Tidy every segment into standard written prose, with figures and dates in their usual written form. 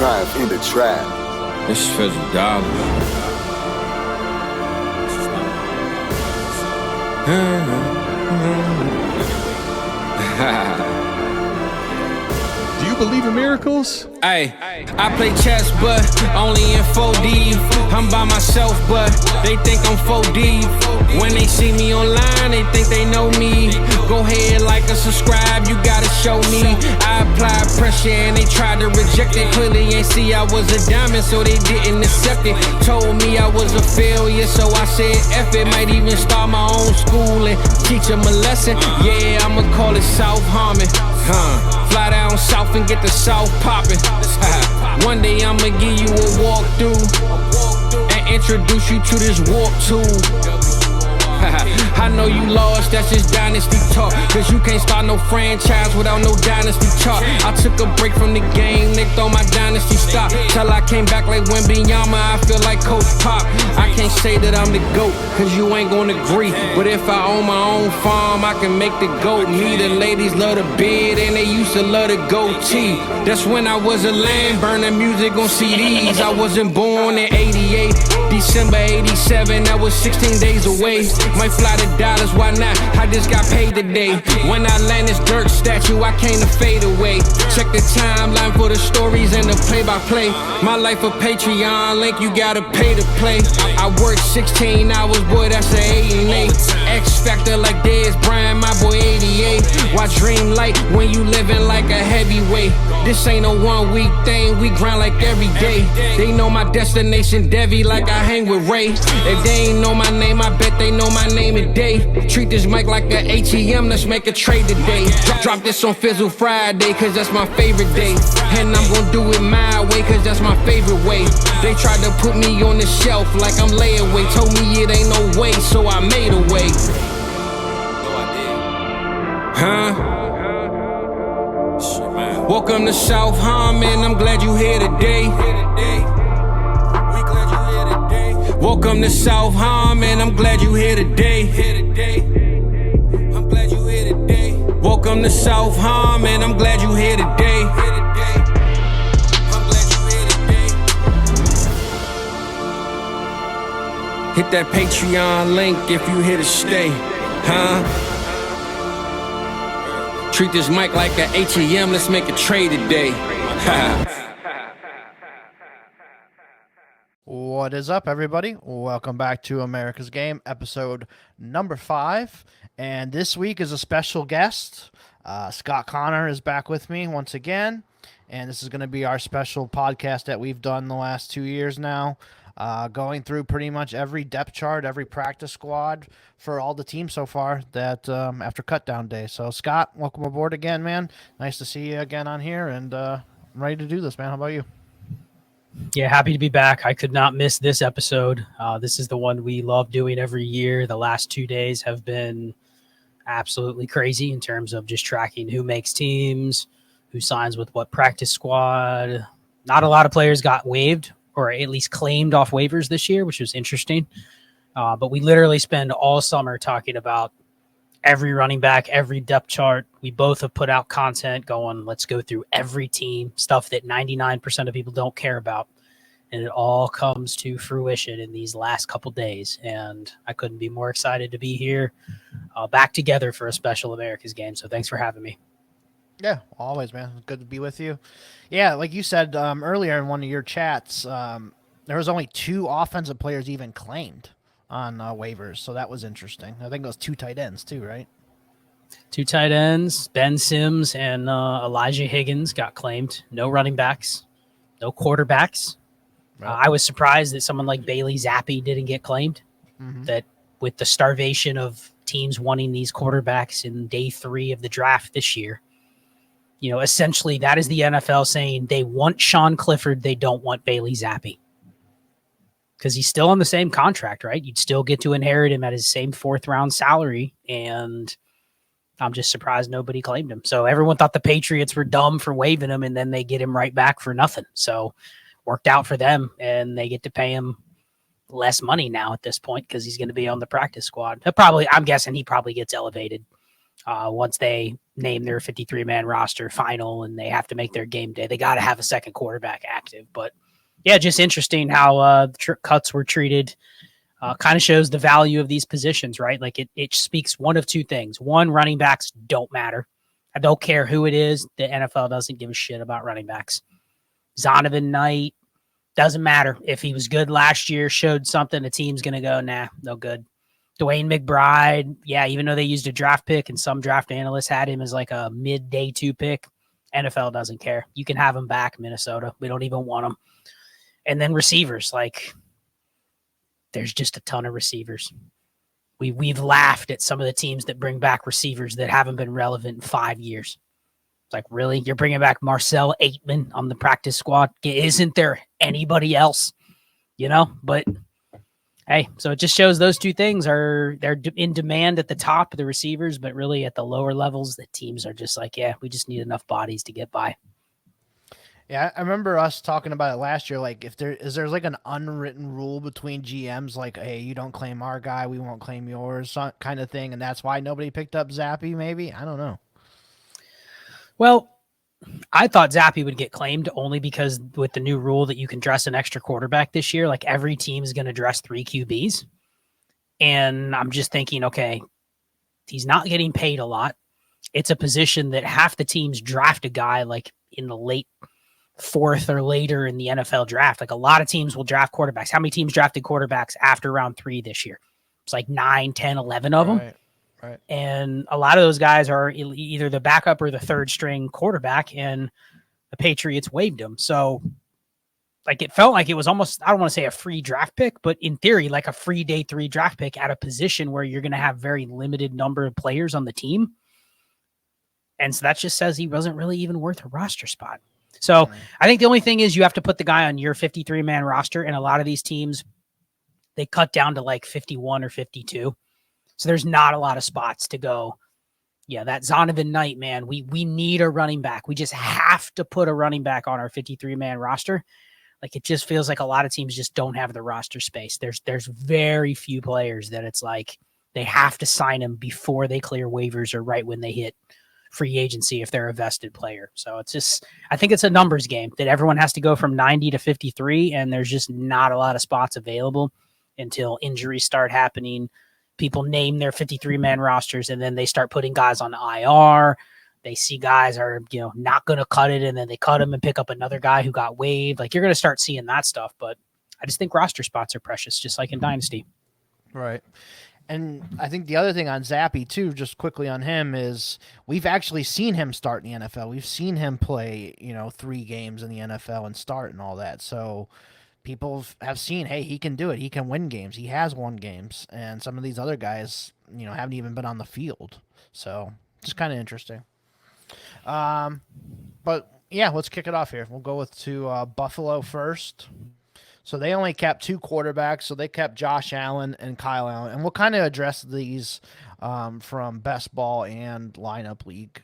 triumph in the trap. This is for the dollar. Do you believe in miracles? Ay, I play chess, but only in 4D. I'm by myself, but they think I'm 4D. When they see me online, they think they know me. Go ahead, like and subscribe, you gotta show me. I applied pressure and they tried to reject it. Clearly ain't see I was a diamond, so they didn't accept it. Told me I was a failure, so I said F it. Might even start my own school and teach them a lesson. Yeah, I'ma call it South Harmon. Fly down south and get the South poppin'. One day I'ma give you a walkthrough and introduce you to this warp tool. I know you lost, that's just dynasty talk. Cause you can't start no franchise without no dynasty chart. I took a break from the game, they throw my dynasty stop. Till I came back like Wembanyama, I feel like Coach Pop. I can't say that I'm the GOAT, cause you ain't gonna agree. But if I own my own farm, I can make the GOAT. Me, the ladies love the beard and they used to love the goatee. That's when I was a lamb, burning music on CDs. I wasn't born in 88, December 87, that was 16 days away. Might fly to Dallas, why not? I just got paid today. When I land this dirt statue, I came to fade away. Check the timeline for the stories and the play-by-play. My life a Patreon link, you gotta pay to play. I work 16 hours, boy, that's an 8 and 8. X Factor like Dez Bryant, my boy 88. Why dream light when you living like a heavyweight? This ain't a 1 week thing, we grind like every day. They know my destination, Devi, like I hang with Ray. If they ain't know my name, I bet they know my name today. Treat this mic like an ATM, let's make a trade today. Drop this on Fizzle Friday, cause that's my favorite day. And I'm gonna do it my way, cause that's my favorite way. They tried to put me on the shelf like I'm layaway. Told me it ain't no way, so I made a way. Welcome to South Harmon, I'm glad you here today. Welcome to South Harmon, I'm glad you here today. I'm glad you here today. Welcome to South Harmon, I'm glad you here today. I'm glad you here today. Hit that Patreon link if you here to stay, Treat this mic like an ATM, let's make a trade today. What is up, everybody? Welcome back to America's Game, episode number 5. And this week is a special guest. Scott Connor is back with me once again. And this is going to be our special podcast that we've done the last 2 years now. Going through pretty much every depth chart, every practice squad for all the teams so far that after cutdown day. So, Scott, welcome aboard again, man. Nice to see you again on here, and I'm ready to do this, man. How about you? Yeah, happy to be back. I could not miss this episode. This is the one we love doing every year. The last 2 days have been absolutely crazy in terms of just tracking who makes teams, who signs with what practice squad. Not a lot of players got waived or at least claimed off waivers this year, which was interesting. But we literally spend all summer talking about every running back, every depth chart. We both have put out content going, let's go through every team, stuff that 99% of people don't care about. And it all comes to fruition in these last couple days. And I couldn't be more excited to be here back together for a special America's Game. So thanks for having me. Yeah, always, man. Good to be with you. Yeah, like you said earlier in one of your chats, there was only 2 offensive players even claimed on waivers, so that was interesting. I think it was 2 tight ends too, right? 2 tight ends, Ben Sims and Elijah Higgins got claimed. No running backs, no quarterbacks. Right. I was surprised that someone like Bailey Zappi didn't get claimed. Mm-hmm. That with the starvation of teams wanting these quarterbacks in day 3 of the draft this year, you know, essentially that is the NFL saying they want Sean Clifford, they don't want Bailey Zappi. Because he's still on the same contract, right? You'd still get to inherit him at his same 4th-round salary, and I'm just surprised nobody claimed him. So everyone thought the Patriots were dumb for waiving him, and then they get him right back for nothing. So worked out for them, and they get to pay him less money now at this point because he's going to be on the practice squad. I'm guessing he probably gets elevated once they name their 53-man roster final and they have to make their game day. They got to have a second quarterback active. But, yeah, just interesting how cuts were treated. Kind of shows the value of these positions, right? Like it speaks one of two things. One, running backs don't matter. I don't care who it is. The NFL doesn't give a shit about running backs. Zonovan Knight, doesn't matter. If he was good last year, showed something, the team's going to go, nah, no good. Dwayne McBride, yeah, even though they used a draft pick and some draft analysts had him as like a mid-day 2 pick, NFL doesn't care. You can have him back, Minnesota. We don't even want him. And then receivers, like there's just a ton of receivers. We've laughed at some of the teams that bring back receivers that haven't been relevant in 5 years. It's like, really? You're bringing back Marcel Aitman on the practice squad? Isn't there anybody else? But hey, so it just shows those two things they're in demand at the top of the receivers, but really at the lower levels, the teams are just like, yeah, we just need enough bodies to get by. Yeah, I remember us talking about it last year. Like, if there's like an unwritten rule between GMs, like, hey, you don't claim our guy, we won't claim yours, kind of thing, and that's why nobody picked up Zappy. Maybe, I don't know. Well, I thought Zappy would get claimed only because with the new rule that you can dress an extra quarterback this year, like every team is going to dress 3 QBs. And I'm just thinking, okay, he's not getting paid a lot. It's a position that half the teams draft a guy like in the late 4th or later in the NFL draft. Like a lot of teams will draft quarterbacks. How many teams drafted quarterbacks after round 3 this year? It's like 9, 10, 11 of them. Right. And a lot of those guys are either the backup or the third string quarterback, and the Patriots waived him. So like it felt like it was almost, I don't want to say a free draft pick, but in theory, like a free day 3 draft pick at a position where you're going to have very limited number of players on the team. And so that just says he wasn't really even worth a roster spot. So I think the only thing is you have to put the guy on your 53-man roster. And a lot of these teams, they cut down to like 51 or 52. So there's not a lot of spots to go. Yeah, that Zonovan Knight, man, we need a running back. We just have to put a running back on our 53-man roster. Like it just feels like a lot of teams just don't have the roster space. There's very few players that it's like they have to sign them before they clear waivers or right when they hit free agency if they're a vested player. So it's just, I think it's a numbers game that everyone has to go from 90 to 53, and there's just not a lot of spots available until injuries start happening. People name their 53-man rosters, and then they start putting guys on IR. They see guys are, not going to cut it, and then they cut him and pick up another guy who got waived. Like, you're going to start seeing that stuff, but I just think roster spots are precious, just like in Dynasty. Right. And I think the other thing on Zappy, too, just quickly on him, is we've actually seen him start in the NFL. We've seen him play, 3 games in the NFL and start and all that. So people have seen, hey, he can do it. He can win games. He has won games. And some of these other guys, haven't even been on the field. So just kind of interesting. But, yeah, let's kick it off here. We'll go to Buffalo first. So they only kept 2 quarterbacks. So they kept Josh Allen and Kyle Allen. And we'll kind of address these from best ball and lineup league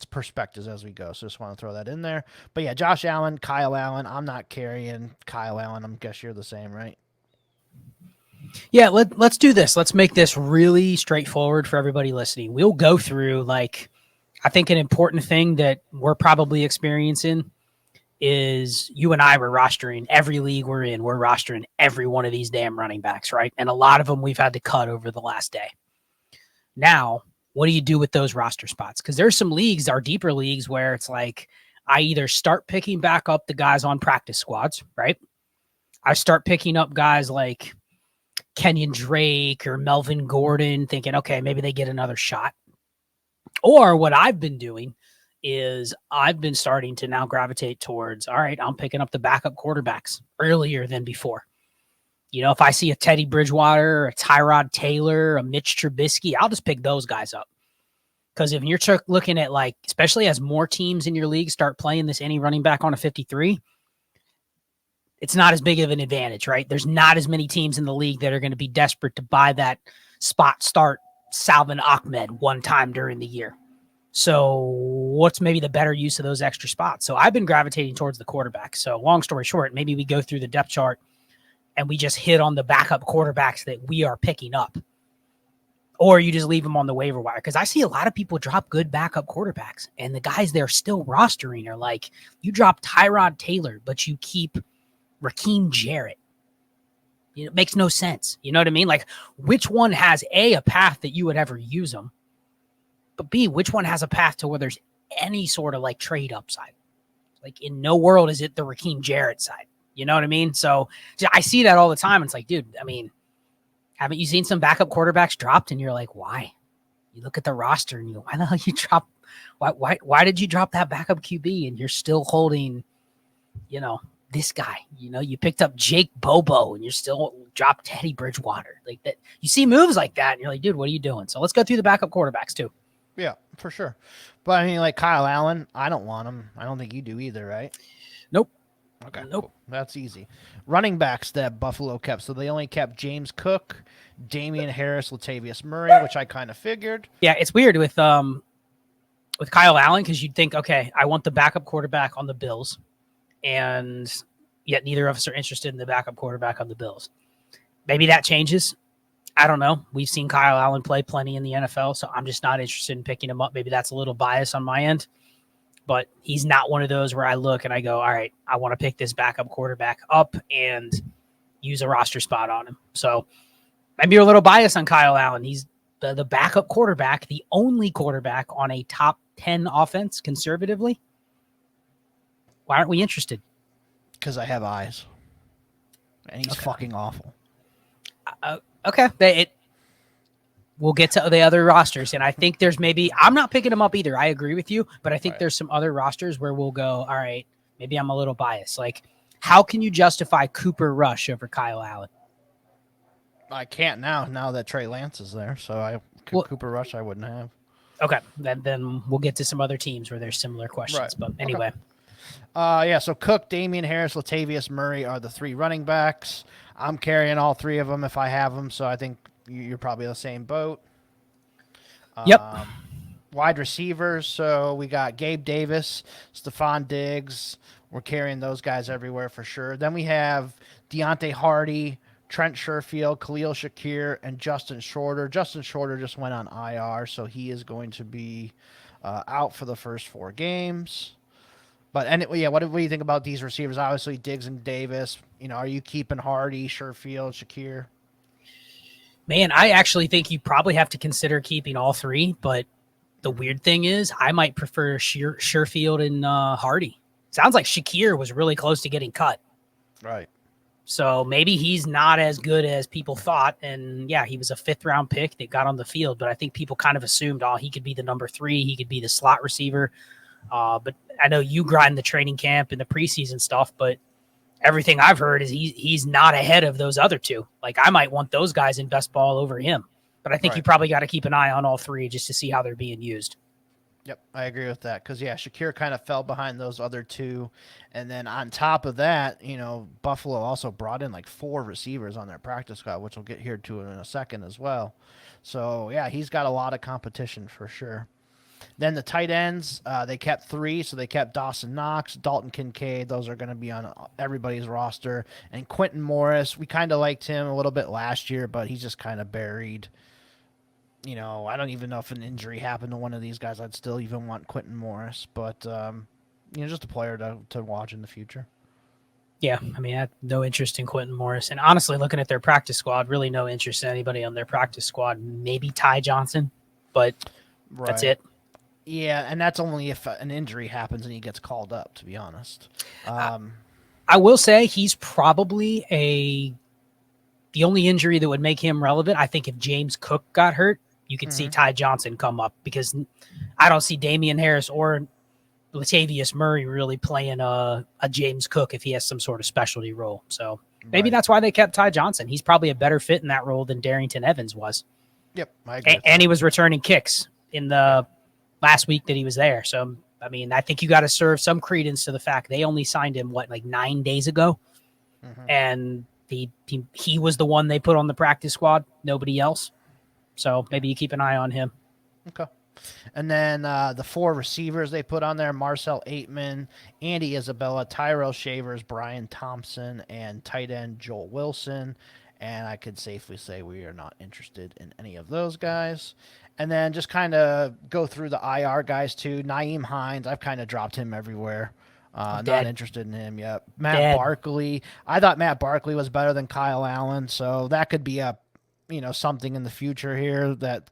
perspectives as we go. So just want to throw that in there. But yeah, Josh Allen, Kyle Allen. I'm not carrying Kyle Allen. I guess you're the same, right? Yeah, let's do this. Let's make this really straightforward for everybody listening. We'll go through, I think an important thing that we're probably experiencing is you and I were rostering every league we're in. We're rostering every one of these damn running backs, right? And a lot of them we've had to cut over the last day. Now, what do you do with those roster spots? Because there's some leagues, our deeper leagues, where it's like I either start picking back up the guys on practice squads, right? I start picking up guys like Kenyon Drake or Melvin Gordon, thinking, okay, maybe they get another shot. Or what I've been doing is I've been starting to now gravitate towards, all right, I'm picking up the backup quarterbacks earlier than before. If I see a Teddy Bridgewater, a Tyrod Taylor, a Mitch Trubisky, I'll just pick those guys up. Because if you're looking at especially as more teams in your league start playing this any running back on a 53, it's not as big of an advantage, right? There's not as many teams in the league that are going to be desperate to buy that spot start Salvin Ahmed one time during the year. So what's maybe the better use of those extra spots? So I've been gravitating towards the quarterback. So long story short, maybe we go through the depth chart and we just hit on the backup quarterbacks that we are picking up. or you just leave them on the waiver wire. Because I see a lot of people drop good backup quarterbacks, and the guys they're still rostering are like, you drop Tyrod Taylor, but you keep Raheem Jarrett. It makes no sense. You know what I mean? Like, which one has a path that you would ever use them, but B, which one has a path to where there's any sort of like trade upside? Like, in no world is it the Raheem Jarrett side. You know what I mean? So I see that all the time. It's like, dude, I mean, haven't you seen some backup quarterbacks dropped? And you're like, why? You look at the roster and you go, why the hell you drop? Why did you drop that backup QB? And you're still holding, you know, this guy. You know, you picked up Jake Bobo and you're still dropped Teddy Bridgewater. Like that. You see moves like that and you're like, dude, what are you doing? So let's go through the backup quarterbacks too. Yeah, for sure. But I mean, like Kyle Allen, I don't want him. I don't think you do either, right? Nope. Okay. Nope. Cool. That's easy. Running backs that Buffalo kept. So they only kept James Cook, Damian Harris, Latavius Murray, which I kind of figured. Yeah, it's weird with Kyle Allen because you'd think, okay, I want the backup quarterback on the Bills, and yet neither of us are interested in the backup quarterback on the Bills. Maybe that changes. I don't know. We've seen Kyle Allen play plenty in the NFL, so I'm just not interested in picking him up. Maybe that's a little bias on my end, but he's not one of those where I look and I go, all right, I want to pick this backup quarterback up and use a roster spot on him. So maybe you're a little biased on Kyle Allen. He's the backup quarterback, the only quarterback on a top 10 offense conservatively. Why aren't we interested? Because I have eyes. And he's fucking awful. Okay. We'll get to the other rosters. And I think there's I'm not picking him up either. I agree with you, but I think there's some other rosters where we'll go, all right, maybe I'm a little biased. Like, how can you justify Cooper Rush over Kyle Allen? I can't now that Trey Lance is there. So Cooper Rush I wouldn't have. Okay. Then we'll get to some other teams where there's similar questions. Right. But anyway. Okay. So Cook, Damian Harris, Latavius Murray are the three running backs. I'm carrying all three of them if I have them, so I think you're probably the same boat. Yep. Wide receivers, so we got Gabe Davis, Stephon Diggs. We're carrying those guys everywhere for sure. Then we have Deontay Hardy, Trent Sherfield, Khalil Shakir, and Justin Shorter. Justin Shorter just went on IR, so he is going to be out for the first 4 games. But anyway, yeah, what do you think about these receivers? Obviously, Diggs and Davis. You know, are you keeping Hardy, Sherfield, Shakir? Man, I actually think you probably have to consider keeping all three. But the weird thing is, I might prefer Sherfield and Hardy. Sounds like Shakir was really close to getting cut. Right. So maybe he's not as good as people thought. And yeah, he was a 5th-round pick that got on the field. But I think people kind of assumed, he could be the number 3. He could be the slot receiver. But I know you grind the training camp and the preseason stuff, but everything I've heard is he's not ahead of those other two. Like, I might want those guys in best ball over him, but I think you probably got to keep an eye on all three just to see how they're being used. Yep, I agree with that. Because, yeah, Shakir kind of fell behind those other two. And then on top of that, you know, Buffalo also brought in like 4 receivers on their practice squad, which we'll get here to in a second as well. So, yeah, he's got a lot of competition for sure. Then the tight ends, they kept 3, so they kept Dawson Knox, Dalton Kincaid. Those are going to be on everybody's roster. And Quentin Morris, we kind of liked him a little bit last year, but he's just kind of buried. You know, I don't even know if an injury happened to one of these guys. I'd still even want Quentin Morris, but, you know, just a player to watch in the future. Yeah, I mean, I have no interest in Quentin Morris. And honestly, looking at their practice squad, really no interest in anybody on their practice squad. Maybe Ty Johnson, but that's it. Yeah, and that's only if an injury happens and he gets called up, to be honest. I will say he's probably the only injury that would make him relevant. I think if James Cook got hurt, you could see Ty Johnson come up, because I don't see Damian Harris or Latavius Murray really playing a James Cook if he has some sort of specialty role. So maybe that's why they kept Ty Johnson. He's probably a better fit in that role than Darrington Evans was. Yep, I agree. And he was returning kicks in the last week that he was there. So, I mean, I think you got to serve some credence to the fact they only signed him, 9 days ago? And he was the one they put on the practice squad, nobody else. So maybe you keep an eye on him. Okay. And then the 4 receivers they put on there, Marcel Aitman, Andy Isabella, Tyrell Shavers, Brian Thompson, and tight end Joel Wilson. and I could safely say we are not interested in any of those guys. And then just kind of go through the IR guys too. Naeem Hines, I've kind of dropped him everywhere. Not interested in him yet. Matt Barkley, I thought Matt Barkley was better than Kyle Allen, so that could be a, something in the future here that,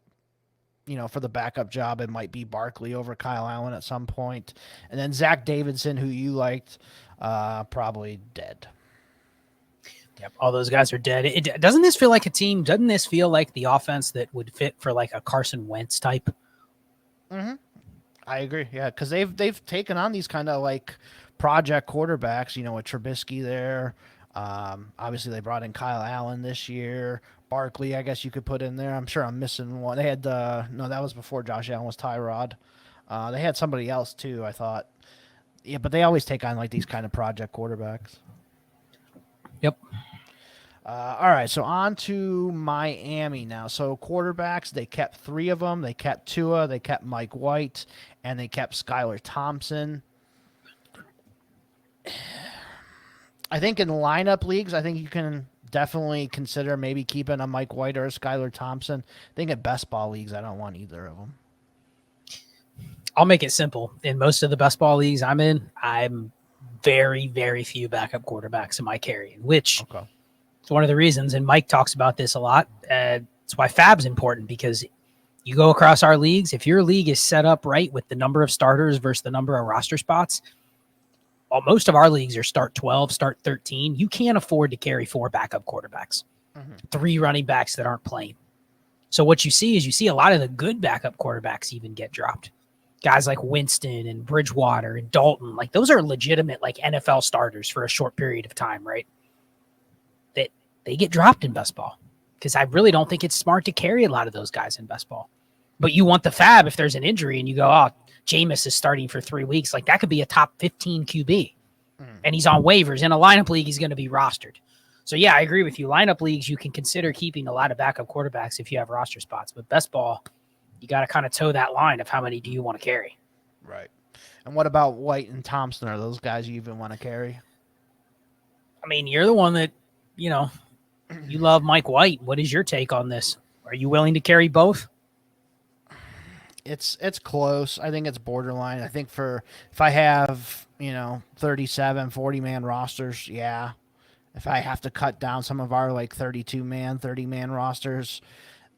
for the backup job, it might be Barkley over Kyle Allen at some point. And then Zach Davidson, who you liked, probably dead. Yep, all those guys are dead. Doesn't this feel like a team? Doesn't this feel like the offense that would fit for like a Carson Wentz type? Mm-hmm. I agree. Yeah, because they've taken on these kind of like project quarterbacks. With Trubisky there. Obviously, they brought in Kyle Allen this year. Barkley, I guess you could put in there. I'm sure I'm missing one. They had no, that was before Josh Allen was Tyrod. They had somebody else too, I thought. Yeah, but they always take on like these kind of project quarterbacks. Yep. All right, so on to Miami now. So quarterbacks, they kept 3 of them. They kept Tua, they kept Mike White, and they kept Skylar Thompson. I think in lineup leagues, I think you can definitely consider maybe keeping a Mike White or a Skylar Thompson. I think in best ball leagues, I don't want either of them. I'll make it simple. In most of the best ball leagues I'm in, I'm very, very few backup quarterbacks in my carrying, which is one of the reasons, and Mike talks about this a lot. It's why Fab's important, because you go across our leagues, if your league is set up right with the number of starters versus the number of roster spots, most of our leagues are start 12, start 13. You can't afford to carry 4 backup quarterbacks, 3 running backs that aren't playing. So what you see is a lot of the good backup quarterbacks even get dropped. Guys like Winston and Bridgewater and Dalton, like those are legitimate like NFL starters for a short period of time, right? That they get dropped in best ball because I really don't think it's smart to carry a lot of those guys in best ball. But you want the fab if there's an injury and you go, oh, Jameis is starting for 3 weeks. Like that could be a top 15 QB and he's on waivers. In a lineup league, he's going to be rostered. So yeah, I agree with you. Lineup leagues, you can consider keeping a lot of backup quarterbacks if you have roster spots, but best ball, you got to kind of toe that line of how many do you want to carry. Right. And what about White and Thompson? Are those guys you even want to carry? I mean, you're the one that, you love Mike White. What is your take on this? Are you willing to carry both? It's close. I think it's borderline. I think if I have, 37, 40-man rosters, yeah. If I have to cut down some of our like 32-man, 30-man rosters,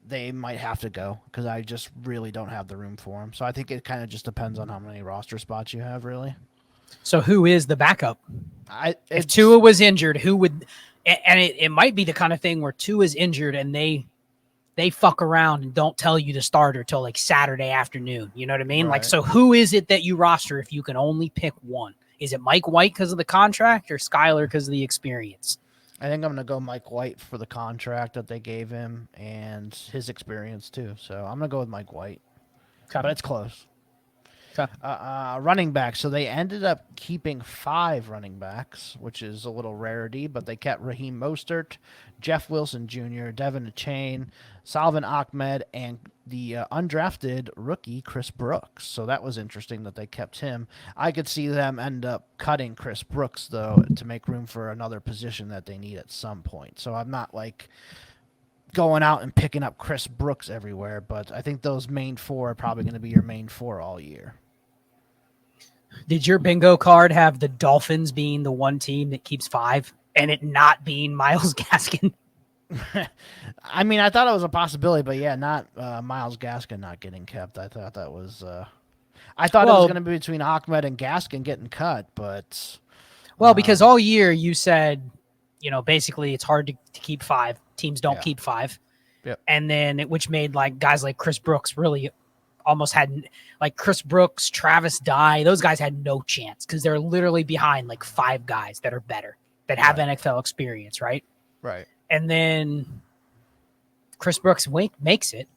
they might have to go because I just really don't have the room for them. So I think it kind of just depends on how many roster spots you have, really. So who is the backup? If Tua was injured, who would? And it might be the kind of thing where Tua is injured and they fuck around and don't tell you the starter till like Saturday afternoon. You know what I mean? Right. Like, so who is it that you roster if you can only pick one? Is it Mike White because of the contract or Skylar because of the experience? I think I'm going to go Mike White for the contract that they gave him and his experience too. So I'm going to go with Mike White. Okay. But it's close. Okay. Running backs. So they ended up keeping 5 running backs, which is a little rarity, but they kept Raheem Mostert, Jeff Wilson Jr., Devin Achane, Salvin Ahmed, and the undrafted rookie Chris Brooks. So that was interesting that they kept him. I could see them end up cutting Chris Brooks, though, to make room for another position that they need at some point. So I'm not like going out and picking up Chris Brooks everywhere, but I think those main 4 are probably going to be your main 4 all year. Did your bingo card have the Dolphins being the one team that keeps 5 and it not being Myles Gaskin? I mean, I thought it was a possibility, but yeah, not Myles Gaskin not getting kept. I thought that was I thought it was going to be between Ahmed and Gaskin getting cut, but because all year you said, basically it's hard to keep 5. Teams don't keep 5. Yep. And then which made like guys like Chris Brooks really almost had, like Chris Brooks, Travis Dye, those guys had no chance because they're literally behind like 5 guys that are better, that have NFL experience, right? Right. And then Chris Brooks makes it,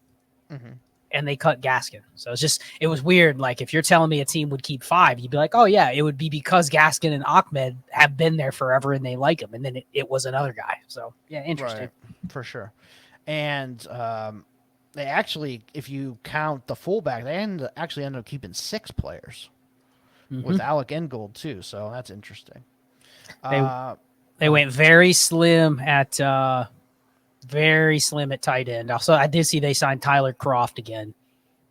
and they cut Gaskin. So it was weird. Like if you're telling me a team would keep 5, you'd be like, oh yeah, it would be because Gaskin and Ahmed have been there forever and they like him. And then it was another guy. So yeah, interesting. Right. For sure. And they actually, if you count the fullback, they actually ended up keeping 6 players with Alec Ingold too. So that's interesting. They went very slim at Very slim at tight end. Also, I did see they signed Tyler Kroft again,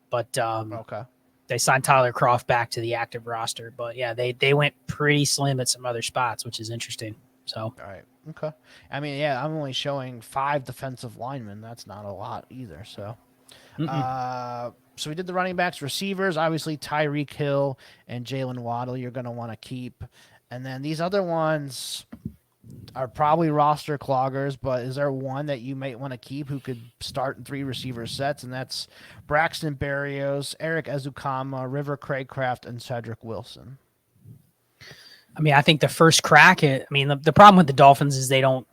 but Okay. they signed Tyler Kroft back to the active roster. But yeah, they went pretty slim at some other spots, which is interesting. So, All right. Okay. I mean, yeah, I'm only showing 5 defensive linemen. That's not a lot either. So, so we did the running backs, receivers. Obviously, Tyreek Hill and Jalen Waddle. You're going to want to keep, and then these other ones are probably roster cloggers. But is there one that you might want to keep who could start in 3 receiver sets? And that's Braxton Berrios, Eric Ezukama, River Craycraft, and Cedric Wilson. I mean, I think the first crack at, I mean, the problem with the Dolphins is they don't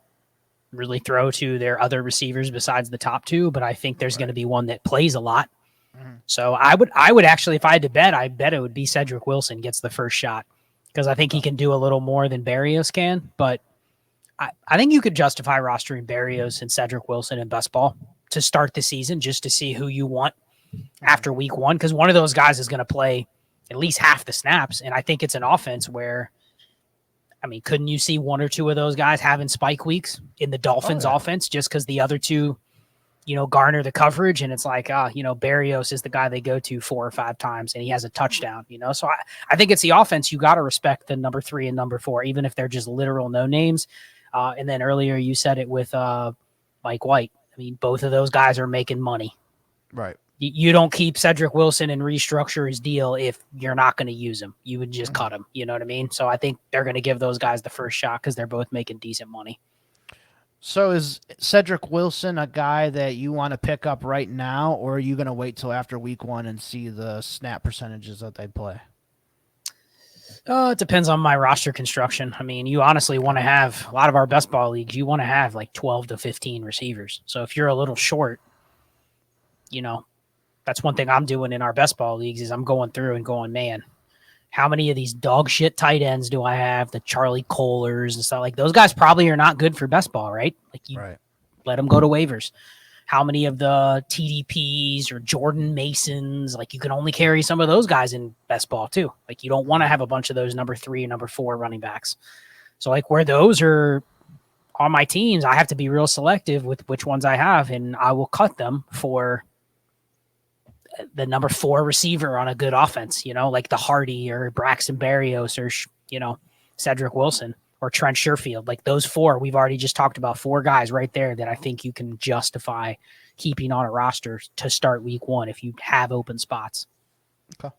really throw to their other receivers besides the top 2, but I think there's going to be one that plays a lot. So I would actually, if I had to bet, I bet it would be Cedric Wilson gets the first shot because I think he can do a little more than Berrios can. But I think you could justify rostering Berrios and Cedric Wilson in best ball to start the season just to see who you want after week 1, because one of those guys is going to play at least half the snaps. And I think it's an offense where, I mean, couldn't you see 1 or 2 of those guys having spike weeks in the Dolphins offense just because the other 2, garner the coverage? And it's like, Berrios is the guy they go to 4 or 5 times and he has a touchdown, So I think it's the offense. You got to respect the number 3 and number 4, even if they're just literal no names. And then earlier you said it with Mike White. I mean, both of those guys are making money. Right. You don't keep Cedric Wilson and restructure his deal if you're not going to use him. You would just cut him. You know what I mean? So I think they're going to give those guys the first shot because they're both making decent money. So is Cedric Wilson a guy that you want to pick up right now, or are you going to wait till after week 1 and see the snap percentages that they play? It depends on my roster construction. I mean, you honestly want to have a lot of our best ball leagues. You want to have like 12 to 15 receivers. So if you're a little short, that's one thing I'm doing in our best ball leagues is I'm going through and going, man, how many of these dog shit tight ends do I have? The Charlie Kohlers and stuff like those guys probably are not good for best ball, right? Like you let them go to waivers. How many of the TDPs or Jordan Masons, like you can only carry some of those guys in best ball too. Like you don't want to have a bunch of those number 3 and number 4 running backs. So like where those are on my teams, I have to be real selective with which ones I have, and I will cut them for the number 4 receiver on a good offense, like the Hardy or Braxton Berrios or, Cedric Wilson or Trent Sherfield. Like those 4, we've already just talked about 4 guys right there that I think you can justify keeping on a roster to start week 1 if you have open spots. Okay.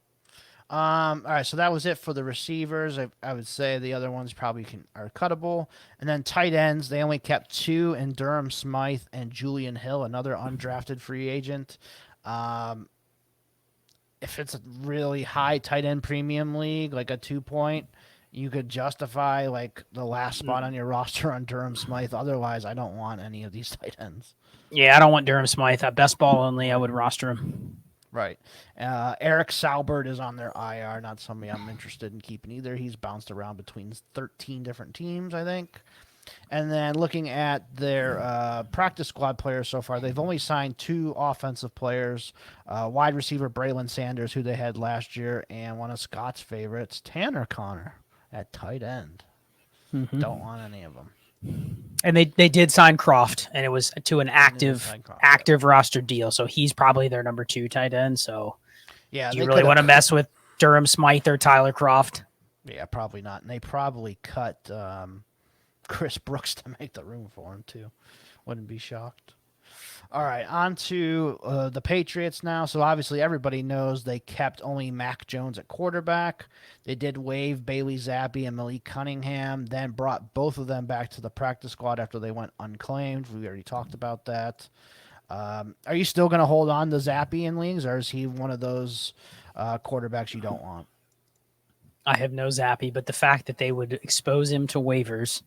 All right, so that was it for the receivers. I would say the other ones probably are cuttable. And then tight ends, they only kept 2 in Durham Smythe and Julian Hill, another undrafted free agent. If it's a really high tight end premium league, like a 2-point, you could justify like the last spot on your roster on Durham Smythe. Otherwise, I don't want any of these tight ends. Yeah, I don't want Durham Smythe. At best ball only, I would roster him. Right. Eric Salbert is on their IR, not somebody I'm interested in keeping either. He's bounced around between 13 different teams, I think. And then looking at their practice squad players so far, they've only signed 2 offensive players, wide receiver Braylon Sanders, who they had last year, and one of Scott's favorites, Tanner Connor, at tight end. Don't want any of them. And they did sign Kroft, and it was to an active roster deal, so he's probably their number 2 tight end. So do you really want to mess with Durham Smythe or Tyler Kroft? Yeah, probably not. And they probably cut Chris Brooks to make the room for him too. Wouldn't be shocked. All right, on to the Patriots now. So obviously everybody knows they kept only Mac Jones at quarterback. They did waive Bailey Zappi and Malik Cunningham, then brought both of them back to the practice squad after they went unclaimed. We already talked about that. Are you still going to hold on to Zappi in leagues, or is he one of those quarterbacks you don't want? I have no Zappi, but the fact that they would expose him to waivers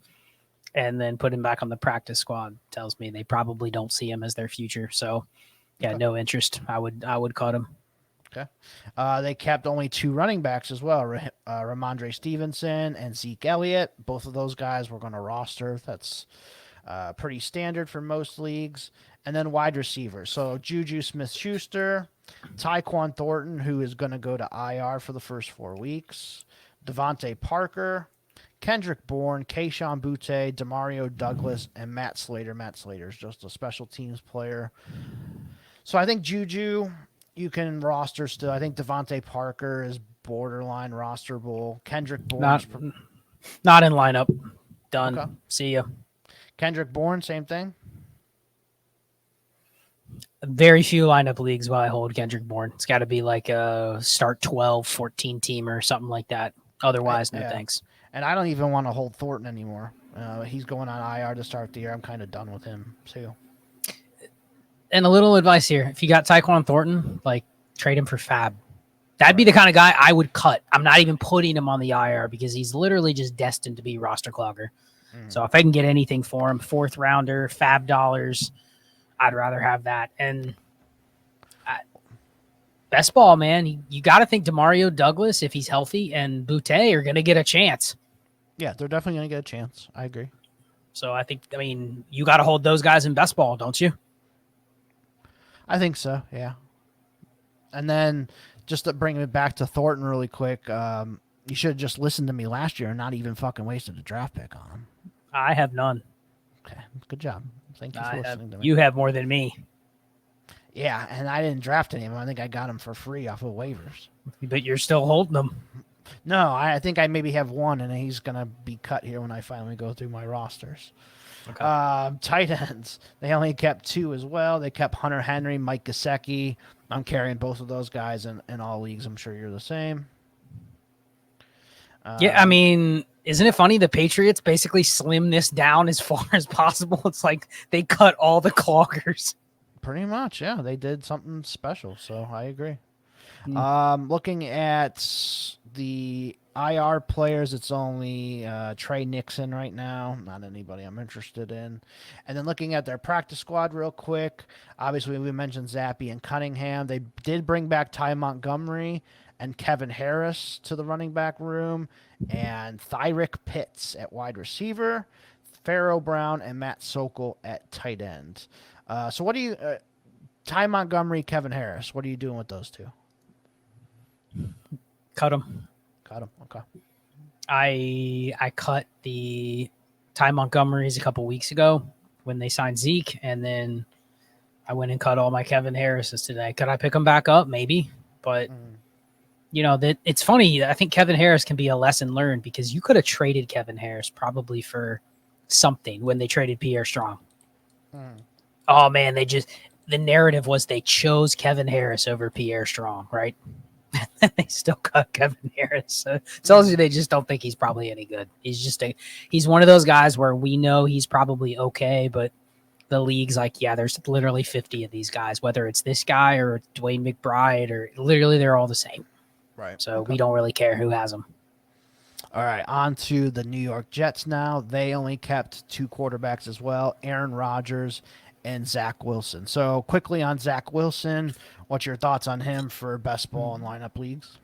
and then put him back on the practice squad tells me they probably don't see him as their future. So, yeah, no interest. I would cut him. Okay. They kept only 2 running backs as well, Ramondre Stevenson and Zeke Elliott. Both of those guys were going to roster. That's pretty standard for most leagues. And then wide receivers. So Juju Smith-Schuster, Tyquan Thornton, who is going to go to IR for the first 4 weeks, Devontae Parker, Kendrick Bourne, Kayshon Boutte, Demario Douglas, and Matt Slater. Matt Slater is just a special teams player. So I think Juju, you can roster still. I think Devontae Parker is borderline rosterable. Kendrick Bourne. Not in lineup. Done. Okay. See ya. Kendrick Bourne, same thing. Very few lineup leagues will I hold Kendrick Bourne. It's got to be like a start 12, 14 team or something like that. Otherwise, no thanks. And I don't even want to hold Thornton anymore. He's going on IR to start the year. I'm kind of done with him too. And a little advice here. If you got Tyquan Thornton, like trade him for Fab. That'd be the kind of guy I would cut. I'm not even putting him on the IR because he's literally just destined to be roster clogger. So if I can get anything for him, 4th rounder, Fab dollars, I'd rather have that. And best ball, man. You got to think Demario Douglas, if he's healthy, and Boutte are going to get a chance. Yeah, they're definitely going to get a chance. I agree. So I mean, you got to hold those guys in best ball, don't you? I think so, yeah. And then just to bring it back to Thornton really quick, you should have just listened to me last year and not even fucking wasted a draft pick on him. I have none. Okay, good job. Thank you for listening to me. You have more than me. Yeah, and I didn't draft any of them. I think I got them for free off of waivers. But you're still holding them. No, I think I maybe have one, and he's going to be cut here when I finally go through my rosters. Okay. Tight ends. They only kept 2 as well. They kept Hunter Henry, Mike Gesicki. I'm carrying both of those guys in all leagues. I'm sure you're the same. Yeah, I mean, isn't it funny? The Patriots basically slim this down as far as possible. It's like they cut all the cloggers. Pretty much, yeah. They did something special, so I agree. Looking at the IR players, it's only Trey Nixon right now. Not anybody I'm interested in. And then looking at their practice squad real quick, obviously we mentioned Zappe and Cunningham. They did bring back Ty Montgomery and Kevin Harris to the running back room, and Thyrick Pitts at wide receiver, Pharaoh Brown and Matt Sokol at tight end. So what do you Ty Montgomery, Kevin Harris, what are you doing with those two? Cut them. Okay. I cut the Ty Montgomerys a couple weeks ago when they signed Zeke, and then I went and cut all my Kevin Harris's today. Could I pick them back up? Maybe, but you know that it's funny. I think Kevin Harris can be a lesson learned because you could have traded Kevin Harris probably for something when they traded Pierre Strong. Oh man, the narrative was they chose Kevin Harris over Pierre Strong, right? They still cut Kevin Harris. So it tells you they just don't think he's probably any good. He's one of those guys where we know he's probably okay, but the league's like, yeah, there's literally 50 of these guys, whether it's this guy or Dwayne McBride, or literally they're all the same. Right. So we don't really care who has them. All right, on to the New York Jets now. They only kept 2 quarterbacks as well, Aaron Rodgers and Zach Wilson. So quickly on Zach Wilson, what's your thoughts on him for best ball and lineup leagues?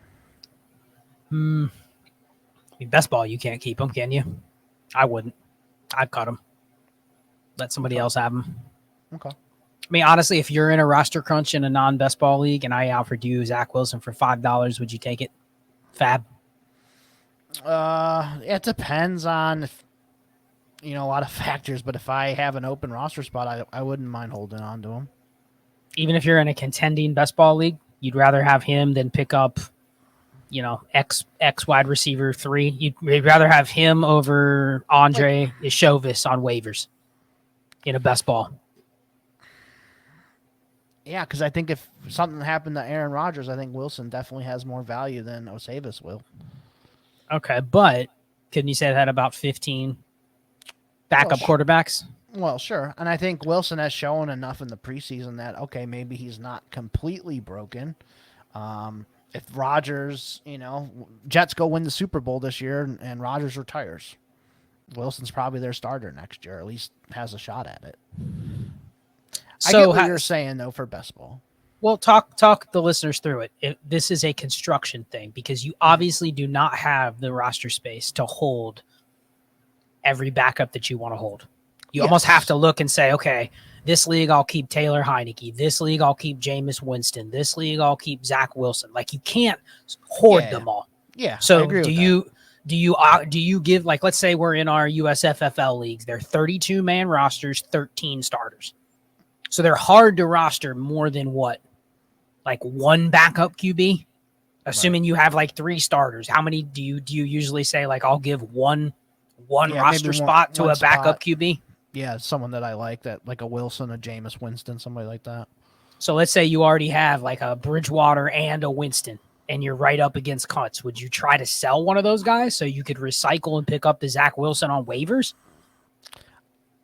I mean, best ball, you can't keep him, can you? I wouldn't. I'd cut him. Let somebody else have him. Okay. I mean, honestly, if you're in a roster crunch in a non-best ball league and I offered you Zach Wilson for $5, would you take it? Fab? It depends on a lot of factors, but if I have an open roster spot, I wouldn't mind holding on to him. Even if you're in a contending best ball league, you'd rather have him than pick up, X wide receiver 3. You'd rather have him over Andre Ishovis on waivers in a best ball. Yeah, because I think if something happened to Aaron Rodgers, I think Wilson definitely has more value than Osavis will. Okay, but couldn't you say that about 15 backup quarterbacks? Well, sure. And I think Wilson has shown enough in the preseason that, okay, maybe he's not completely broken. If Rodgers, Jets go win the Super Bowl this year and Rodgers retires, Wilson's probably their starter next year, or at least has a shot at it. I get what you're saying, though, for best ball. Well, talk the listeners through it. This is a construction thing because you obviously do not have the roster space to hold every backup that you want to hold. You almost have to look and say, okay, this league I'll keep Taylor Heineke. This league I'll keep Jameis Winston. This league I'll keep Zach Wilson. Like you can't hoard them all. Yeah. So Do you give, like, let's say we're in our USFFL leagues, they're 32-man rosters, 13 starters. So they're hard to roster more than what? Like one backup QB? Assuming you have like 3 starters. How many do you usually say, like, I'll give one roster spot to a backup QB? Yeah, someone that I like, that like a Wilson, a Jameis Winston, somebody like that. So let's say you already have like a Bridgewater and a Winston, and you're right up against cuts. Would you try to sell one of those guys so you could recycle and pick up the Zach Wilson on waivers?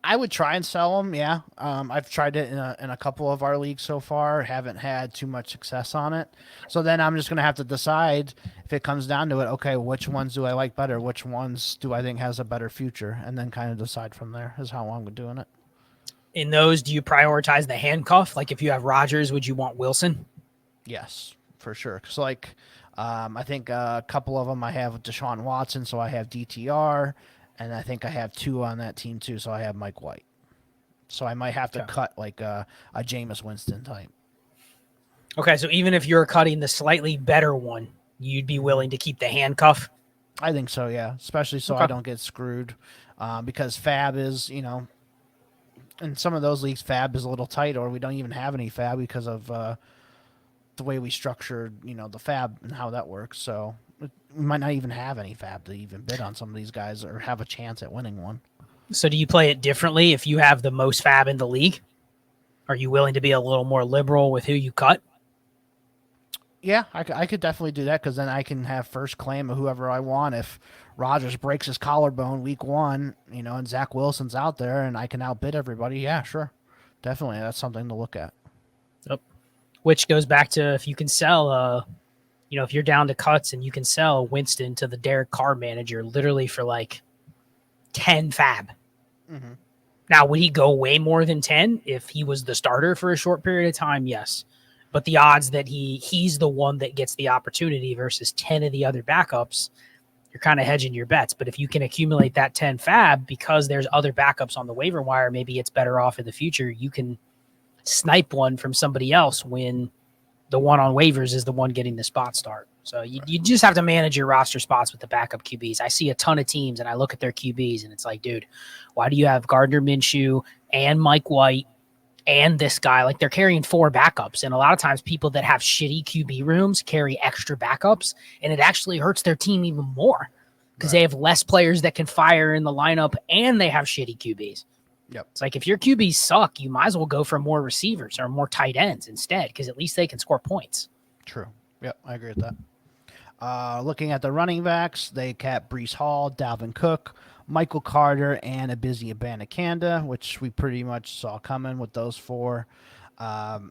I would try and sell them, yeah. I've tried it in a couple of our leagues so far. Haven't had too much success on it. So then I'm just going to have to decide, if it comes down to it, okay, which ones do I like better? Which ones do I think has a better future? And then kind of decide from there is how I'm doing it. In those, do you prioritize the handcuff? Like if you have Rodgers, would you want Wilson? Yes, for sure. Because like I think a couple of them I have Deshaun Watson, so I have DTR. And I think I have 2 on that team too, so I have Mike White. So I might have to cut like a Jameis Winston type. Okay, so even if you're cutting the slightly better one, you'd be willing to keep the handcuff? I think so, yeah. Especially so I don't get screwed. Because Fab is, in some of those leagues, Fab is a little tight, or we don't even have any Fab because of the way we structured, the Fab and how that works. So we might not even have any Fab to even bid on some of these guys or have a chance at winning one. So do you play it differently if you have the most Fab in the league? Are you willing to be a little more liberal with who you cut? Yeah, I could definitely do that, because then I can have first claim of whoever I want. If Rodgers breaks his collarbone week 1, and Zach Wilson's out there and I can outbid everybody, yeah, sure. Definitely, that's something to look at. Yep. Which goes back to, if you can sell if you're down to cuts and you can sell Winston to the Derek Carr manager literally for like 10 Fab. Mm-hmm. Now, would he go way more than 10 if he was the starter for a short period of time? Yes. But the odds that he's the one that gets the opportunity versus 10 of the other backups, you're kind of hedging your bets. But if you can accumulate that 10 Fab because there's other backups on the waiver wire, maybe it's better off in the future. You can snipe one from somebody else when the one on waivers is the one getting the spot start. So you just have to manage your roster spots with the backup QBs. I see a ton of teams and I look at their QBs and it's like, dude, why do you have Gardner Minshew and Mike White and this guy? Like, they're carrying 4 backups. And a lot of times people that have shitty QB rooms carry extra backups, and it actually hurts their team even more because they have less players that can fire in the lineup and they have shitty QBs. Yep. It's like, if your QBs suck, you might as well go for more receivers or more tight ends instead, because at least they can score points. True. Yep, I agree with that. Looking at the running backs, they capped Breece Hall, Dalvin Cook, Michael Carter, and Abizi Abanikanda, which we pretty much saw coming with those 4. I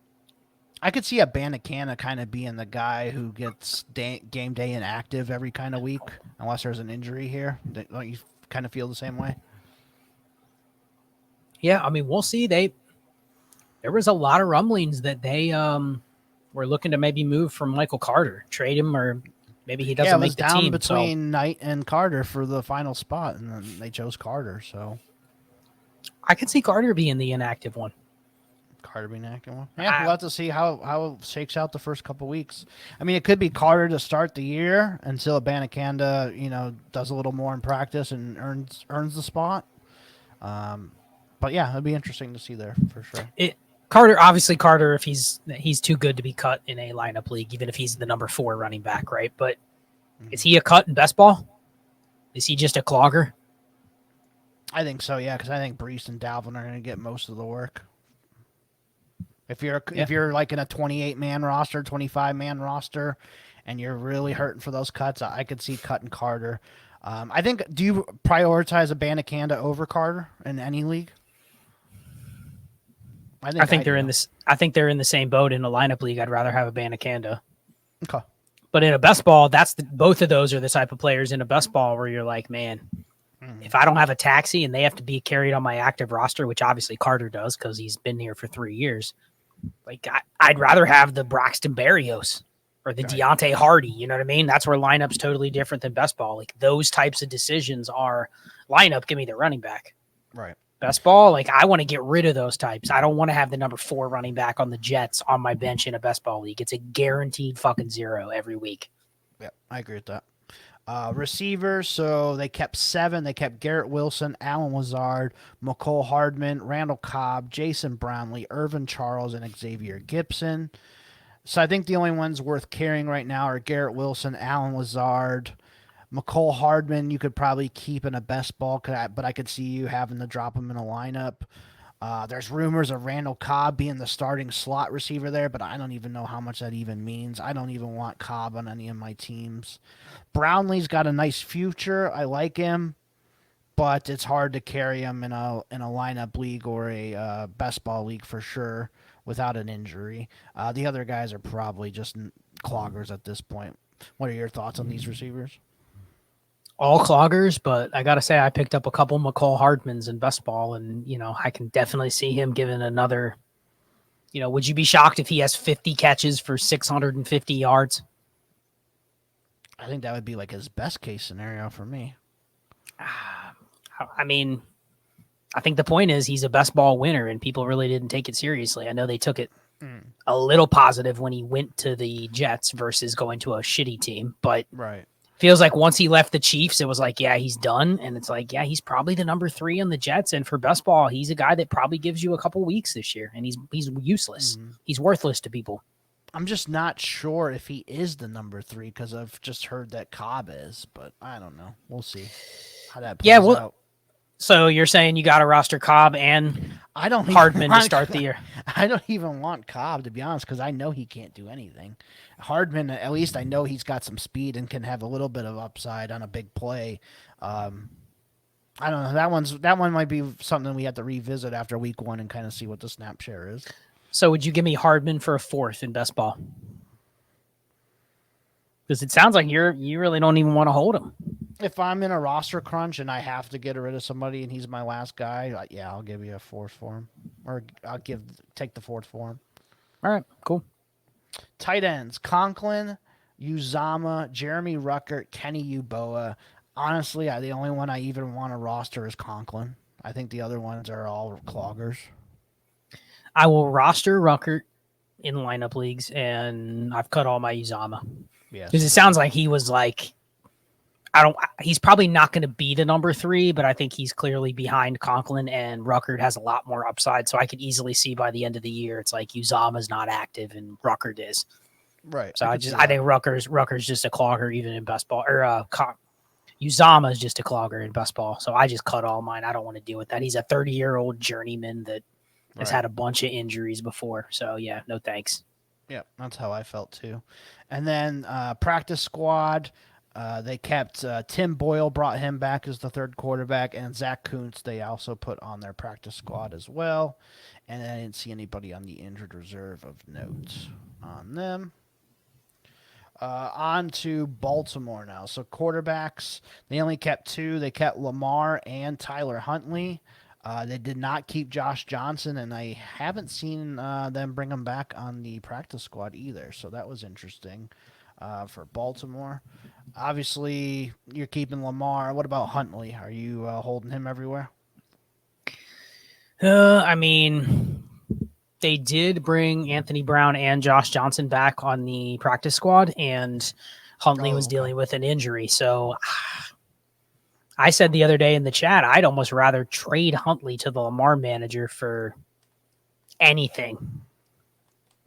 could see Abanikanda kind of being the guy who gets game day inactive every kind of week, unless there's an injury here. Don't you kind of feel the same way? Yeah, I mean, we'll see. There was a lot of rumblings that they were looking to maybe move from Michael Carter, trade him, or maybe he doesn't make the team. It was down between Knight and Carter for the final spot, and then they chose Carter. So I could see Carter being the inactive one. Carter being the inactive one? Yeah, we'll have to see how it shakes out the first couple weeks. I mean, it could be Carter to start the year until Abanikanda, does a little more in practice and earns the spot. But yeah, it'd be interesting to see there for sure. Carter, if he's too good to be cut in a lineup league, even if he's the number 4 running back, right? But is he a cut in best ball? Is he just a clogger? I think so, yeah, because I think Breece and Dalvin are going to get most of the work. If you're like in a 28-man roster, 25-man roster, and you're really hurting for those cuts, I could see cutting Carter. I think. Do you prioritize Abanikanda over Carter in any league? I think they're in this. I think they're in the same boat in a lineup league. I'd rather have Abanikanda. Okay. But in a best ball, both of those are the type of players in a best ball where you're like, man, if I don't have a taxi and they have to be carried on my active roster, which obviously Carter does because he's been here for 3 years, like I'd rather have the Braxton Berrios or the Deontay Hardy. You know what I mean? That's where lineup's totally different than best ball. Like, those types of decisions are lineup, give me the running back. Right. Best ball, like, I want to get rid of those types. I don't want to have the number 4 running back on the Jets on my bench in a best ball league. It's a guaranteed fucking 0 every week. Yeah, I agree with that. Receivers, so they kept 7. They kept Garrett Wilson, Allen Lazard, McCole Hardman, Randall Cobb, Jason Brownlee, Irvin Charles, and Xavier Gibson. So I think the only ones worth carrying right now are Garrett Wilson, Allen Lazard, McCole Hardman. You could probably keep in a best ball, but I could see you having to drop him in a lineup. There's rumors of Randall Cobb being the starting slot receiver there, but I don't even know how much that even means. I don't even want Cobb on any of my teams. Brownlee's got a nice future. I like him, but it's hard to carry him in a lineup league or a best ball league for sure without an injury. The other guys are probably just cloggers at this point. What are your thoughts on these receivers? All cloggers, but I got to say I picked up a couple McCall Hardmans in best ball, and, I can definitely see him giving another, would you be shocked if he has 50 catches for 650 yards? I think that would be like his best case scenario for me. I mean, I think the point is he's a best ball winner, and people really didn't take it seriously. I know they took it a little positive when he went to the Jets versus going to a shitty team, but right. Feels like once he left the Chiefs, it was like, yeah, he's done. And it's like, yeah, he's probably the number 3 on the Jets. And for best ball, he's a guy that probably gives you a couple weeks this year. And he's useless. Mm-hmm. He's worthless to people. I'm just not sure if he is the number 3 because I've just heard that Cobb is. But I don't know. We'll see how that plays out. So you're saying you got to roster Cobb and Hardman to start the year? I don't even want Cobb, to be honest, because I know he can't do anything. Hardman, at least I know he's got some speed and can have a little bit of upside on a big play. I don't know. That one might be something we have to revisit after week 1 and kind of see what the snap share is. So would you give me Hardman for a 4th in best ball? Because it sounds like you really don't even want to hold him. If I'm in a roster crunch and I have to get rid of somebody and he's my last guy, yeah, I'll give you a 4th for him, or I'll take the 4th for him. All right, cool. Tight ends: Conklin, Uzama, Jeremy Ruckert, Kenny Yeboah. Honestly, the only one I even want to roster is Conklin. I think the other ones are all cloggers. I will roster Ruckert in lineup leagues, and I've cut all my Uzama. Yes, because it sounds like he was like, he's probably not going to be the number 3, but I think he's clearly behind Conklin, and Ruckert has a lot more upside. So I could easily see by the end of the year, it's like Uzama's not active and Ruckert is. Right. So I think Rucker's just a clogger even in best ball, or Uzama is just a clogger in best ball. So I just cut all mine. I don't want to deal with that. He's a 30-year-old journeyman that has had a bunch of injuries before. So yeah, no thanks. Yeah, that's how I felt too. And then practice squad. They kept Tim Boyle, brought him back as the 3rd quarterback, and Zach Kuntz they also put on their practice squad as well. And I didn't see anybody on the injured reserve of note on them. On to Baltimore now. So quarterbacks, they only kept 2. They kept Lamar and Tyler Huntley. They did not keep Josh Johnson, and I haven't seen them bring him back on the practice squad either. So that was interesting for Baltimore. Obviously, you're keeping Lamar. What about Huntley? Are you holding him everywhere? I mean, they did bring Anthony Brown and Josh Johnson back on the practice squad, and Huntley was dealing with an injury. So I said the other day in the chat, I'd almost rather trade Huntley to the Lamar manager for anything.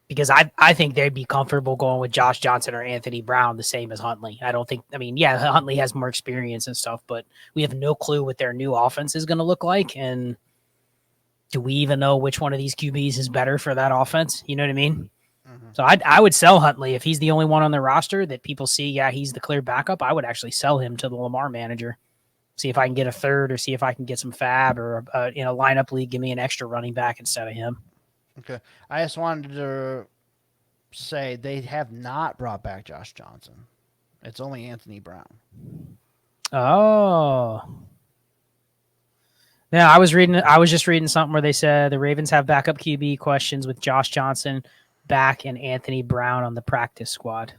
Because I think they'd be comfortable going with Josh Johnson or Anthony Brown the same as Huntley. Huntley has more experience and stuff, but we have no clue what their new offense is going to look like. And do we even know which one of these QBs is better for that offense? You know what I mean? Mm-hmm. So I would sell Huntley. If he's the only one on the roster that people see, yeah, he's the clear backup, I would actually sell him to the Lamar manager. See if I can get a 3rd, or see if I can get some fab, or in a lineup league, give me an extra running back instead of him. Okay. I just wanted to say they have not brought back Josh Johnson. It's only Anthony Brown. Oh. Yeah, I was just reading something where they said the Ravens have backup QB questions with Josh Johnson back and Anthony Brown on the practice squad.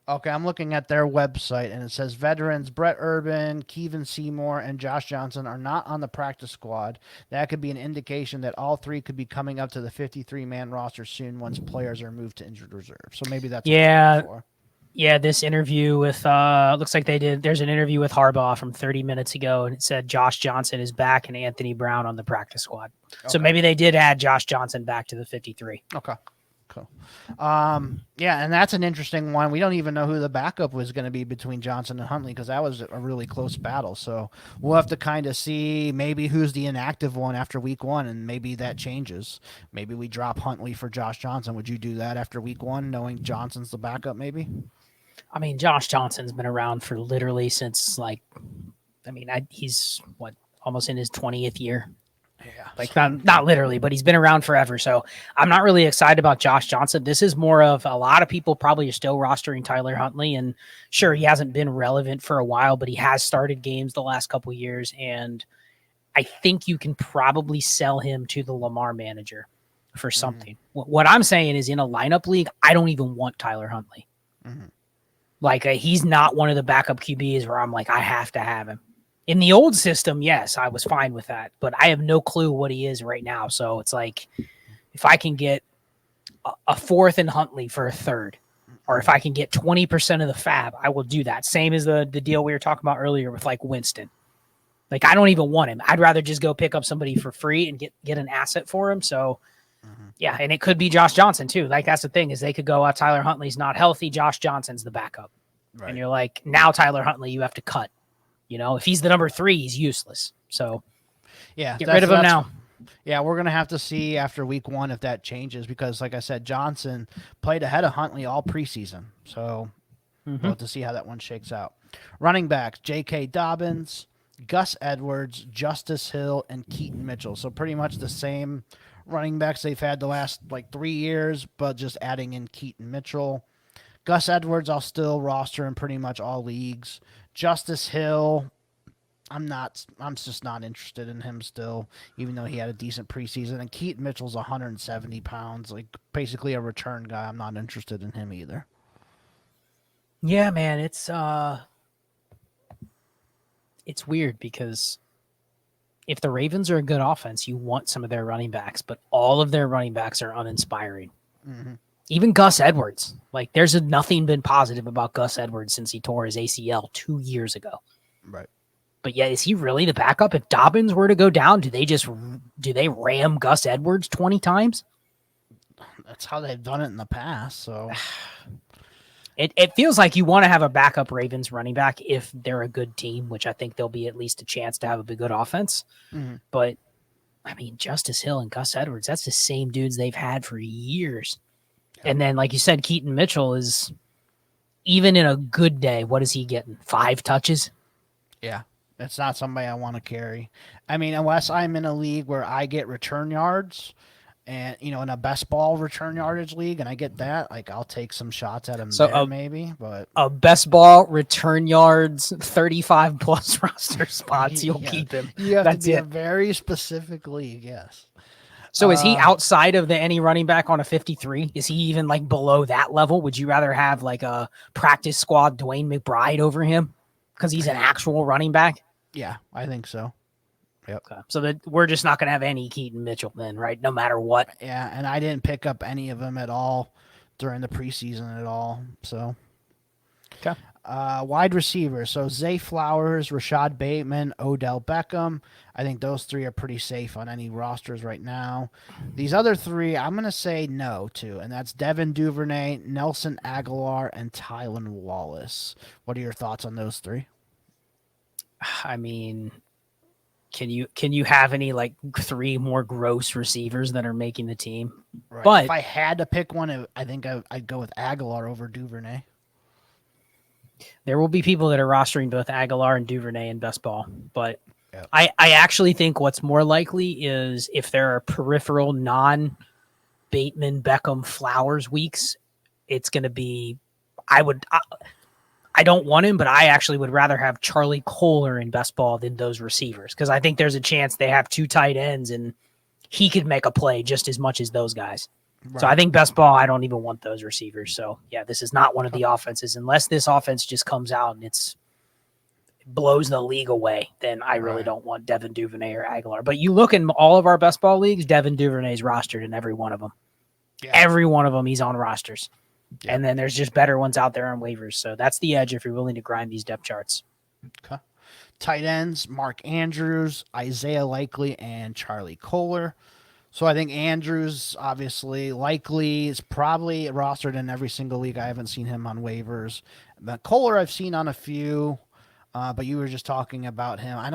Okay, I'm looking at their website, and it says veterans Brett Urban, Kevin Seymour, and Josh Johnson are not on the practice squad. That could be an indication that all 3 could be coming up to the 53-man roster soon once players are moved to injured reserve. So maybe that's what they're for. Yeah, this interview with looks like there's an interview with Harbaugh from 30 minutes ago, and it said Josh Johnson is back and Anthony Brown on the practice squad. Okay. So maybe they did add Josh Johnson back to the 53. Okay. Cool. Yeah, and that's an interesting one. We don't even know who the backup was going to be between Johnson and Huntley because that was a really close battle. So we'll have to kind of see maybe who's the inactive one after week 1, and maybe that changes. Maybe we drop Huntley for Josh Johnson. Would you do that after week 1, knowing Johnson's the backup maybe? I mean, Josh Johnson's been around for literally since he's almost in his 20th year. Yeah, like not literally, but he's been around forever. So I'm not really excited about Josh Johnson. This is more of a lot of people probably are still rostering Tyler Huntley, and sure, he hasn't been relevant for a while, but he has started games the last couple of years, and I think you can probably sell him to the Lamar manager for something. Mm-hmm. What I'm saying is, in a lineup league, I don't even want Tyler Huntley. Mm-hmm. He's not one of the backup QBs where I'm like, I have to have him. In the old system, yes, I was fine with that, but I have no clue what he is right now. So it's like, if I can get a 4th and Huntley for a 3rd, or if I can get 20% of the fab, I will do that. Same as the deal we were talking about earlier with Winston. I don't even want him. I'd rather just go pick up somebody for free and get an asset for him. So yeah, and it could be Josh Johnson too. That's the thing, is they could go, Tyler Huntley's not healthy, Josh Johnson's the backup. Right. And you're like, now Tyler Huntley, you have to cut. If he's the number 3, he's useless. So yeah, get rid of him now. Yeah, we're going to have to see after week 1 if that changes, because like I said, Johnson played ahead of Huntley all preseason. So we'll have to see how that one shakes out. Running backs, J.K. Dobbins, Gus Edwards, Justice Hill, and Keaton Mitchell. So pretty much the same running backs they've had the last 3 years, but just adding in Keaton Mitchell. Gus Edwards, I'll still roster in pretty much all leagues. Justice Hill, I'm just not interested in him still, even though he had a decent preseason. And Keaton Mitchell's 170 pounds, basically a return guy. I'm not interested in him either. Yeah, man, it's weird because if the Ravens are a good offense, you want some of their running backs, but all of their running backs are uninspiring. Mm-hmm. Even Gus Edwards, there's nothing been positive about Gus Edwards since he tore his ACL 2 years ago. Right. But yeah, is he really the backup? If Dobbins were to go down, do they ram Gus Edwards 20 times? That's how they've done it in the past. So it feels like you want to have a backup Ravens running back if they're a good team, which I think there'll be at least a chance to have a good offense. Mm-hmm. But I mean, Justice Hill and Gus Edwards, that's the same dudes they've had for years. And then, like you said, Keaton Mitchell is, even in a good day, what is he getting? 5 touches? Yeah, that's not somebody I want to carry. I mean, unless I'm in a league where I get return yards and, in a best ball return yardage league and I get that, I'll take some shots at him maybe. But a best ball return yards, 35-plus roster spots, you'll keep him. You have to be a very specific league, yes. So is he outside of any running back on a 53? Is he even below that level? Would you rather have a practice squad Dwayne McBride over him because he's an actual running back? Yeah, I think so. Yep. Okay. So we're just not going to have any Keaton Mitchell then, right? No matter what. Yeah, and I didn't pick up any of them at all during the preseason at all. So, okay. Wide receiver. So Zay Flowers, Rashad Bateman, Odell Beckham. I think those 3 are pretty safe on any rosters right now. These other 3, I'm going to say no to, and that's Devin Duvernay, Nelson Aguilar, and Tylan Wallace. What are your thoughts on those 3? I mean, can you have any 3 more gross receivers that are making the team? Right. But if I had to pick one, I think I'd go with Aguilar over Duvernay. There will be people that are rostering both Aguilar and Duvernay in best ball, but yep. I actually think what's more likely is if there are peripheral non-Bateman, Beckham, Flowers weeks, it's going to be I don't want him, but I actually would rather have Charlie Kohler in best ball than those receivers because I think there's a chance they have 2 tight ends and he could make a play just as much as those guys. Right. So I think best ball, I don't even want those receivers. So yeah, this is not one of the offenses. Unless this offense just comes out and it blows the league away, then I really don't want Devin Duvernay or Aguilar. But you look in all of our best ball leagues, Devin Duvernay is rostered in every one of them. Yeah. Every one of them, he's on rosters. Yep. And then there's just better ones out there on waivers. So that's the edge if you're willing to grind these depth charts. Okay. Tight ends, Mark Andrews, Isaiah Likely, and Charlie Kohler. So I think Andrews, obviously, Likely is probably rostered in every single league. I haven't seen him on waivers. But Kohler I've seen on a few, but you were just talking about him. I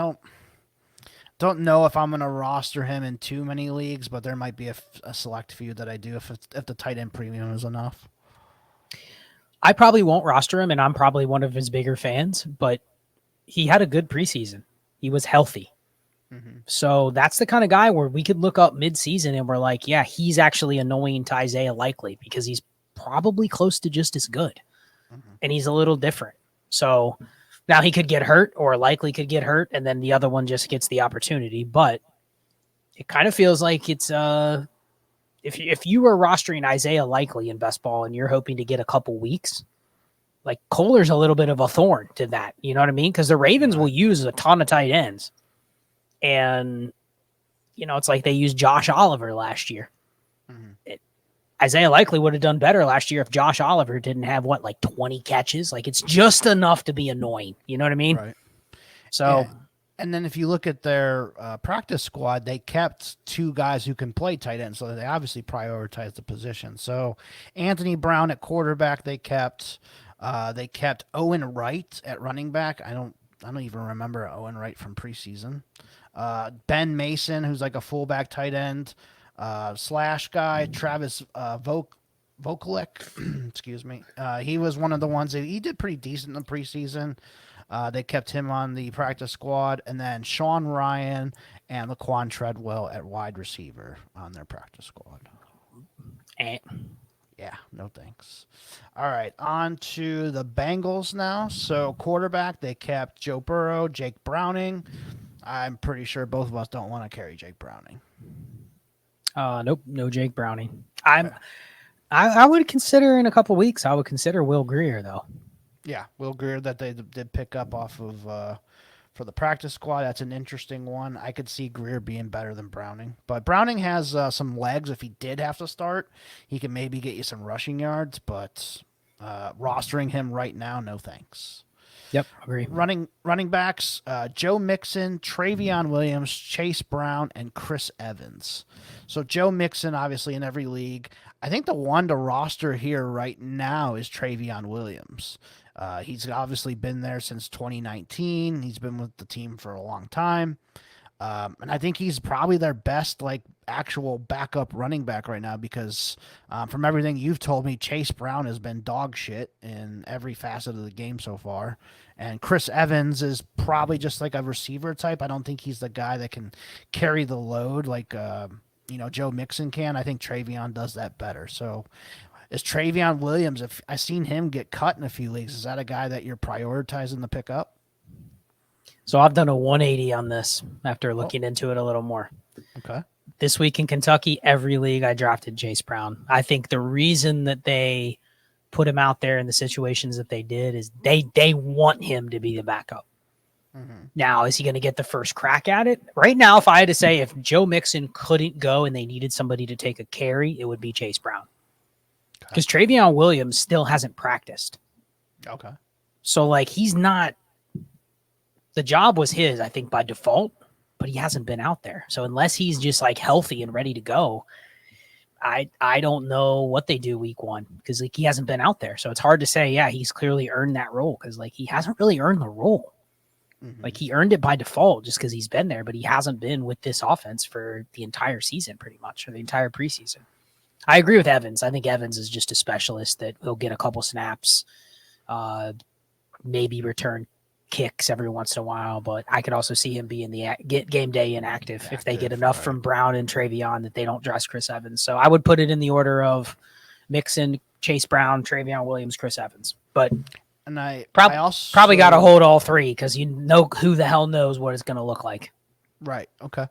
don't know if I'm going to roster him in too many leagues, but there might be a select few that I do if the tight end premium is enough. I probably won't roster him, and I'm probably one of his bigger fans, but he had a good preseason. He was healthy. Mm-hmm. So that's the kind of guy where we could look up mid-season and we're like, yeah, he's actually annoying to Isaiah Likely because he's probably close to just as good. Mm-hmm. And he's a little different. So now he could get hurt or Likely could get hurt, and then the other one just gets the opportunity. But it kind of feels like it's if you were rostering Isaiah Likely in best ball and you're hoping to get a couple weeks, like Kohler's a little bit of a thorn to that. You know what I mean? Because the Ravens will use a ton of tight ends. And, it's like they used Josh Oliver last year. Mm-hmm. Isaiah Likely would have done better last year if Josh Oliver didn't have, 20 catches? Like, it's just enough to be annoying. You know what I mean? Right. So, yeah. And then if you look at their practice squad, they kept two guys who can play tight end, so they obviously prioritized the position. So Anthony Brown at quarterback, they kept Owen Wright at running back. I don't even remember Owen Wright from preseason. Ben Mason, who's like a fullback tight end, slash guy, Travis Vokalek, excuse me. He was one of the ones that he did pretty decent in the preseason. They kept him on the practice squad, and then Sean Ryan and Laquan Treadwell at wide receiver on their practice squad. Yeah, no thanks. All right, on to the Bengals now. So quarterback, they kept Joe Burrow, Jake Browning. I'm pretty sure both of us don't want to carry Jake Browning. Nope, no Jake Browning. I would consider in a couple weeks, I would consider Will Grier, though. Yeah, Will Grier that they did pick up off of for the practice squad. That's an interesting one. I could see Grier being better than Browning. But Browning has some legs. If he did have to start, he can maybe get you some rushing yards. But rostering him right now, no thanks. Yep, agree. Running backs, Joe Mixon, Travion Williams, Chase Brown, and Chris Evans. So Joe Mixon, obviously in every league. I think the one to roster here right now is Travion Williams. He's obviously been there since 2019. He's been with the team for a long time. And I think he's probably their best, actual backup running back right now because from everything you've told me, Chase Brown has been dog shit in every facet of the game so far. And Chris Evans is probably just like a receiver type. I don't think he's the guy that can carry the load like, Joe Mixon can. I think Travion does that better. So is Travion Williams, if I've seen him get cut in a few leagues, is that a guy that you're prioritizing to pick up? So I've done a 180 on this after looking into it a little more. Okay. This week in Kentucky, every league I drafted Chase Brown. I think the reason that they put him out there in the situations that they did is they want him to be the backup. Mm-hmm. Now, is he going to get the first crack at it? Right now, if I had to say if Joe Mixon couldn't go and they needed somebody to take a carry, it would be Chase Brown. Because Travion Williams still hasn't practiced. Okay. So, he's not – the job was his, I think, by default, but he hasn't been out there. So, unless he's just, healthy and ready to go, I don't know what they do week one because, he hasn't been out there. So, it's hard to say, yeah, he's clearly earned that role because, he hasn't really earned the role. Mm-hmm. He earned it by default just because he's been there, but he hasn't been with this offense for the entire season pretty much, or the entire preseason. I agree with Evans. I think Evans is just a specialist that will get a couple snaps, maybe return kicks every once in a while, but I could also see him being get game day inactive if they get enough from Brown and Travion that they don't dress Chris Evans. So I would put it in the order of Chase Brown, Travion Williams, Chris Evans. But and I also probably got to hold all three because who the hell knows what it's going to look like. Right. Okay.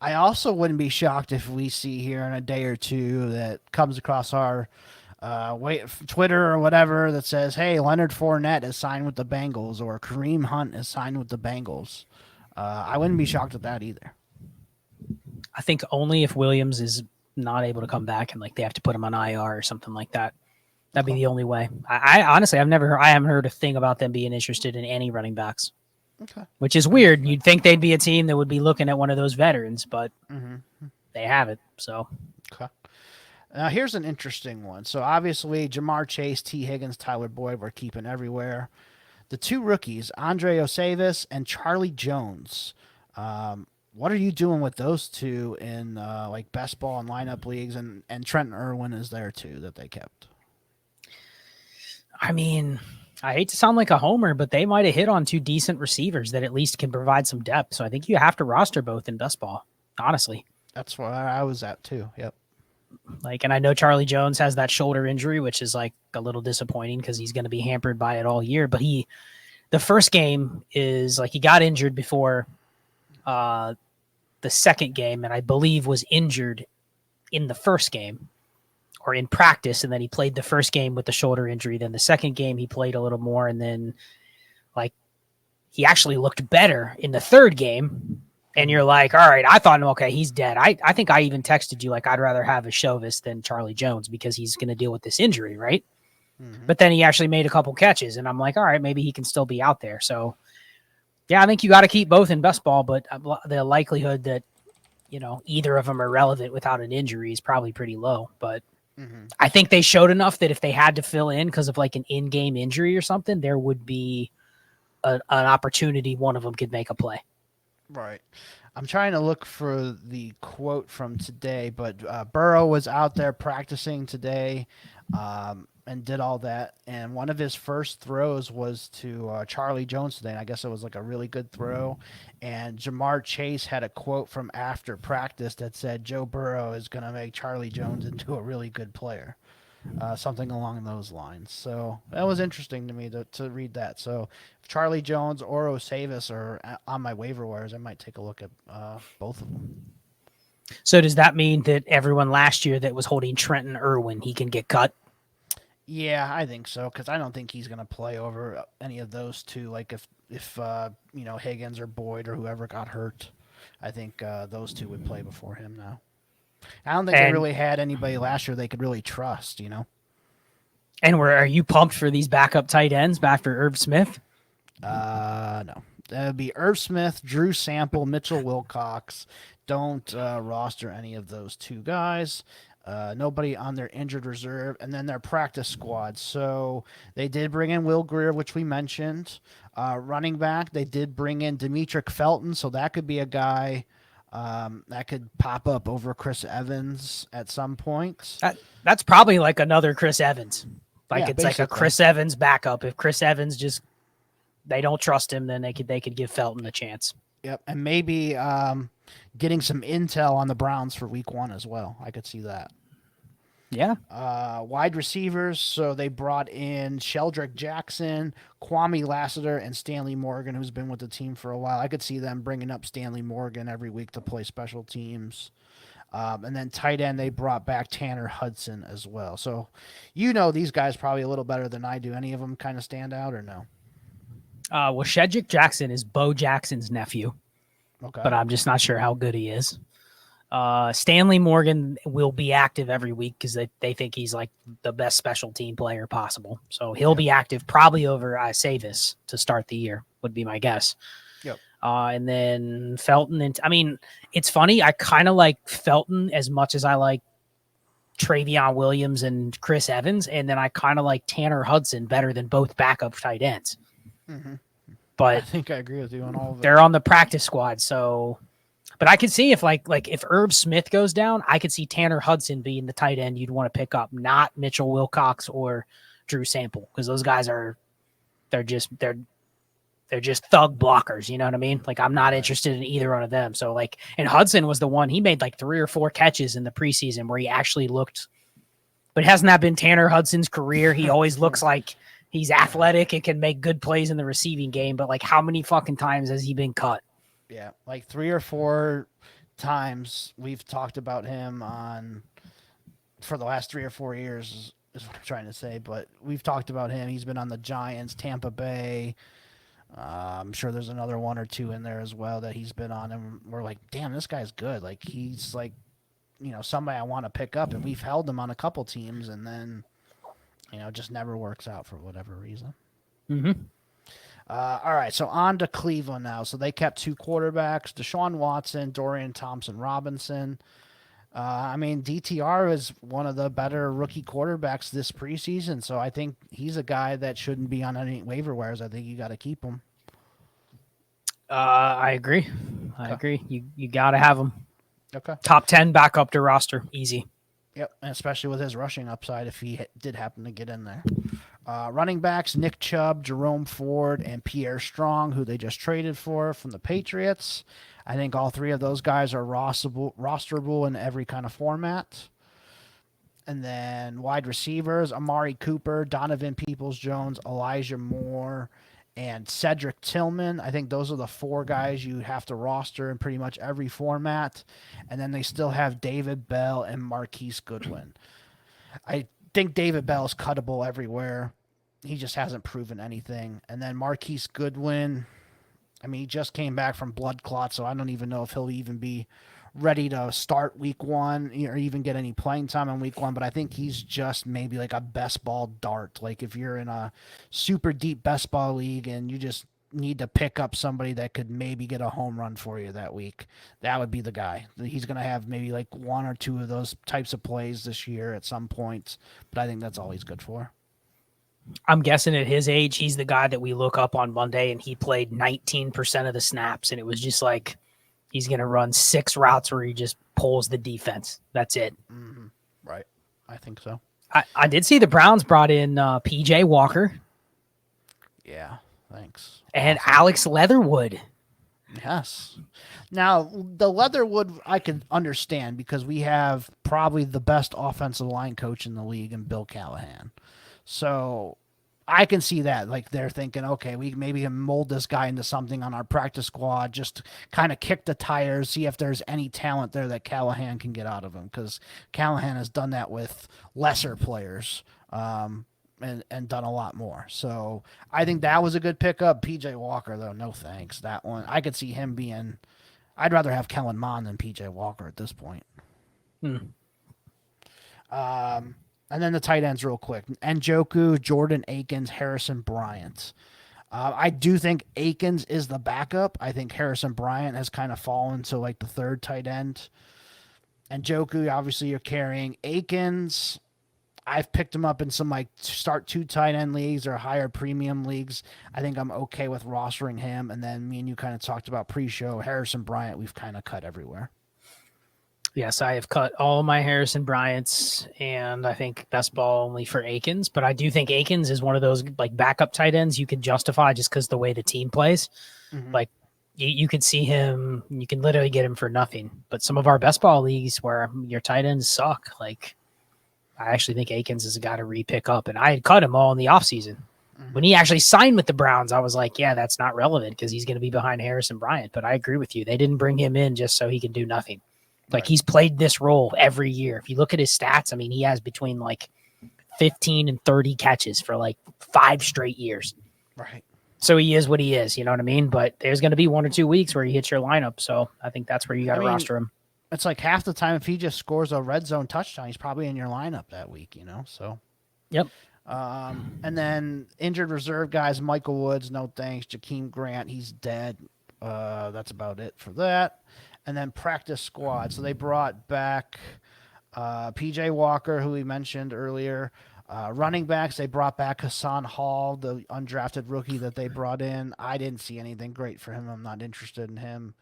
I also wouldn't be shocked if we see here in a day or two that comes across our Twitter or whatever that says, hey, Leonard Fournette is signed with the Bengals or Kareem Hunt is signed with the Bengals. I wouldn't be shocked at that either. I think only if Williams is not able to come back and they have to put him on IR or something like that. That'd be the only way. I honestly, I haven't heard a thing about them being interested in any running backs. Okay. Which is weird. You'd think they'd be a team that would be looking at one of those veterans, but they haven't. So, Okay. Now here's an interesting one. So obviously Jamar Chase, T. Higgins, Tyler Boyd, we're keeping everywhere. The two rookies, Andre Osavis and Charlie Jones. What are you doing with those two in like best ball and lineup leagues? And Trenton Irwin is there too that they kept. I mean, I hate to sound like a homer, but they might have hit on two decent receivers that at least can provide some depth. So I think you have to roster both in best ball, honestly. That's where I was at too. Yep. Like, and I know Charlie Jones has that shoulder injury, which is like a little disappointing because he's going to be hampered by it all year. But the first game is like he got injured before the second game, and I believe was injured in the first game or in practice. And then he played the first game with the shoulder injury. Then the second game, he played a little more. And then like he actually looked better in the third game. And you're like, all right, I thought, okay, he's dead. I think I even texted you, like, I'd rather have a Chauvis than Charlie Jones because he's going to deal with this injury, right? Mm-hmm. But then he actually made a couple catches, and I'm like, all right, maybe he can still be out there. So, yeah, I think you got to keep both in best ball, but the likelihood that, you know, either of them are relevant without an injury is probably pretty low. But I think they showed enough that if they had to fill in because of, like, an in-game injury or something, there would be an opportunity one of them could make a play. Right. I'm trying to look for the quote from today, but Burrow was out there practicing today and did all that. And one of his first throws was to Charlie Jones today. And I guess it was like a really good throw. And Jamar Chase had a quote from after practice that said, Joe Burrow is going to make Charlie Jones into a really good player. Something along those lines. So that was interesting to me to read that. So if Charlie Jones or Osavis are on my waiver wires, I might take a look at both of them. So does that mean that everyone last year that was holding Trenton Irwin, he can get cut? Yeah, I think so, because I don't think he's going to play over any of those two. Like if you know, Higgins or Boyd or whoever got hurt, I think those two would play before him now. I don't think they really had anybody last year they could really trust, you know. And are you pumped for these backup tight ends after Irv Smith? No. That would be Irv Smith, Drew Sample, Mitchell Wilcox. Don't roster any of those two guys. Nobody on their injured reserve, and then their practice squad. So they did bring in Will Grier, which we mentioned. Running back, they did bring in Demetric Felton, so that could be a guy that could pop up over Chris Evans at some point. That's probably like another Chris Evans. Like it's basically. like a Chris Evans backup. If Chris Evans they don't trust him, then they could give Felton a chance. Yep, and maybe getting some intel on the Browns for week 1 as well. I could see that. Yeah. Wide receivers, so they brought in Sheldrick Jackson, Kwame Lassiter, and Stanley Morgan, who's been with the team for a while. I could see them bringing up Stanley Morgan every week to play special teams. And then tight end, they brought back Tanner Hudson as well. So, you know, these guys probably a little better than I do. Any of them kind of stand out or no? Well, Sheldrick Jackson is Bo Jackson's nephew. Okay. But I'm just not sure how good he is. Stanley Morgan will be active every week because they think he's like the best special team player possible. So he'll be active probably over Savis to start the year, would be my guess. Yep. And then Felton. And I mean, it's funny. I kind of like Felton as much as I like Travion Williams and Chris Evans. And then I kind of like Tanner Hudson better than both backup tight ends. Mm-hmm. But I think I agree with you on all of it. They're on the practice squad, so. But I could see if like if Irv Smith goes down, I could see Tanner Hudson being the tight end you'd want to pick up, not Mitchell Wilcox or Drew Sample, because those guys they're just thug blockers. You know what I mean? Like I'm not interested in either one of them. So like, and Hudson was the one he made like 3 or 4 catches in the preseason where he actually looked. But hasn't that been Tanner Hudson's career? He always looks like he's athletic and can make good plays in the receiving game. But like, how many fucking times has he been cut? Yeah, like 3 or 4 times we've talked about him for the last 3 or 4 years is what I'm trying to say. But we've talked about him. He's been on the Giants, Tampa Bay. I'm sure there's another 1 or 2 in there as well that he's been on. And we're like, damn, this guy's good. Like he's like, you know, somebody I want to pick up. And we've held him on a couple teams. And then Just never works out for whatever reason. Mm-hmm. All right, so on to Cleveland now. So they kept 2 quarterbacks, Deshaun Watson, Dorian Thompson-Robinson. DTR is one of the better rookie quarterbacks this preseason, so I think he's a guy that shouldn't be on any waiver wires. I think you got to keep him. I agree. I agree. You got to have him. Okay. Top 10 back up to roster. Easy. Yep, and especially with his rushing upside if he did happen to get in there. Running backs, Nick Chubb, Jerome Ford, and Pierre Strong, who they just traded for from the Patriots. I think all 3 of those guys are rosterable in every kind of format. And then wide receivers, Amari Cooper, Donovan Peoples-Jones, Elijah Moore, and Cedric Tillman. I think those are the 4 guys you have to roster in pretty much every format. And then they still have David Bell and Marquise Goodwin. I think David Bell is cuttable everywhere. He just hasn't proven anything. And then Marquise Goodwin, he just came back from blood clot, so I don't even know if he'll even be ready to start week 1 or even get any playing time in week 1, but I think he's just maybe like a best ball dart. Like if you're in a super deep best ball league and you just need to pick up somebody that could maybe get a home run for you that week, that would be the guy. He's going to have maybe like 1 or 2 of those types of plays this year at some point, but I think that's all he's good for. I'm guessing at his age, he's the guy that we look up on Monday and he played 19% of the snaps, and it was just like, he's going to run 6 routes where he just pulls the defense. That's it. Mm-hmm. Right. I think so. I did see the Browns brought in P.J. Walker. Yeah, thanks. And awesome. Alex Leatherwood. Yes. Now, the Leatherwood I could understand because we have probably the best offensive line coach in the league in Bill Callahan. So I can see that. Like they're thinking, okay, we maybe can mold this guy into something on our practice squad, just kind of kick the tires, see if there's any talent there that Callahan can get out of him. Because Callahan has done that with lesser players and done a lot more. So I think that was a good pickup. PJ Walker, though, no thanks. That one, I could see him being, I'd rather have Kellen Mond than PJ Walker at this point. And then the tight ends real quick. Njoku, Jordan Akins, Harrison Bryant. I do think Akins is the backup. I think Harrison Bryant has kind of fallen to like the 3rd tight end. Njoku, obviously you're carrying. Akins, I've picked him up in some like start 2 tight end leagues or higher premium leagues. I think I'm okay with rostering him. And then me and you kind of talked about pre-show. Harrison Bryant, we've kind of cut everywhere. Yes, I have cut all my Harrison Bryants, and I think best ball only for Akins. But I do think Akins is one of those like backup tight ends you could justify just because the way the team plays. Mm-hmm. Like you could see him, you can literally get him for nothing. But some of our best ball leagues where your tight ends suck, like I actually think Akins is a guy to re-pick up. And I had cut him all in the offseason. Mm-hmm. When he actually signed with the Browns, I was like, yeah, that's not relevant because he's going to be behind Harrison Bryant. But I agree with you. They didn't bring him in just so he can do nothing. Like he's played this role every year. If you look at his stats, he has between like 15 and 30 catches for like 5 straight years. Right. So he is what he is, you know what I mean? But there's going to be 1 or 2 weeks where he hits your lineup. So I think that's where you got to roster him. It's like half the time if he just scores a red zone touchdown, he's probably in your lineup that week, So. Yep. And then injured reserve guys, Michael Woods, no thanks. Jakeem Grant, he's dead. That's about it for that. And then practice squad. So they brought back P.J. Walker, who we mentioned earlier. Running backs, they brought back Hassan Hall, the undrafted rookie that they brought in. I didn't see anything great for him. I'm not interested in him.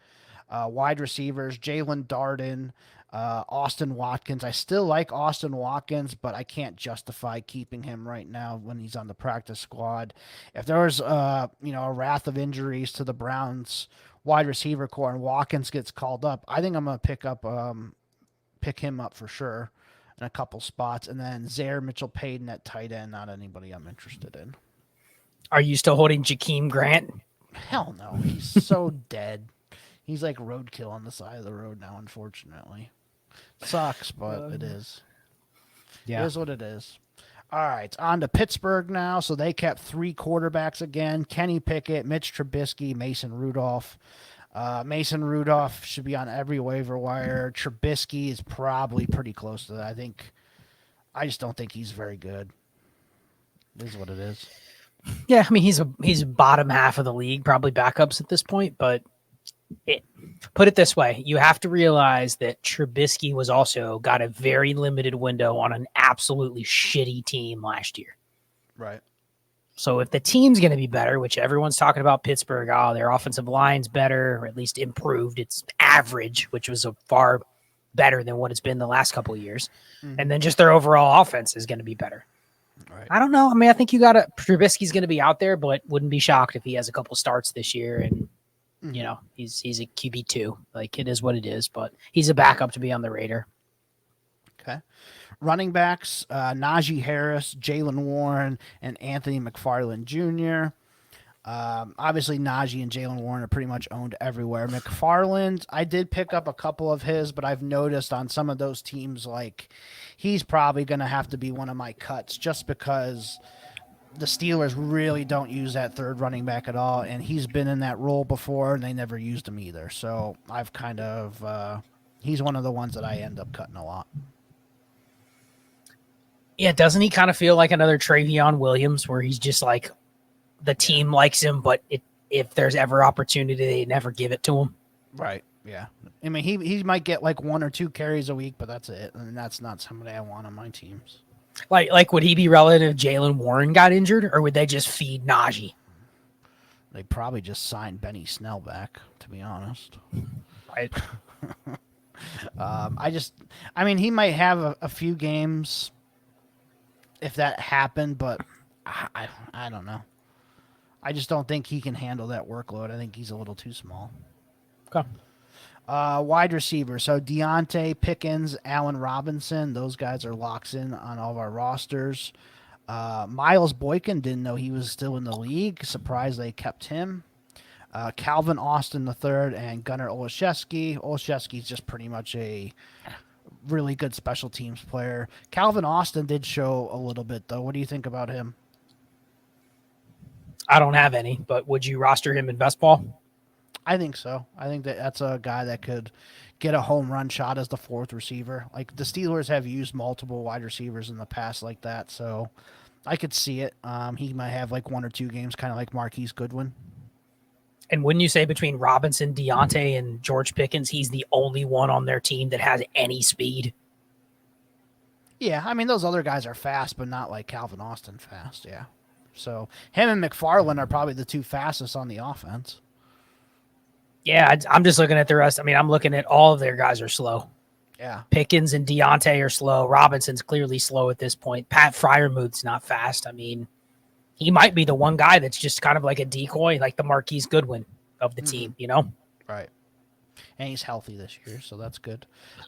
Wide receivers, Jalen Darden, Austin Watkins. I still like Austin Watkins, but I can't justify keeping him right now when he's on the practice squad. If there was, a wrath of injuries to the Browns wide receiver core and Watkins gets called up, I think I'm going to pick him up for sure in a couple spots. And then Zaire Mitchell-Payton at tight end, not anybody I'm interested in. Are you still holding Jakeem Grant? Hell no. He's so dead. He's like roadkill on the side of the road now, unfortunately. Sucks, but it is. Yeah. It is what it is. All right, on to Pittsburgh now. So they kept 3 quarterbacks again. Kenny Pickett, Mitch Trubisky, Mason Rudolph. Mason Rudolph should be on every waiver wire. Trubisky is probably pretty close to that. I just don't think he's very good. It is what it is. Yeah, I mean he's bottom half of the league, probably backups at this point. But put it this way, you have to realize that Trubisky was also got a very limited window on an absolutely shitty team last year. Right. So if the team's going to be better, which everyone's talking about Pittsburgh, their offensive line's better, or at least improved. It's average, which was a far better than what it's been the last couple of years. Mm-hmm. And then just their overall offense is going to be better. Right. I don't know. I mean, I think Trubisky's going to be out there, but wouldn't be shocked if he has a couple starts this year. And, you know, he's a QB2. Like, it is what it is, but he's a backup to be on the radar. Okay. Running backs, Najee Harris, Jalen Warren, and Anthony McFarland Jr. Obviously, Najee and Jalen Warren are pretty much owned everywhere. McFarland, I did pick up a couple of his, but I've noticed on some of those teams, like, he's probably going to have to be one of my cuts just because the Steelers really don't use that third running back at all, and he's been in that role before, and they never used him either. So I've kind of he's one of the ones that I end up cutting a lot. Yeah, doesn't he kind of feel like another Travion Williams where he's just like the team likes him, but if there's ever opportunity, they never give it to him? Right, yeah. I mean, he might get like 1 or 2 carries a week, but that's it. And that's not somebody I want on my teams. Like would he be relevant if Jalen Warren got injured, or would they just feed Najee? They probably just signed Benny Snell back, to be honest. Right. I mean, he might have a few games if that happened, but I don't know. I just don't think he can handle that workload. I think he's a little too small. Okay. Wide receiver. So Deontay, Pickens, Allen Robinson, those guys are locks in on all of our rosters. Miles Boykin, didn't know he was still in the league. Surprised they kept him. Calvin Austin III and Gunnar Olszewski. Olszewski's just pretty much a really good special teams player. Calvin Austin did show a little bit, though. What do you think about him? I don't have any, but would you roster him in best ball? I think so. I think that's a guy that could get a home run shot as the 4th receiver. Like, the Steelers have used multiple wide receivers in the past like that, so I could see it. He might have like 1 or 2 games, kind of like Marquise Goodwin. And wouldn't you say between Robinson, Deontay, and George Pickens, he's the only one on their team that has any speed? Yeah, I mean, those other guys are fast, but not like Calvin Austin fast, yeah. So him and McFarland are probably the 2 fastest on the offense. Yeah, I'm just looking at the rest. I mean, I'm looking at all of their guys are slow. Yeah. Pickens and Deontay are slow. Robinson's clearly slow at this point. Pat Freiermuth's not fast. I mean, he might be the one guy that's just kind of like a decoy, like the Marquise Goodwin of the team, you know? Right. And he's healthy this year, so that's good.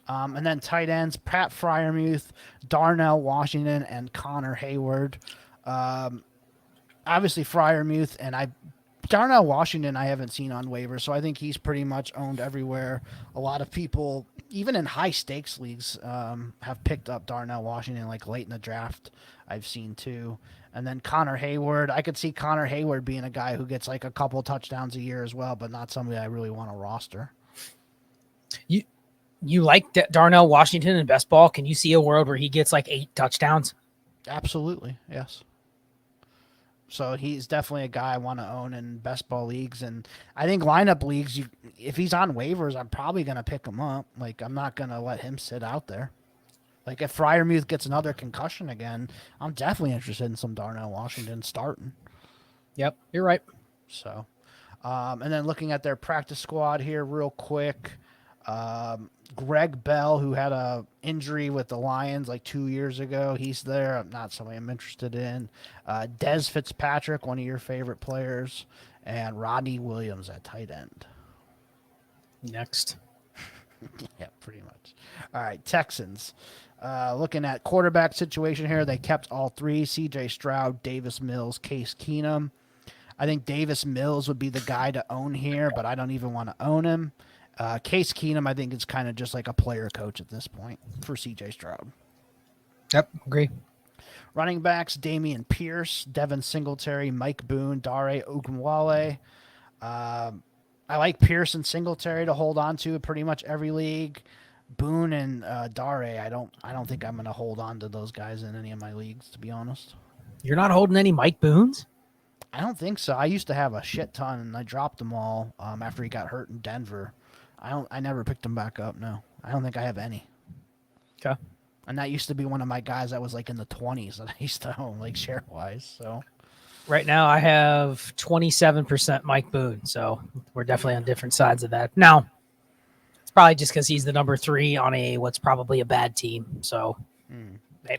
And then tight ends, Pat Freiermuth, Darnell Washington, and Connor Hayward. Obviously, Freiermuth and Darnell Washington I haven't seen on waivers, so I think he's pretty much owned everywhere. A lot of people, even in high-stakes leagues, have picked up Darnell Washington like late in the draft, I've seen too. And then Connor Hayward, I could see Connor Hayward being a guy who gets like a couple touchdowns a year as well, but not somebody I really want to roster. You like Darnell Washington in best ball? Can you see a world where he gets like 8 touchdowns? Absolutely, yes. So he's definitely a guy I want to own in best ball leagues. And I think lineup leagues, if he's on waivers, I'm probably going to pick him up. Like, I'm not going to let him sit out there. Like, if Freiermuth gets another concussion again, I'm definitely interested in some Darnell Washington starting. Yep, you're right. So, and then looking at their practice squad here real quick, Greg Bell, who had a injury with the Lions like 2 years ago, he's there. Not somebody I'm interested in. Dez Fitzpatrick, one of your favorite players, and Rodney Williams at tight end. Next. Yeah, pretty much. All right, Texans. Looking at quarterback situation here, they kept all 3, C.J. Stroud, Davis Mills, Case Keenum. I think Davis Mills would be the guy to own here, but I don't even want to own him. Case Keenum, I think, is kind of just like a player coach at this point for C.J. Stroud. Yep, agree. Running backs, Damian Pierce, Devin Singletary, Mike Boone, Dare Ogunwale. I like Pierce and Singletary to hold on to pretty much every league. Boone and Dare, I don't think I'm going to hold on to those guys in any of my leagues, to be honest. You're not holding any Mike Boones? I don't think so. I used to have a shit ton, and I dropped them all after he got hurt in Denver. I never picked him back up. No, I don't think I have any. Okay. And that used to be one of my guys that was like in the 20s that I used to own, like share wise. So Right now, I have 27% Mike Boone, so we're definitely on different sides of that. Now, it's probably just because he's the number 3 on what's probably a bad team. So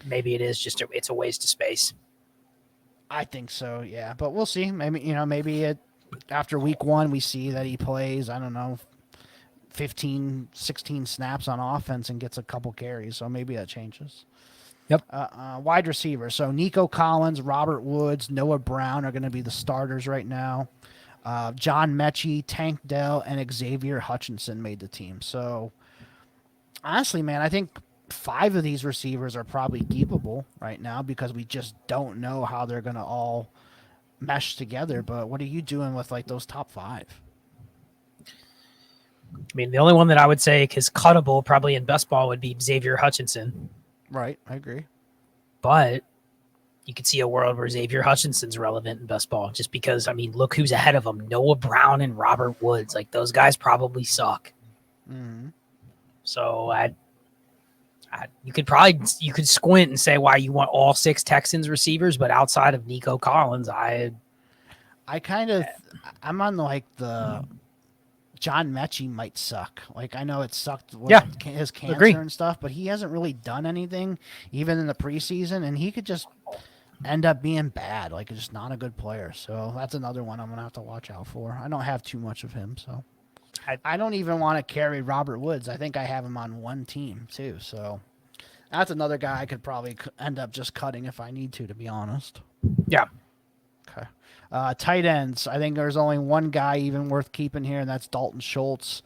maybe it is just it's a waste of space. I think so, yeah. But we'll see. Maybe after week 1 we see that he plays, I don't know, 15, 16 snaps on offense and gets a couple carries. So maybe that changes. Yep. Wide receiver. So Nico Collins, Robert Woods, Noah Brown are going to be the starters right now. John Mechie, Tank Dell, and Xavier Hutchinson made the team. So honestly, man, I think 5 of these receivers are probably keepable right now because we just don't know how they're going to all mesh together. But what are you doing with like those top 5? I mean, the only one that I would say is cuttable probably in best ball would be Xavier Hutchinson. Right, I agree. But you could see a world where Xavier Hutchinson's relevant in best ball just because, I mean, look who's ahead of him. Noah Brown and Robert Woods. Like, those guys probably suck. Mm-hmm. So you could squint and say why you want all 6 Texans receivers, but outside of Nico Collins, I'm on like the John Mechie might suck. Like, I know it sucked with his cancer and stuff, but he hasn't really done anything even in the preseason, and he could just end up being bad. Like, just not a good player. So that's another one I'm going to have to watch out for. I don't have too much of him, so. I don't even want to carry Robert Woods. I think I have him on one team, too. So that's another guy I could probably end up just cutting if I need to be honest. Yeah. Okay. Tight ends. I think there's only one guy even worth keeping here, and that's Dalton Schultz.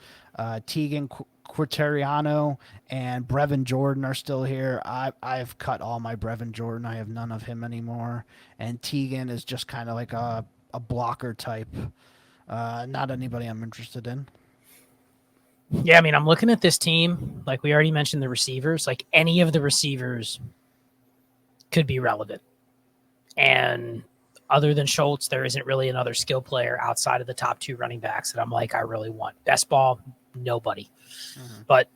Tegan Quateriano and Brevin Jordan are still here. I've cut all my Brevin Jordan. I have none of him anymore. And Tegan is just kind of like a blocker type. Not anybody I'm interested in. Yeah, I mean, I'm looking at this team. Like we already mentioned the receivers. Like any of the receivers could be relevant. And other than Schultz, there isn't really another skill player outside of the top 2 running backs that I'm like, I really want. Best ball, nobody. Mm-hmm. But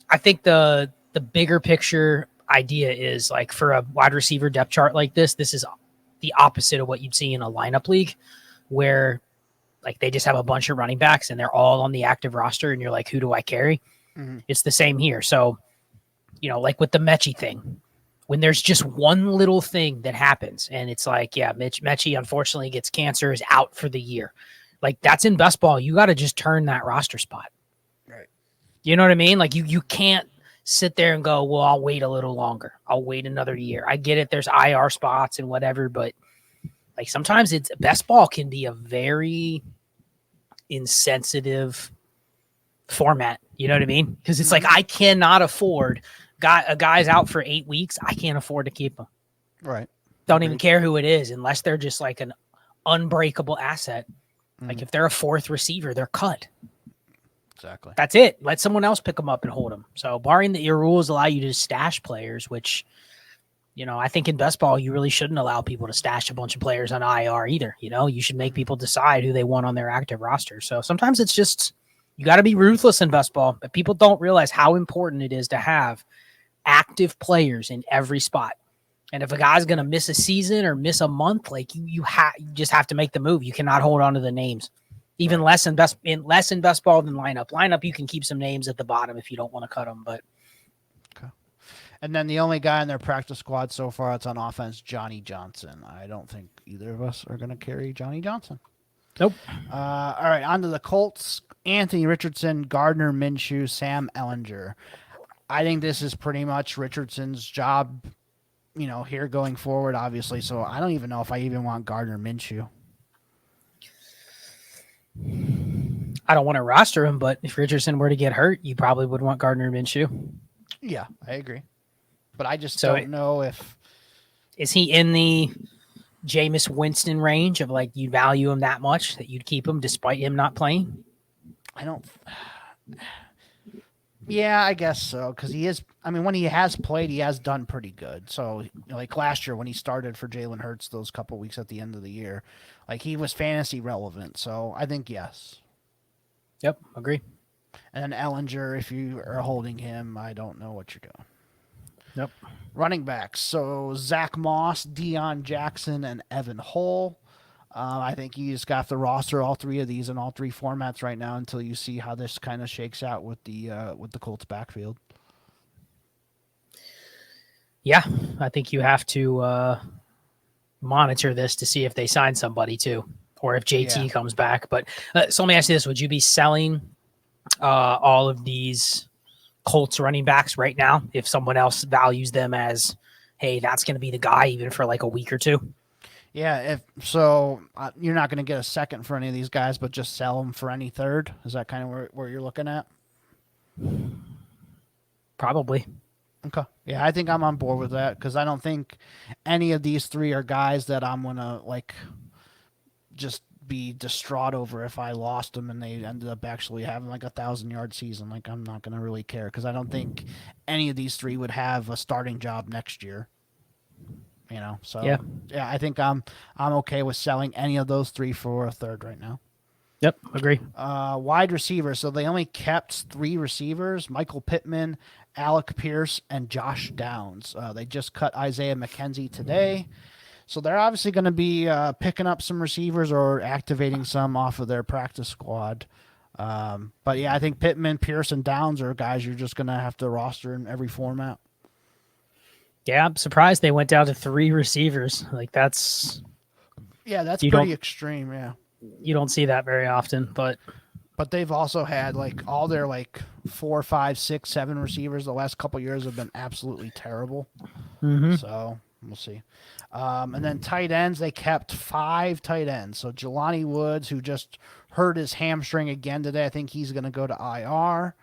I think the bigger picture idea is like for a wide receiver depth chart like this is the opposite of what you'd see in a lineup league where like they just have a bunch of running backs and they're all on the active roster and you're like, who do I carry? Mm-hmm. It's the same here. So, like with the Mechie thing, when there's just one little thing that happens and it's like, yeah, Mechie unfortunately gets cancer, is out for the year. Like that's in best ball. You got to just turn that roster spot. Right. You know what I mean? Like you can't sit there and go, well, I'll wait a little longer. I'll wait another year. I get it. There's IR spots and whatever, but like sometimes it's best ball can be a very insensitive format. You know what I mean? Because it's like, I cannot afford a guy's out for 8 weeks. I can't afford to keep him. Right. Don't even care who it is unless they're just like an unbreakable asset. Like if they're a 4th receiver, they're cut. Exactly. That's it. Let someone else pick them up and hold them. So barring that your rules allow you to stash players, which, I think in best ball, you really shouldn't allow people to stash a bunch of players on IR either. You should make people decide who they want on their active roster. So sometimes it's just, you got to be ruthless in best ball, but people don't realize how important it is to have active players in every spot. And if a guy's going to miss a season or miss a month, like you just have to make the move. You cannot hold on to the names. Even less in best ball than lineup. Lineup, you can keep some names at the bottom if you don't want to cut them. But okay. And then the only guy in their practice squad so far that's on offense, Johnny Johnson. I don't think either of us are going to carry Johnny Johnson. Nope. All right, on to the Colts. Anthony Richardson, Gardner Minshew, Sam Ehlinger. I think this is pretty much Richardson's job, here going forward, obviously. So I don't even know if I even want Gardner Minshew. I don't want to roster him, but if Richardson were to get hurt, you probably would want Gardner Minshew. Yeah, I agree. But I just don't know if... Is he in the Jameis Winston range of like you value him that much that you'd keep him despite him not playing? I don't... Yeah, I guess so. Because he is. I mean, when he has played, he has done pretty good. So, like last year when he started for Jalen Hurts, those couple weeks at the end of the year, like he was fantasy relevant. So I think yes. Yep, agree. And then Ellinger, if you are holding him, I don't know what you're doing. Yep. Running backs. So Zach Moss, Deion Jackson, and Evan Hull. I think you just got to roster all three of these in all three formats right now until you see how this kind of shakes out with the Colts backfield. Yeah, I think you have to monitor this to see if they sign somebody too, or if JT comes back. But so let me ask you this: would you be selling all of these Colts running backs right now if someone else values them as, hey, that's going to be the guy even for like a week or two? Yeah, if so, you're not going to get a second for any of these guys, but just sell them for any third. Is that kind of where you're looking at? Probably. Okay. Yeah, I think I'm on board with that because I don't think any of these three are guys that I'm going to like just be distraught over if I lost them and they ended up actually having like 1,000-yard season. Like I'm not going to really care because I don't think any of these three would have a starting job next year. So yeah, I think I'm okay with selling any of those three for a third right now. Yep, agree. Wide receivers. So they only kept 3 receivers: Michael Pittman, Alec Pierce, and Josh Downs. They just cut Isaiah McKenzie today. So they're obviously going to be picking up some receivers or activating some off of their practice squad. But yeah, I think Pittman, Pierce, and Downs are guys you're just going to have to roster in every format. Yeah, I'm surprised they went down to 3 receivers. Like that's pretty extreme. Yeah, you don't see that very often, but they've also had like all their like 4, 5, 6, 7 receivers the last couple years have been absolutely terrible. Mm-hmm. So we'll see. And then tight ends, they kept 5 tight ends. So Jelani Woods, who just hurt his hamstring again today, I think he's going to go to IR.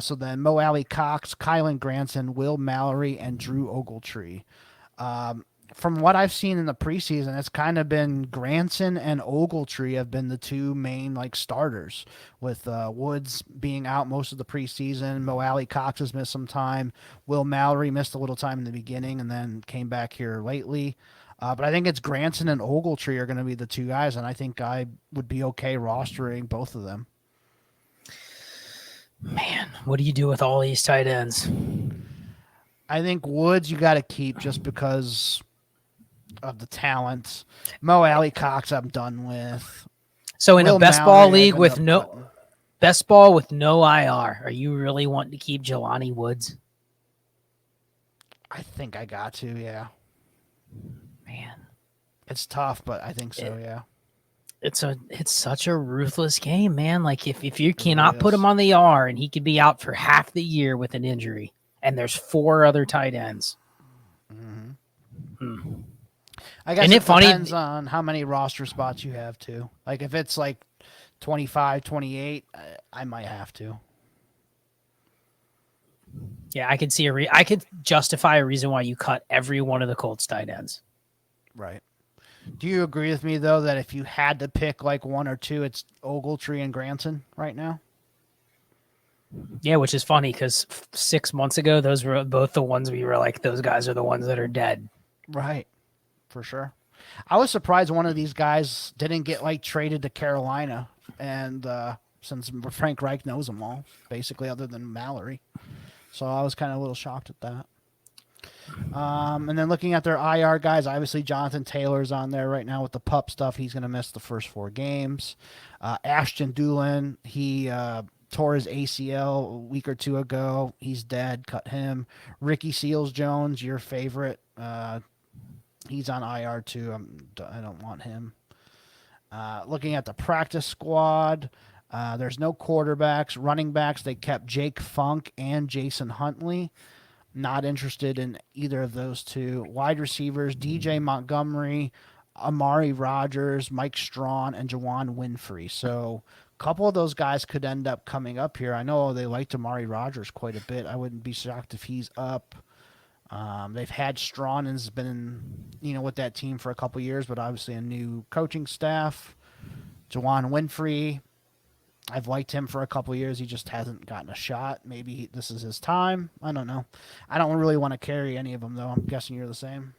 So then Mo Alley Cox, Kylan Granson, Will Mallory, and Drew Ogletree. From what I've seen in the preseason, it's kind of been Granson and Ogletree have been the 2 main like starters, with Woods being out most of the preseason. Mo Alley Cox has missed some time. Will Mallory missed a little time in the beginning and then came back here lately. But I think it's Granson and Ogletree are going to be the 2 guys, and I think I would be okay rostering both of them. Man, what do you do with all these tight ends? I think Woods you got to keep just because of the talent. Mo Alley Cox I'm done with. So in Will a best Mallory, ball league I've with ended no up cutting. best ball with no IR, are you really wanting to keep Jelani Woods? I think I got to, yeah. Man, It's tough, but I think so, yeah. it's such a ruthless game, man. Like if you cannot really put is. him on the IR and he could be out for half the year with an injury, and there's 4 other tight ends. Mm-hmm. I guess it depends on how many roster spots you have, too. Like, if it's, like, 25, 28, I might have to. Yeah, I could see I could justify a reason why you cut every one of the Colts tight ends. Right. Do you agree with me, though, that if you had to pick, like, 1 or 2, it's Ogletree and Granson right now? Yeah, which is funny because 6 months ago, those were both the ones we were like, those guys are the ones that are dead. Right. For sure. I was surprised one of these guys didn't get like traded to Carolina, and since Frank Reich knows them all, basically, other than Mallory, so I was kind of a little shocked at that. And then looking at their IR guys, obviously Jonathan Taylor's on there right now with the pup stuff. He's going to miss the first 4 games. Ashton Doolin, he tore his ACL a week or 2 ago. He's dead. Cut him. Ricky Seals-Jones, your favorite. He's on IR too. I don't want him. Looking at the practice squad, there's no quarterbacks. Running backs, they kept Jake Funk and Jason Huntley. Not interested in either of those 2. Wide receivers, DJ Montgomery, Amari Rogers, Mike Strawn, and Jawan Winfrey. So a couple of those guys could end up coming up here. I know they liked Amari Rogers quite a bit. I wouldn't be shocked if he's up. They've had Strawn and has been, with that team for a couple years, but obviously a new coaching staff. Jawan Winfrey, I've liked him for a couple years. He just hasn't gotten a shot. Maybe this is his time. I don't know. I don't really want to carry any of them, though. I'm guessing you're the same.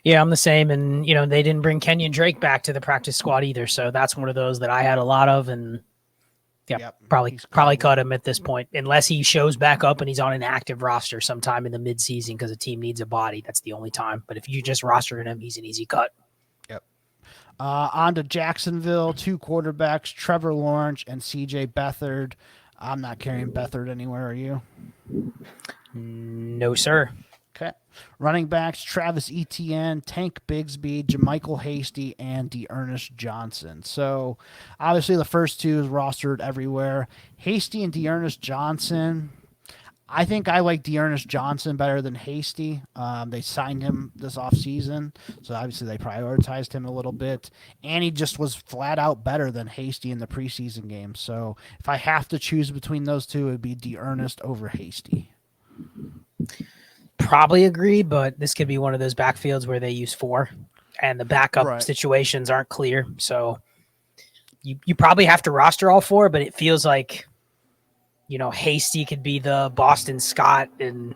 Yeah, I'm the same. And, they didn't bring Kenyon Drake back to the practice squad either. So that's one of those that I had a lot of. And probably cut him at this point, unless he shows back up and he's on an active roster sometime in the midseason because a team needs a body. That's the only time. But if you just roster him, he's an easy cut. Yep. On to Jacksonville, 2 quarterbacks, Trevor Lawrence and CJ Beathard. I'm not carrying Beathard anywhere. Are you? No, sir. Okay. Running backs, Travis Etienne, Tank Bigsby, JaMychal Hasty, and D'Ernest Johnson. So, obviously, the first 2 is rostered everywhere. Hasty and D'Ernest Johnson. I think I like D'Ernest Johnson better than Hasty. They signed him this offseason, so obviously they prioritized him a little bit. And he just was flat out better than Hasty in the preseason game. So if I have to choose between those 2, it would be D'Ernest over Hasty. Probably agree, but this could be one of those backfields where they use 4, and the backup situations aren't clear. So you probably have to roster all 4, but it feels like – Hasty could be the Boston Scott, and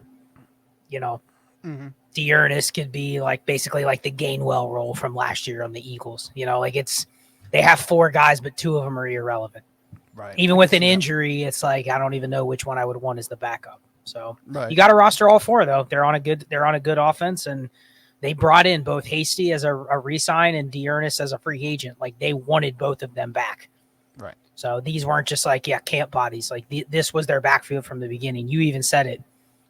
D'Ernest could be basically the Gainwell role from last year on the Eagles. They have 4 guys, but 2 of them are irrelevant. Right. Even with an injury, it's I don't even know which one I would want as the backup. So you got to roster all 4 though. They're on a good offense, and they brought in both Hasty as a re-sign and D'Ernest as a free agent. They wanted both of them back. Right. So these weren't just camp bodies. This was their backfield from the beginning. You even said it.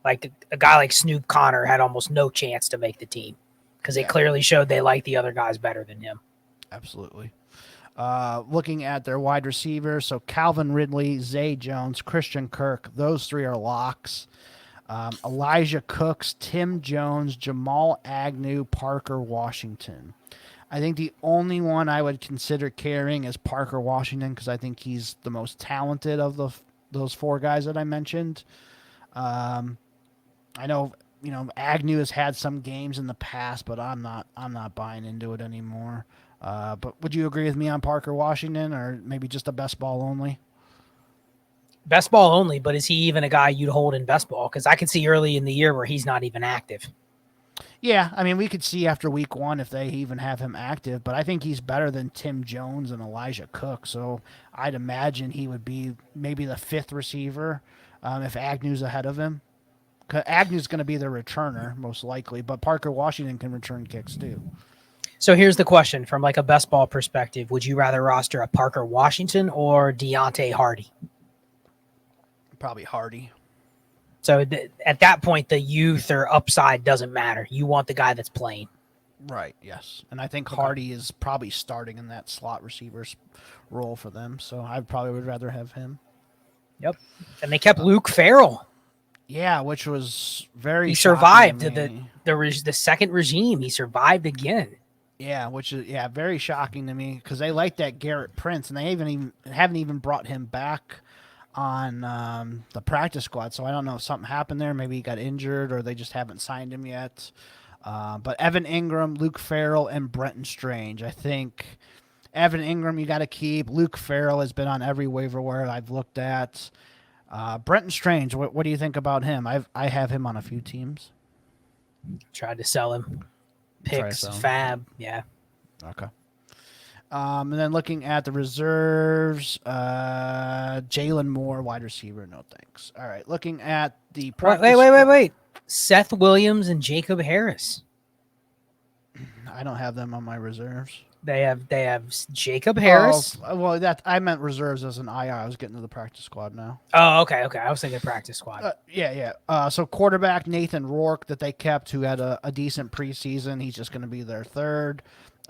A guy like Snoop Connor had almost no chance to make the team because they clearly showed they liked the other guys better than him. Absolutely. Looking at their wide receivers, so Calvin Ridley, Zay Jones, Christian Kirk, those 3 are locks. Elijah Cooks, Tim Jones, Jamal Agnew, Parker Washington. I think the only one I would consider carrying is Parker Washington because I think he's the most talented of those 4 guys that I mentioned. I know Agnew has had some games in the past, but I'm not buying into it anymore. But would you agree with me on Parker Washington, or maybe just a best ball only? Best ball only, but is he even a guy you'd hold in best ball? Because I could see early in the year where he's not even active. Yeah, I mean, we could see after week 1 if they even have him active, but I think he's better than Tim Jones and Elijah Cook, so I'd imagine he would be maybe the 5th receiver if Agnew's ahead of him. Agnew's going to be the returner, most likely, but Parker Washington can return kicks too. So here's the question from a best ball perspective. Would you rather roster a Parker Washington or Deontay Hardy? Probably Hardy. So at that point, the youth or upside doesn't matter. You want the guy that's playing. Right, yes. And I think Hardy is probably starting in that slot receiver's role for them, so I probably would rather have him. Yep. And they kept Luke Farrell. Yeah, which was very He survived the second regime. He survived again. Yeah, which is very shocking to me because they like that Garrett Prince, and they haven't even brought him back on the practice squad, so I don't know if something happened there. Maybe he got injured or they just haven't signed him yet. But Evan Ingram, Luke Farrell, and Brenton Strange. I think Evan Ingram you got to keep. Luke Farrell has been on every waiver wire I've looked at. Brenton Strange, what do you think about him? I have him on a few teams. Tried to sell him. Picks, fab, yeah. Okay. And then looking at the reserves, Jalen Moore, wide receiver, no thanks. All right, looking at the wait. Seth Williams and Jacob Harris. I don't have them on my reserves. They have Jacob Harris. Oh, well, that I meant reserves as an IR. I was getting to the practice squad now. Oh, okay. I was thinking practice squad. Yeah. So quarterback Nathan Rourke that they kept, who had a decent preseason. He's just going to be their 3rd.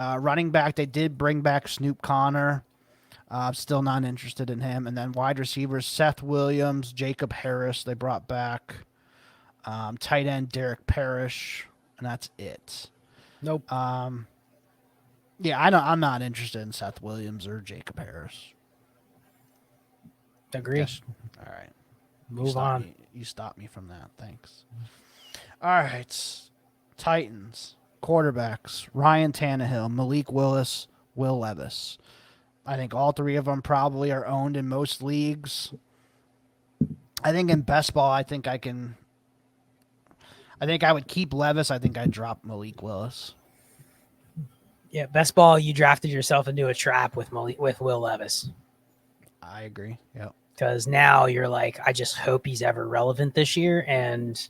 Running back, they did bring back Snoop Connor. Still not interested in him. And then wide receivers, Seth Williams, Jacob Harris, they brought back. Tight end, Derek Parrish, and that's it. Nope. Yeah, I'm not interested in Seth Williams or Jacob Harris. Agree. Yes. All right. Move on. You stopped me from that. Thanks. All right. Titans. Quarterbacks. Ryan Tannehill, Malik Willis, Will Levis. I think all three of them probably are owned in most leagues. I think in best ball, I think I would keep Levis. I think I'd drop Malik Willis. Yeah, best ball, you drafted yourself into a trap with Will Levis. I agree. Yep. Because now you're like, I just hope he's ever relevant this year, and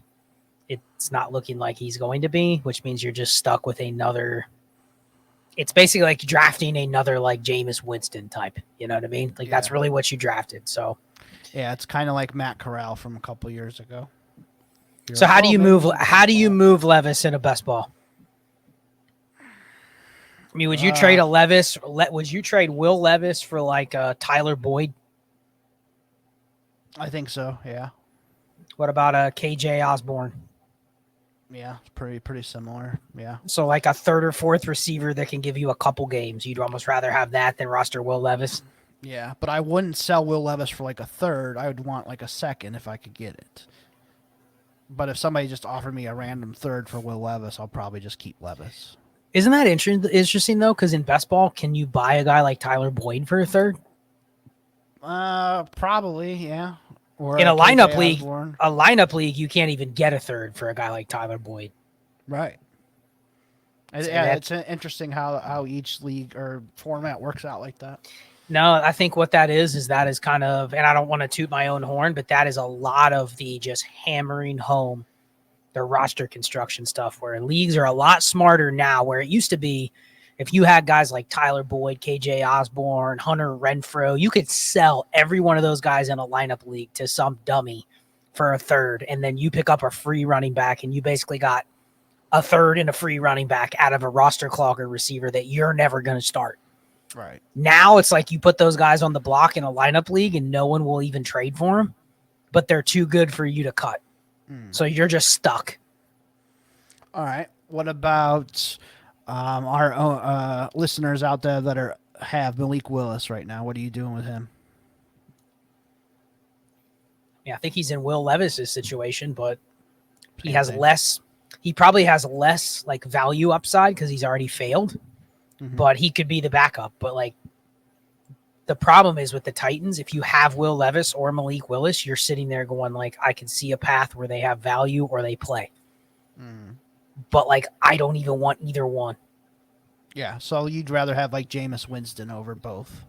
it's not looking like he's going to be, which means you're just stuck with another. It's basically like drafting another like Jameis Winston type. You know what I mean? Like that's really what you drafted. So yeah, it's kind of like Matt Corral from a couple years ago. So how do you move? How do you move Levis in a best ball? I mean, would you trade a Levis? Would you trade Will Levis for like Tyler Boyd? I think so. Yeah. What about a KJ Osborne? Yeah, it's pretty similar. Yeah. So like a third or fourth receiver that can give you a couple games. You'd almost rather have that than roster Will Levis. Yeah, but I wouldn't sell Will Levis for like a third. I would want like a second if I could get it. But if somebody just offered me a random third for Will Levis, I'll probably just keep Levis. Isn't that interesting though? Because in best ball, can you buy a guy like Tyler Boyd for a third? Probably, yeah. Or in a lineup league, you can't even get a third for a guy like Tyler Boyd. Right. Yeah, it's interesting how each league or format works out like that. No, I think what that is kind of, and I don't want to toot my own horn, but that is a lot of the just hammering home the roster construction stuff, where leagues are a lot smarter now, where it used to be if you had guys like Tyler Boyd, KJ Osborne, Hunter Renfrow, you could sell every one of those guys in a lineup league to some dummy for a third, and then you pick up a free running back, and you basically got a third and a free running back out of a roster clogger receiver that you're never going to start. Right. Now it's like you put those guys on the block in a lineup league, and no one will even trade for them, but they're too good for you to cut. So you're just stuck. All right. What about our listeners out there that have Malik Willis right now? What are you doing with him? Yeah, I think he's in Will Levis's situation, but he has less. He probably has less like value upside because he's already failed. But he could be the backup. But like the problem is with the Titans, if you have Will Levis or Malik Willis, you're sitting there going like, I can see a path where they have value or they play. But like, I don't even want either one. Yeah. So you'd rather have like Jameis Winston over both.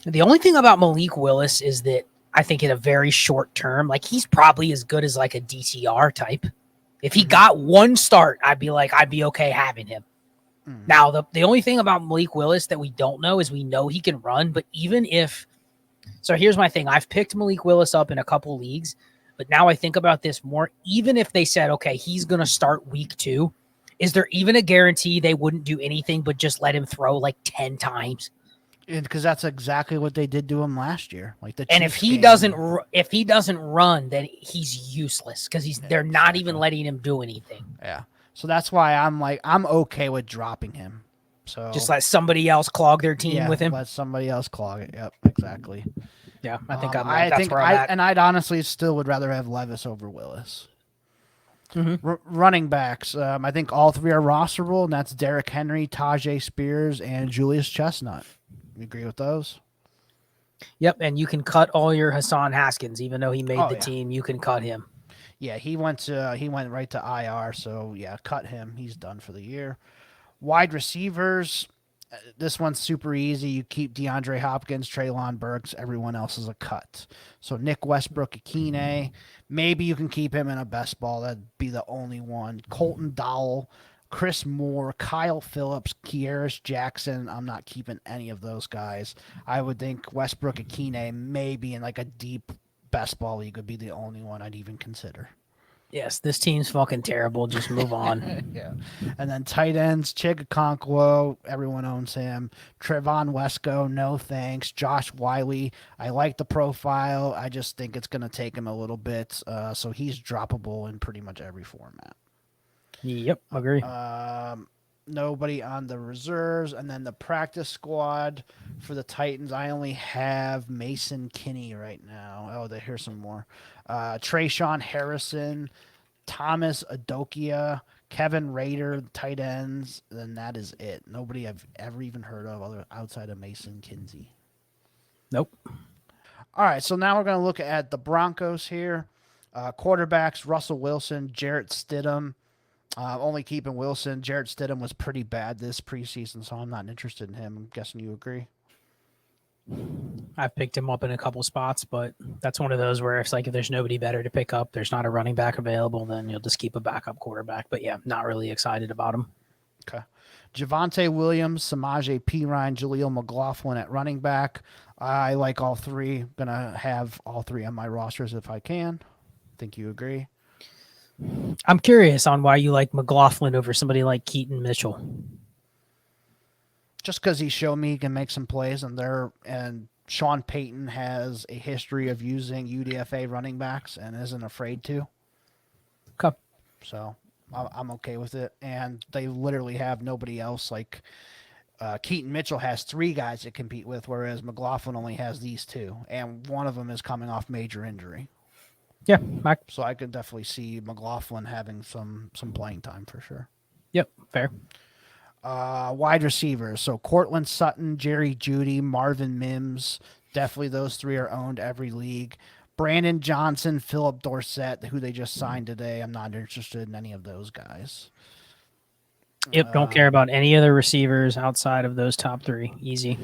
The only thing about Malik Willis is that I think in a very short term, like he's probably as good as like a DTR type. If he got one start, I'd be okay having him. Now, the only thing about Malik Willis that we don't know is we know he can run, but even if – so here's my thing. I've picked Malik Willis up in a couple leagues, but now I think about this more. Even if they said, okay, he's going to start week 2, is there even a guarantee they wouldn't do anything but just let him throw like 10 times? Because that's exactly what they did to him last year. Like the and if he doesn't run, then he's useless because they're not even letting him do anything. Yeah. So that's why I'm okay with dropping him. So just let somebody else clog their team with him. Let somebody else clog it. Yep, exactly. Yeah, I think that's where I'm at. And I'd honestly still would rather have Levis over Willis. Running backs, I think all three are rosterable, and that's Derrick Henry, Tajay Spears, and Julius Chestnut. You agree with those? Yep, and you can cut all your Hassan Haskins, even though he made the team. You can cut him. Yeah, he went right to IR, so yeah, cut him. He's done for the year. Wide receivers, this one's super easy. You keep DeAndre Hopkins, Treylon Burks. Everyone else is a cut. So Nick Westbrook-Ikine, maybe you can keep him in a best ball. That'd be the only one. Colton Dowell, Chris Moore, Kyle Phillips, Kieris Jackson. I'm not keeping any of those guys. I would think Westbrook-Ikine maybe in like a deep best ball league would be the only one I'd even consider. Yes, this team's fucking terrible. Just move on. Yeah. And then tight ends, Chig Okonkwo, everyone owns him. Trevon Wesco, no thanks. Josh Wiley, I like the profile. I just think it's going to take him a little bit. So he's droppable in pretty much every format. Yep, agree. Nobody on the reserves. And then the practice squad for the Titans, I only have Mason Kinney right now. Oh, here's some more. Trayshawn Harrison, Thomas Adokia, Kevin Rader, tight ends, then that is it. Nobody I've ever even heard of outside of Mason Kinsey. Nope. All right, so now we're going to look at the Broncos here. Quarterbacks, Russell Wilson, Jarrett Stidham. Only keeping Wilson. Jarrett Stidham was pretty bad this preseason, so I'm not interested in him. I'm guessing you agree. I've picked him up in a couple spots, but that's one of those where if there's nobody better to pick up, there's not a running back available, then you'll just keep a backup quarterback. But yeah, not really excited about him. Okay. Javonte Williams, Samaje Perine, Jaleel McLaughlin at running back. I like all three. Going to have all three on my rosters if I can. Think you agree? I'm curious on why you like McLaughlin over somebody like Keaton Mitchell. Just because he showed me he can make some plays, and Sean Payton has a history of using UDFA running backs and isn't afraid to. Okay. So I'm okay with it. And they literally have nobody else. Like Keaton Mitchell has 3 guys to compete with, whereas McLaughlin only has these 2, and one of them is coming off major injury. Yeah. So I could definitely see McLaughlin having some playing time for sure. Yep. Fair. Wide receivers. So Cortland Sutton, Jerry Jeudy, Marvin Mims. Definitely those 3 are owned every league. Brandon Johnson, Philip Dorsett, who they just signed today. I'm not interested in any of those guys. Yep. Don't care about any other receivers outside of those top 3. Easy.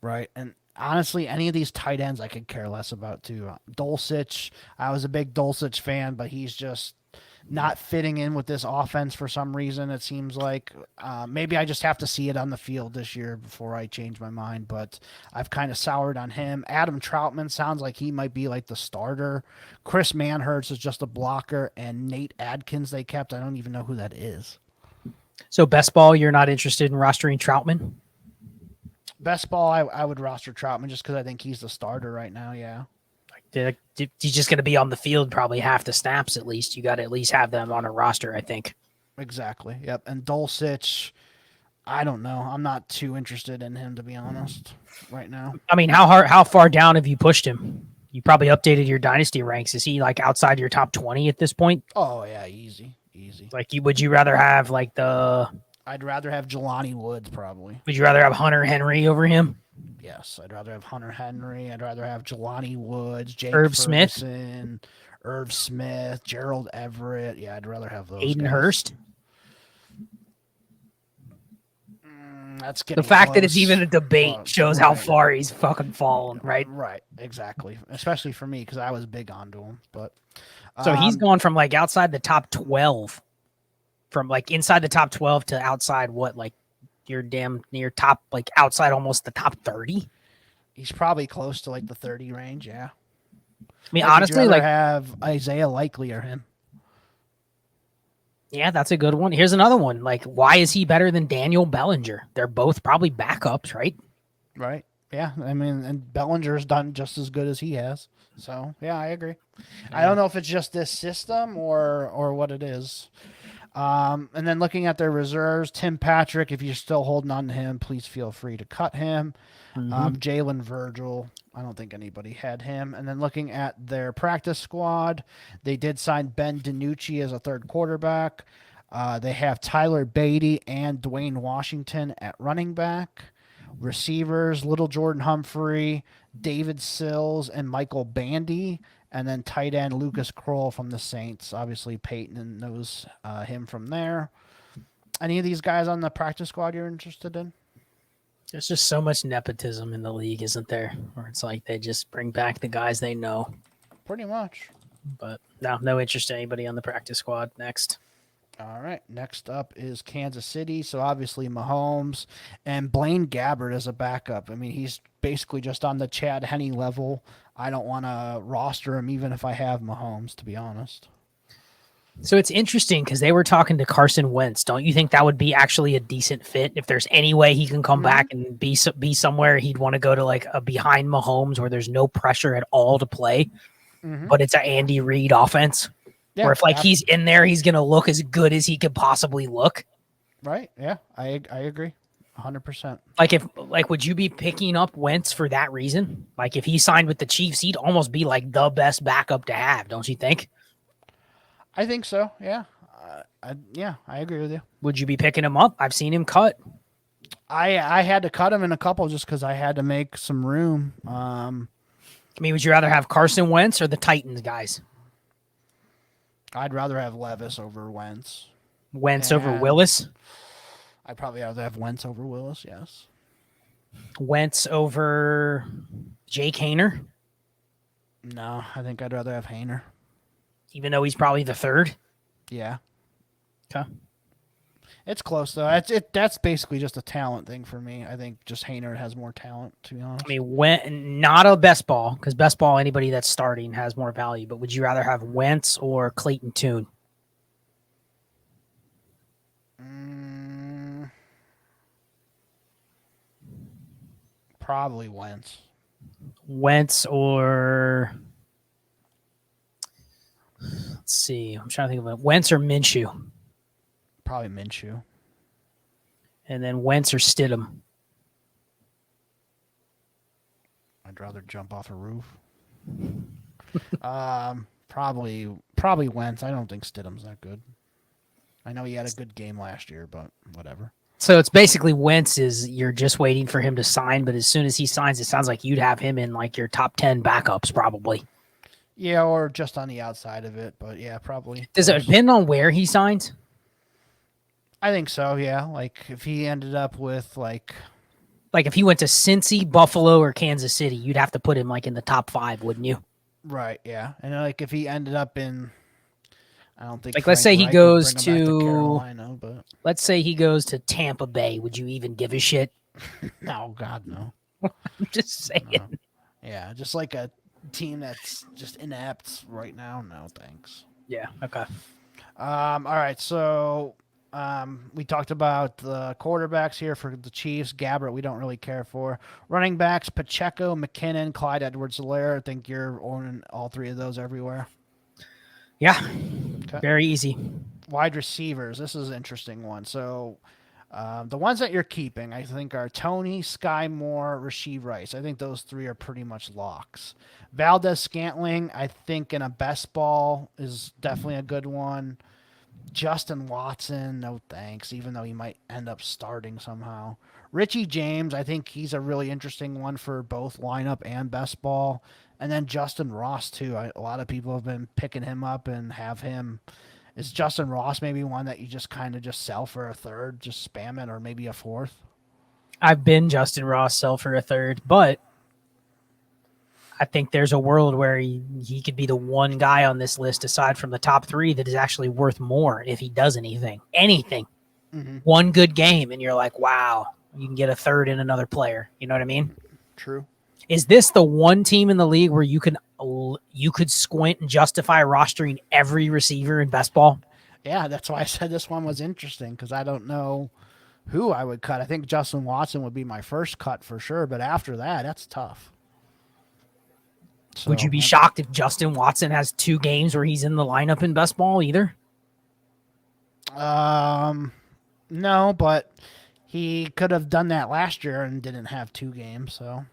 Right. And honestly, any of these tight ends I could care less about too. Dulcich, I was a big Dulcich fan, but he's just not fitting in with this offense for some reason. It seems like maybe I just have to see it on the field this year before I change my mind, but I've kind of soured on him. Adam Troutman sounds like he might be like the starter. Chris Manhertz is just a blocker, and Nate Adkins they kept. I don't even know who that is. So best ball, you're not interested in rostering Troutman? Best ball, I would roster Troutman just because I think he's the starter right now, yeah. He's just going to be on the field probably half the snaps at least. You got to at least have them on a roster, I think. Exactly. Yep. And Dulcich, I don't know. I'm not too interested in him, to be honest, right now. I mean, how far down have you pushed him? You probably updated your dynasty ranks. Is he like outside your top 20 at this point? Oh yeah, easy. Like would you rather have like I'd rather have Jelani Woods probably. Would you rather have Hunter Henry over him? Yes, I'd rather have Hunter Henry. I'd rather have Jelani Woods, Jake Irv Ferguson, Irv Smith, Gerald Everett. Yeah, I'd rather have those. Aiden guys. Hurst. That's getting the fact close. that it's even a debate shows how far he's fucking fallen, right? Right, exactly. Especially for me because I was big onto him. But so he's gone from like outside the top 12, from like inside the top 12 to outside what, like you're damn near top, like outside almost the top 30. He's probably close to like the 30 range. Yeah. I mean, honestly, like have Isaiah Likely or him. Yeah, that's a good one. Here's another one. Like, why is he better than Daniel Bellinger? They're both probably backups, right? Right. Yeah. I mean, and Bellinger's done just as good as he has. So yeah, I agree. Yeah. I don't know if it's just this system or what it is. And then looking at their reserves, Tim Patrick, if you're still holding on to him, please feel free to cut him. Jalen Virgil, I don't think anybody had him. And then looking at their practice squad, they did sign Ben DiNucci as a third quarterback. They have Tyler Beatty and Dwayne Washington at running back. Receivers, Little Jordan Humphrey, David Sills, and Michael Bandy. And then tight end Lucas Kroll from the Saints. Obviously, Peyton knows him from there. Any of these guys on the practice squad you're interested in? There's just so much nepotism in the league, isn't there? Where it's like they just bring back the guys they know. Pretty much. But no interest in anybody on the practice squad. Next. All right. Next up is Kansas City. So obviously Mahomes and Blaine Gabbert as a backup. I mean, he's basically just on the Chad Henne level. I don't want to roster him even if I have Mahomes, to be honest. So it's interesting because they were talking to Carson Wentz. Don't you think that would be actually a decent fit? If there's any way he can come back and be somewhere, he'd want to go to like a behind Mahomes where there's no pressure at all to play, but it's an Andy Reid offense. Yeah, where if like he's in there, he's going to look as good as he could possibly look. Right. Yeah, I agree. 100%. Like, would you be picking up Wentz for that reason? Like, if he signed with the Chiefs, he'd almost be like the best backup to have, don't you think? I think so. Yeah. I agree with you. Would you be picking him up? I've seen him cut. I had to cut him in a couple just because I had to make some room. I mean, would you rather have Carson Wentz or the Titans guys? I'd rather have Levis over Wentz. Wentz over Willis? I'd probably rather have Wentz over Willis, yes. Wentz over Jake Haener? No, I think I'd rather have Haener. Even though he's probably the third? Yeah. Okay. It's close, though. That's basically just a talent thing for me. I think just Haener has more talent, to be honest. I mean, not a best ball, because best ball, anybody that's starting has more value. But would you rather have Wentz or Clayton Tune? Probably Wentz. Wentz or... Let's see. I'm trying to think of it. Wentz or Minshew? Probably Minshew. And then Wentz or Stidham? I'd rather jump off a roof. Probably Wentz. I don't think Stidham's that good. I know he had a good game last year, but whatever. So it's basically Wentz is you're just waiting for him to sign, but as soon as he signs, it sounds like you'd have him in like your top 10 backups probably. Yeah, or just on the outside of it, but yeah, probably. Does it depend on where he signs? I think so, yeah. Like if he ended up with like if he went to Cincy, Buffalo, or Kansas City, you'd have to put him like in the top 5, wouldn't you? Right, yeah. And like if he ended up in I don't think like let's say he goes to Carolina, but let's say he goes to Tampa Bay, would you even give a shit? No, God no. I'm just saying. No. Yeah, just like a team that's just inept right now. No, thanks. Yeah, okay. All right, so we talked about the quarterbacks here for the Chiefs. Gabbert, we don't really care for. Running backs, Pacheco, McKinnon, Clyde Edwards-Helaire. I think you're owning all three of those everywhere. Yeah, okay. Very easy. Wide receivers, this is an interesting one. So the ones that you're keeping, I think, are Tony, Sky Moore, Rasheed Rice. I think those three are pretty much locks. Valdez-Scantling, I think in a best ball is definitely a good one. Justin Watson, no thanks, even though he might end up starting somehow. Richie James, I think he's a really interesting one for both lineup and best ball. And then Justin Ross, too. A lot of people have been picking him up and have him. Is Justin Ross maybe one that you just kind of just sell for a third, just spam it, or maybe a fourth? I've been Justin Ross, sell for a third, but I think there's a world where he could be the one guy on this list aside from the top 3 that is actually worth more if he does anything. Mm-hmm. One good game, and you're like, wow, you can get a third in another player. You know what I mean? True. Is this the one team in the league where you could squint and justify rostering every receiver in best ball? Yeah, that's why I said this one was interesting, because I don't know who I would cut. I think Justin Watson would be my first cut for sure, but after that, that's tough. So, would you be shocked if Justin Watson has 2 games where he's in the lineup in best ball either? No, but he could have done that last year and didn't have 2 games, so.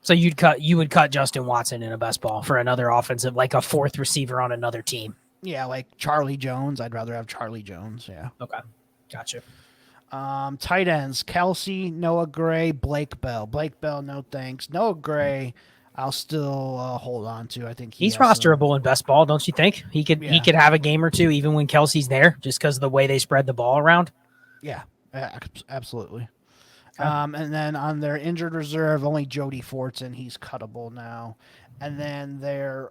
So you would cut Justin Watson in a best ball for another offensive, like a 4th receiver on another team. Yeah, like Charlie Jones. I'd rather have Charlie Jones, yeah. Okay, gotcha. Tight ends, Kelce, Noah Gray, Blake Bell. Blake Bell, no thanks. Noah Gray, I'll still hold on to. I think he's rosterable in best ball, don't you think? He could have a game or 2 even when Kelce's there, just because of the way they spread the ball around. Yeah, absolutely. And then on their injured reserve, only Jody Fortson. He's cuttable now. And then their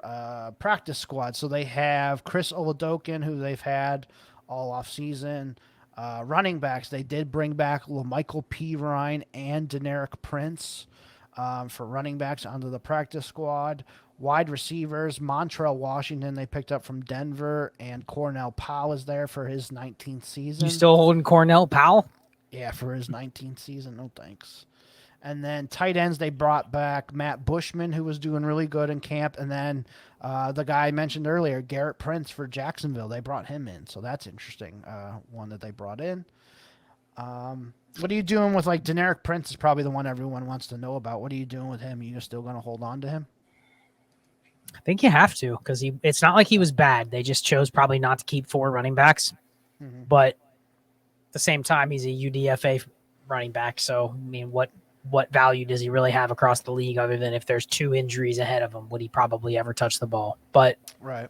practice squad. So they have Chris Oladokun, who they've had all offseason. Running backs, they did bring back Michael Pirine and Deneric Prince for running backs onto the practice squad. Wide receivers, Montrell Washington, they picked up from Denver, and Cornell Powell is there for his 19th season. You still holding Cornell Powell? Yeah, for his 19th season, no thanks. And then tight ends, they brought back Matt Bushman, who was doing really good in camp. And then the guy I mentioned earlier, Garrett Prince for Jacksonville, they brought him in. So that's interesting, one that they brought in. What are you doing with, like, Deneric Prince is probably the one everyone wants to know about. What are you doing with him? Are you still going to hold on to him? I think you have to because it's not like he was bad. They just chose probably not to keep 4 running backs. Mm-hmm. But at the same time, he's a UDFA running back. So, I mean, what value does he really have across the league other than if there's 2 injuries ahead of him, would he probably ever touch the ball? But right.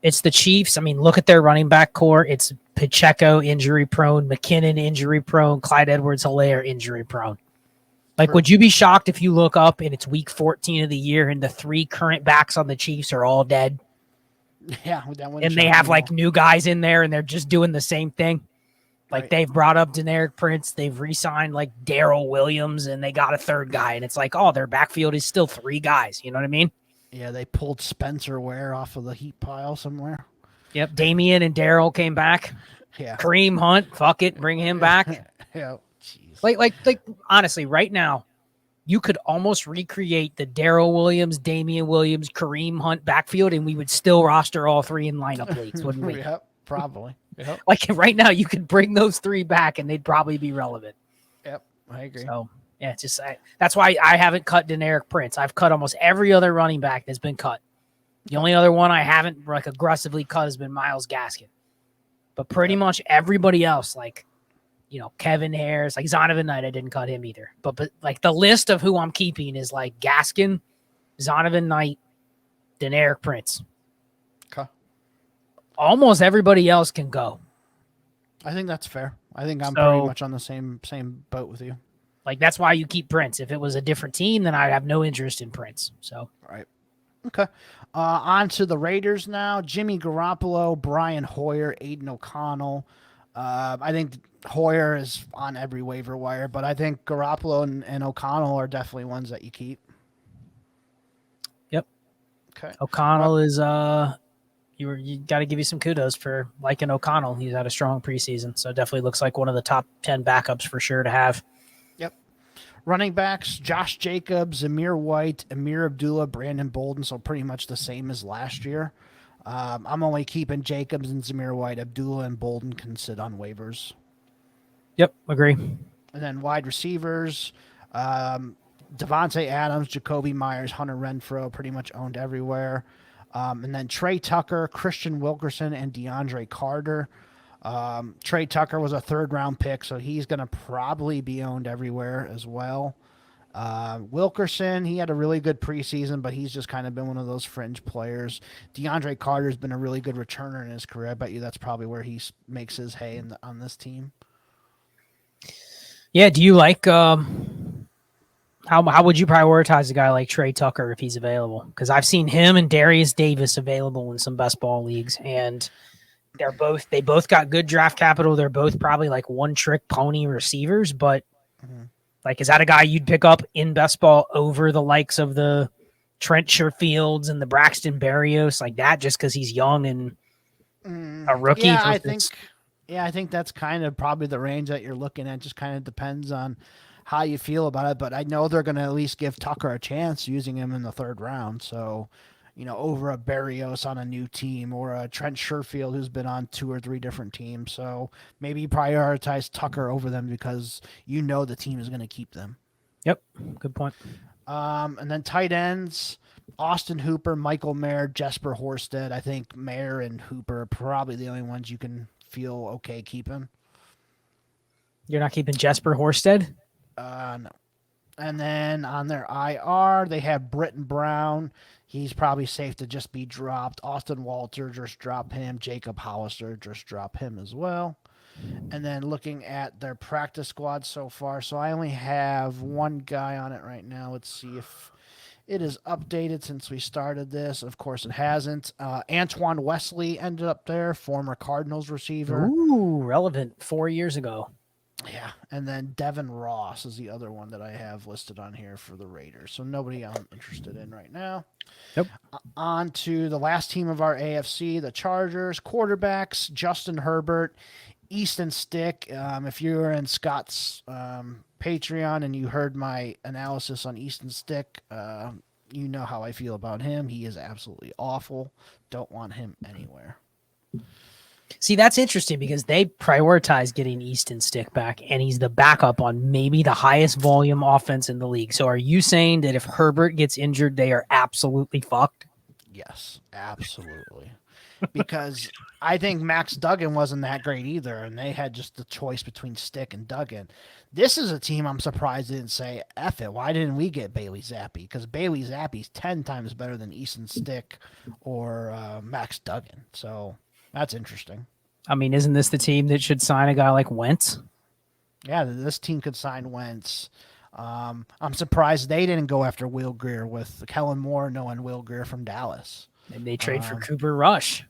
It's the Chiefs. I mean, look at their running back core. It's Pacheco injury prone, McKinnon injury prone, Clyde Edwards-Helaire injury prone. Like, would you be shocked if you look up and it's week 14 of the year and the 3 current backs on the Chiefs are all dead? Yeah. And they have like new guys in there and they're just doing the same thing. Like they've brought up Deneric Prince, they've re-signed like Darrell Williams, and they got a 3rd guy. And it's like, oh, their backfield is still 3 guys. You know what I mean? Yeah, they pulled Spencer Ware off of the heat pile somewhere. Yep, Damian and Darrell came back. Yeah. Kareem Hunt, fuck it, bring him back. Yeah, jeez. Like, honestly, right now, you could almost recreate the Darrell Williams, Damian Williams, Kareem Hunt backfield, and we would still roster all 3 in lineup leagues, wouldn't we? Yep, probably. Yep. Like right now, you could bring those 3 back, and they'd probably be relevant. Yep, I agree. So. Yeah, it's just that's why I haven't cut Deneric Prince. I've cut almost every other running back that's been cut. The only other one I haven't like aggressively cut has been Myles Gaskin. But pretty much everybody else, like, you know, Kevin Harris, like Zonovan Knight, I didn't cut him either. But like the list of who I'm keeping is like Gaskin, Zonovan Knight, Deneric Prince. Okay. Almost everybody else can go. I think that's fair. I think I'm pretty much on the same boat with you. Like, that's why you keep Prince. If it was a different team, then I'd have no interest in Prince. So, right. Okay. On to the Raiders now. Jimmy Garoppolo, Brian Hoyer, Aiden O'Connell. I think Hoyer is on every waiver wire, but I think Garoppolo and O'Connell are definitely ones that you keep. Yep. Okay. O'Connell is you got to give you some kudos for liking O'Connell. He's had a strong preseason, so definitely looks like one of the top 10 backups for sure to have. Yep. Running backs, Josh Jacobs, Zamir White, Amir Abdullah, Brandon Bolden, so pretty much the same as last year. I'm only keeping Jacobs and Zamir White. Abdullah and Bolden can sit on waivers. Yep, agree. And then wide receivers, Devontae Adams, Jacoby Myers, Hunter Renfrow, pretty much owned everywhere. And then Trey Tucker, Christian Wilkerson, and DeAndre Carter. Trey Tucker was a 3rd-round pick, so he's going to probably be owned everywhere as well. Wilkerson, he had a really good preseason, but he's just kind of been one of those fringe players. DeAndre Carter's been a really good returner in his career. I bet you that's probably where he makes his hay on this team. Yeah, do you like how would you prioritize a guy like Trey Tucker if he's available? Because I've seen him and Darius Davis available in some best ball leagues, and they both got good draft capital. They're both probably like one-trick pony receivers, but like, is that a guy you'd pick up in best ball over the likes of the Trent Sherfields and the Braxton Berrios like that, just because he's young and a rookie? Yeah, I think that's kind of probably the range that you're looking at. Just kind of depends on how you feel about it, but I know they're going to at least give Tucker a chance using him in the 3rd round. So, you know, over a Berrios on a new team or a Trent Sherfield who's been on 2 or 3 different teams. So maybe prioritize Tucker over them because you know the team is going to keep them. Yep, good point. And then tight ends, Austin Hooper, Michael Mayer, Jesper Horsted. I think Mayer and Hooper are probably the only ones you can feel okay keeping. You're not keeping Jesper Horsted? No. And then on their IR, they have Britton Brown. He's probably safe to just be dropped. Austin Walter, just drop him. Jacob Hollister, just drop him as well. And then looking at their practice squad so far, so I only have one guy on it right now. Let's see if it is updated since we started this. Of course, it hasn't. Antoine Wesley ended up there, former Cardinals receiver. Ooh, relevant 4 years ago. Yeah, and then Devin Ross is the other one that I have listed on here for the Raiders. So nobody I'm interested in right now. Nope. On to the last team of our AFC, the Chargers. Quarterbacks, Justin Herbert, Easton Stick. If you were in Scott's Patreon and you heard my analysis on Easton Stick, you know how I feel about him. He is absolutely awful. Don't want him anywhere. See, that's interesting because they prioritize getting Easton Stick back, and he's the backup on maybe the highest volume offense in the league. So are you saying that if Herbert gets injured, they are absolutely fucked? Yes, absolutely. Because I think Max Duggan wasn't that great either, and they had just the choice between Stick and Duggan. This is a team I'm surprised they didn't say, F it, why didn't we get Bailey Zappi? Because Bailey Zappi's 10 times better than Easton Stick or Max Duggan. So that's interesting. I mean, isn't this the team that should sign a guy like Wentz? Yeah, this team could sign Wentz. I'm surprised they didn't go after Will Greer with Kellen Moore knowing Will Greer from Dallas. And they trade for Cooper Rush.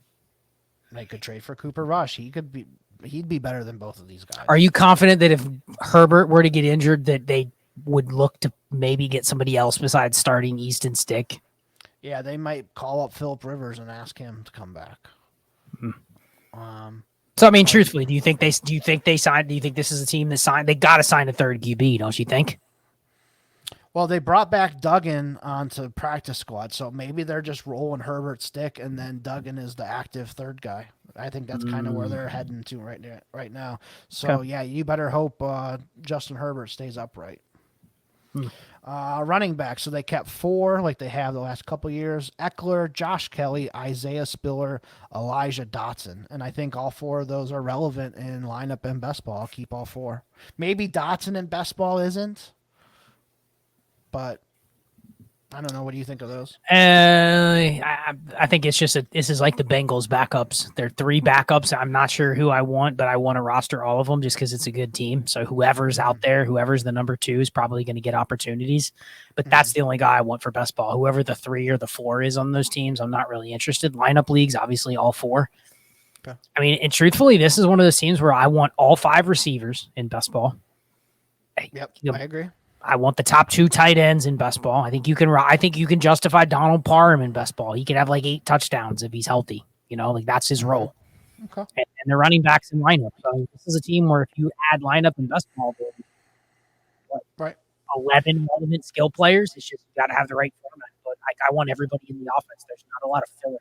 They could trade for Cooper Rush. He'd be better than both of these guys. Are you confident that if Herbert were to get injured, that they would look to maybe get somebody else besides starting Easton Stick? Yeah, they might call up Phillip Rivers and ask him to come back. So I mean, truthfully, do you think this is a team that signed? They got to sign a third QB, don't you think? Well, they brought back Duggan onto practice squad, so maybe they're just rolling Herbert Stick, and then Duggan is the active third guy. I think that's kind of where they're heading to right now. So Okay. yeah, you better hope Justin Herbert stays upright. Running back, so they kept 4 like they have the last couple years: Eckler, Josh Kelly, Isaiah Spiller, Elijah Dotson, and I think all 4 of those are relevant in lineup and best ball. I'll keep all 4. Maybe Dotson in best ball isn't. But I don't know. What do you think of those? I think it's just this is like the Bengals backups. They're 3 backups. I'm not sure who I want, but I want to roster all of them just because it's a good team. So whoever's out there, whoever's the number 2 is probably going to get opportunities. But that's the only guy I want for best ball. Whoever the 3 or the 4 is on those teams, I'm not really interested. Lineup leagues, obviously all 4. Okay. I mean, and truthfully, this is one of those teams where I want all 5 receivers in best ball. Yep, You know, I agree. I want the top 2 tight ends in best ball. I think you can justify Donald Parham in best ball. He could have like 8 touchdowns if he's healthy. You know, like that's his role. Okay. And they're running backs in lineup. So this is a team where if you add lineup in best ball, Right. 11 relevant skill players. It's just you got to have the right format. But I want everybody in the offense. There's not a lot of filler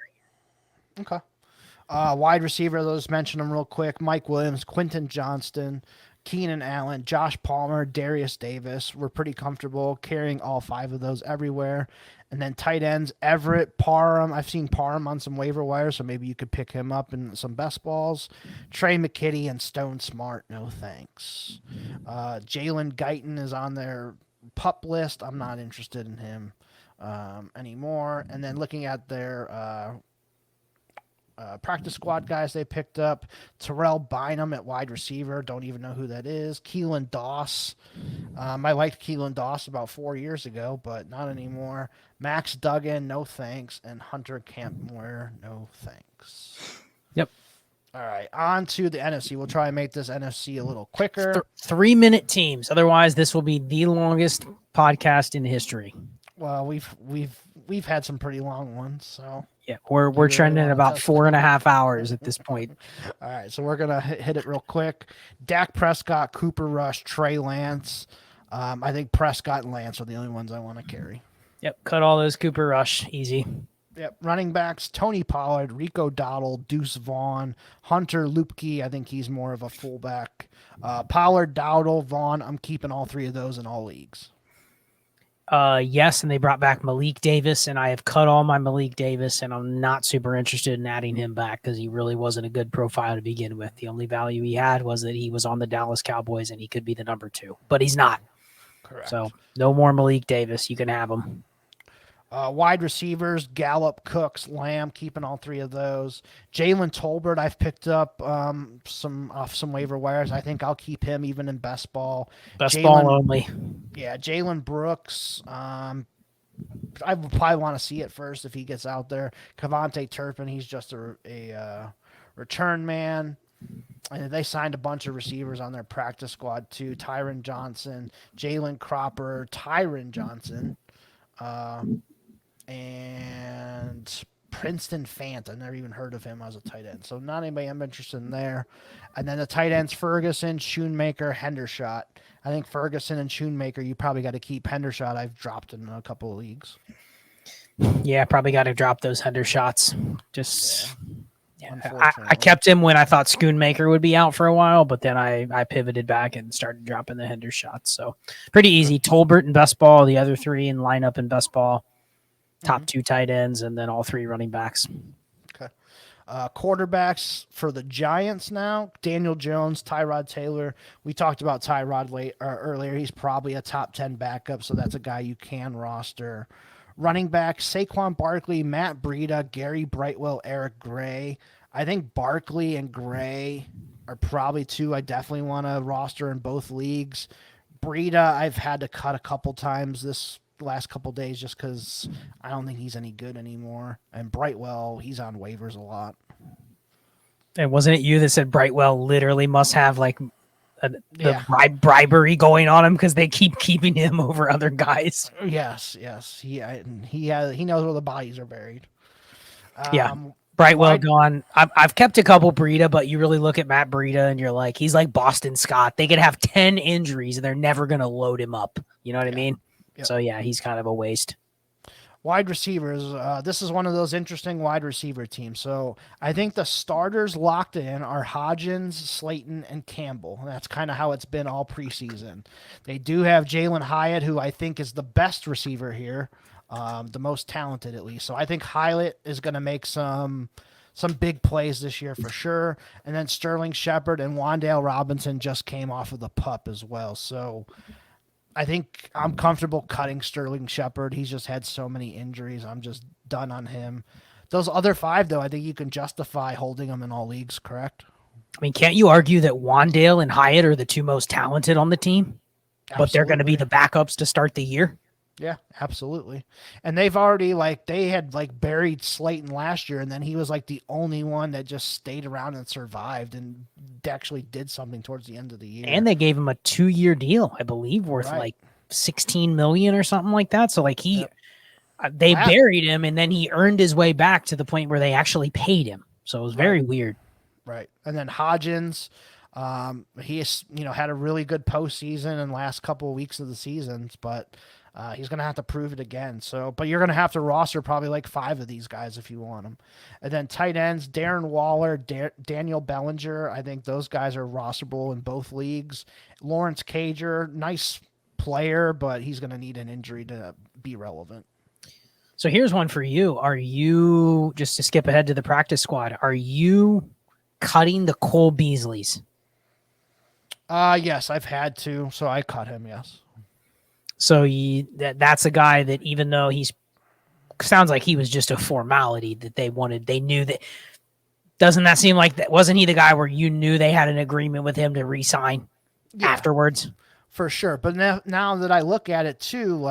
here. Okay. Wide receiver, let's mention them real quick: Mike Williams, Quentin Johnston, Keenan Allen, Josh Palmer, Darius Davis. We're pretty comfortable carrying all 5 of those everywhere. And then tight ends: Everett, Parham. I've seen Parham on some waiver wires, so maybe you could pick him up in some best balls. Trey McKitty and Stone Smart, no thanks. Jalen Guyton is on their pup list. I'm not interested in him anymore. And then looking at their practice squad guys they picked up: Terrell Bynum at wide receiver. Don't even know who that is. Keelan Doss. I liked Keelan Doss about 4 years ago, but not anymore. Max Duggan, no thanks. And Hunter Campmore, no thanks. Yep. All right, on to the NFC. We'll try and make this NFC a little quicker. 3-minute teams. Otherwise, this will be the longest podcast in history. Well, we've had some pretty long ones, so. Yeah, we're trending at about 4.5 hours at this point. All right, so we're gonna hit it real quick. Dak Prescott, Cooper Rush, Trey Lance. I think Prescott and Lance are the only ones I want to carry. Yep, cut all those Cooper Rush, easy. Yep, running backs: Tony Pollard, Rico Dowdle, Deuce Vaughn, Hunter Lupke. I think he's more of a fullback. Pollard, Dowdle, Vaughn. I'm keeping all 3 of those in all leagues. Yes, and they brought back Malik Davis, and I have cut all my Malik Davis, and I'm not super interested in adding him back because he really wasn't a good profile to begin with. The only value he had was that he was on the Dallas Cowboys, and he could be the number 2, but he's not. Correct. So no more Malik Davis. You can have him. Wide receivers: Gallup, Cooks, Lamb. Keeping all 3 of those. Jalen Tolbert, I've picked up some off some waiver wires. I think I'll keep him even in best ball. Best ball only. Yeah, Jalen Brooks. I would probably want to see it first if he gets out there. Kavontae Turpin, he's just a return man. And they signed a bunch of receivers on their practice squad too: Tyron Johnson, Jalen Cropper, Tyron Johnson. And Princeton Fant. I've never even heard of him as a tight end. So not anybody I'm interested in there. And then the tight ends: Ferguson, Schoonmaker, Hendershot. I think Ferguson and Schoonmaker, you probably got to keep. Hendershot I've dropped in a couple of leagues. Yeah, probably got to drop those Hendershots. Just Yeah, I kept him when I thought Schoonmaker would be out for a while, but then I pivoted back and started dropping the Hendershots. So pretty easy. Tolbert in best ball, the other 3 in lineup in best ball. top 2 tight ends, and then all 3 running backs. Okay. Quarterbacks for the Giants now, Daniel Jones, Tyrod Taylor. We talked about Tyrod earlier. He's probably a top 10 backup, so that's a guy you can roster. Running back, Saquon Barkley, Matt Breida, Gary Brightwell, Eric Gray. I think Barkley and Gray are probably 2 I definitely want to roster in both leagues. Breida, I've had to cut a couple times this last couple days just because I don't think he's any good anymore. And Brightwell, he's on waivers a lot. And wasn't it you that said Brightwell literally must have like the bribery going on him because they keep keeping him over other guys? Yes. He knows where the bodies are buried. Brightwell gone. I've kept a couple Breida, but you really look at Matt Breida and you're like, he's like Boston Scott. They could have 10 injuries and they're never going to load him up. You know what I mean? Yep. So, he's kind of a waste. Wide receivers. This is one of those interesting wide receiver teams. So I think the starters locked in are Hodgins, Slayton, and Campbell. And that's kind of how it's been all preseason. They do have Jalen Hyatt, who I think is the best receiver here. The most talented, at least. So I think Hyatt is going to make some big plays this year for sure. And then Sterling Shepard and Wan'Dale Robinson just came off of the PUP as well. So I think I'm comfortable cutting Sterling Shepard. He's just had so many injuries. I'm just done on him. Those other 5, though, I think you can justify holding them in all leagues, correct? I mean, can't you argue that Wan'Dale and Hyatt are the 2 most talented on the team? Absolutely. But they're going to be the backups to start the year? Yeah, absolutely. And they've already they had buried Slayton last year, and then he was the only one that just stayed around and survived and actually did something towards the end of the year. And they gave him a 2-year deal, I believe, worth $16 million or something like that. So they buried him, and then he earned his way back to the point where they actually paid him. So it was very weird. Right. And then Hodgins, he has, had a really good postseason in the last couple of weeks of the seasons, but he's going to have to prove it again. So, but you're going to have to roster probably 5 of these guys if you want them. And then tight ends, Darren Waller, Daniel Bellinger. I think those guys are rosterable in both leagues. Lawrence Cager, nice player, but he's going to need an injury to be relevant. So here's one for you. Are you, just to skip ahead to the practice squad, are you cutting the Cole Beasleys? Yes, I've had to. So I cut him, yes. So that's a guy that even though sounds like he was just a formality that they knew that. Doesn't that seem like that? Wasn't he the guy where you knew they had an agreement with him to re-sign afterwards? For sure. But now that I look at it too,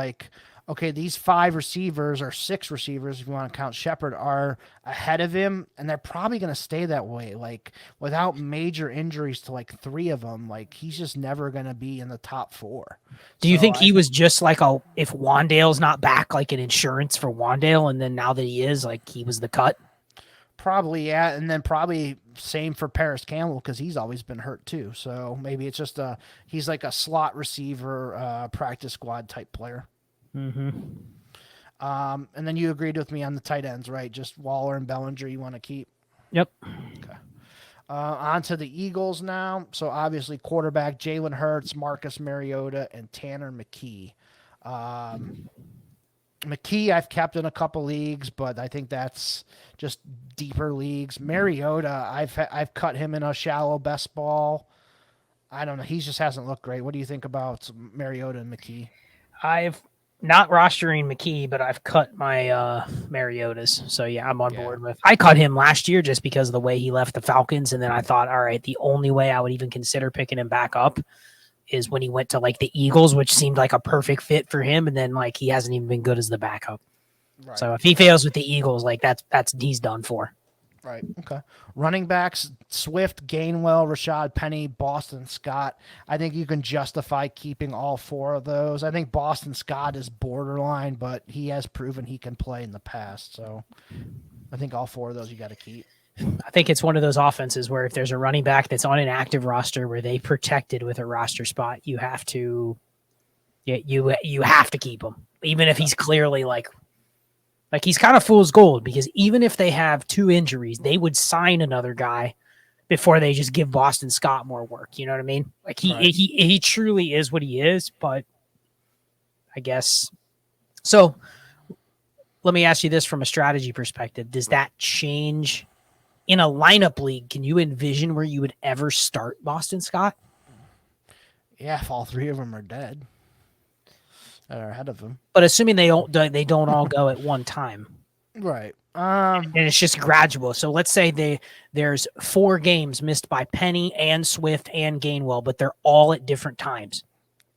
okay, these 5 receivers or 6 receivers, if you want to count Shepard, are ahead of him, and they're probably going to stay that way. Without major injuries to 3 of them, he's just never going to be in the top 4. Do you think he was just if Wan'Dale's not back, an insurance for Wan'Dale, and then now that he is, he was the cut? Probably, yeah, and then probably same for Paris Campbell because he's always been hurt too. So maybe it's just he's a slot receiver, practice squad type player. Mm-hmm. And then you agreed with me on the tight ends, right? Just Waller and Bellinger you want to keep? Yep. Okay. On to the Eagles now. So obviously quarterback Jalen Hurts, Marcus Mariota, and Tanner McKee. McKee I've kept in a couple leagues, but I think that's just deeper leagues. Mariota, I've cut him in a shallow best ball. I don't know. He just hasn't looked great. What do you think about Mariota and McKee? I've not rostering McKee, but I've cut my Mariotas. So, I'm on board with. I cut him last year just because of the way he left the Falcons. And then I thought, all right, the only way I would even consider picking him back up is when he went to the Eagles, which seemed like a perfect fit for him. And then he hasn't even been good as the backup. Right. So if he fails with the Eagles, that's he's done for. Right. Okay. Running backs, Swift, Gainwell, Rashad Penny, Boston Scott. I think you can justify keeping all 4 of those. I think Boston Scott is borderline, but he has proven he can play in the past. So I think all 4 of those you got to keep. I think it's one of those offenses where if there's a running back that's on an active roster where they protected with a roster spot, you have to keep him, even if he's clearly he's kind of fool's gold, because even if they have 2 injuries, they would sign another guy before they just give Boston Scott more work. You know what I mean? He truly is what he is, but I guess. So let me ask you this from a strategy perspective. Does that change in a lineup league? Can you envision where you would ever start Boston Scott? Yeah, if all three of them are dead that are ahead of him. But assuming they don't all go at one time. Right. And it's just gradual. So let's say there's 4 games missed by Penny and Swift and Gainwell, but they're all at different times.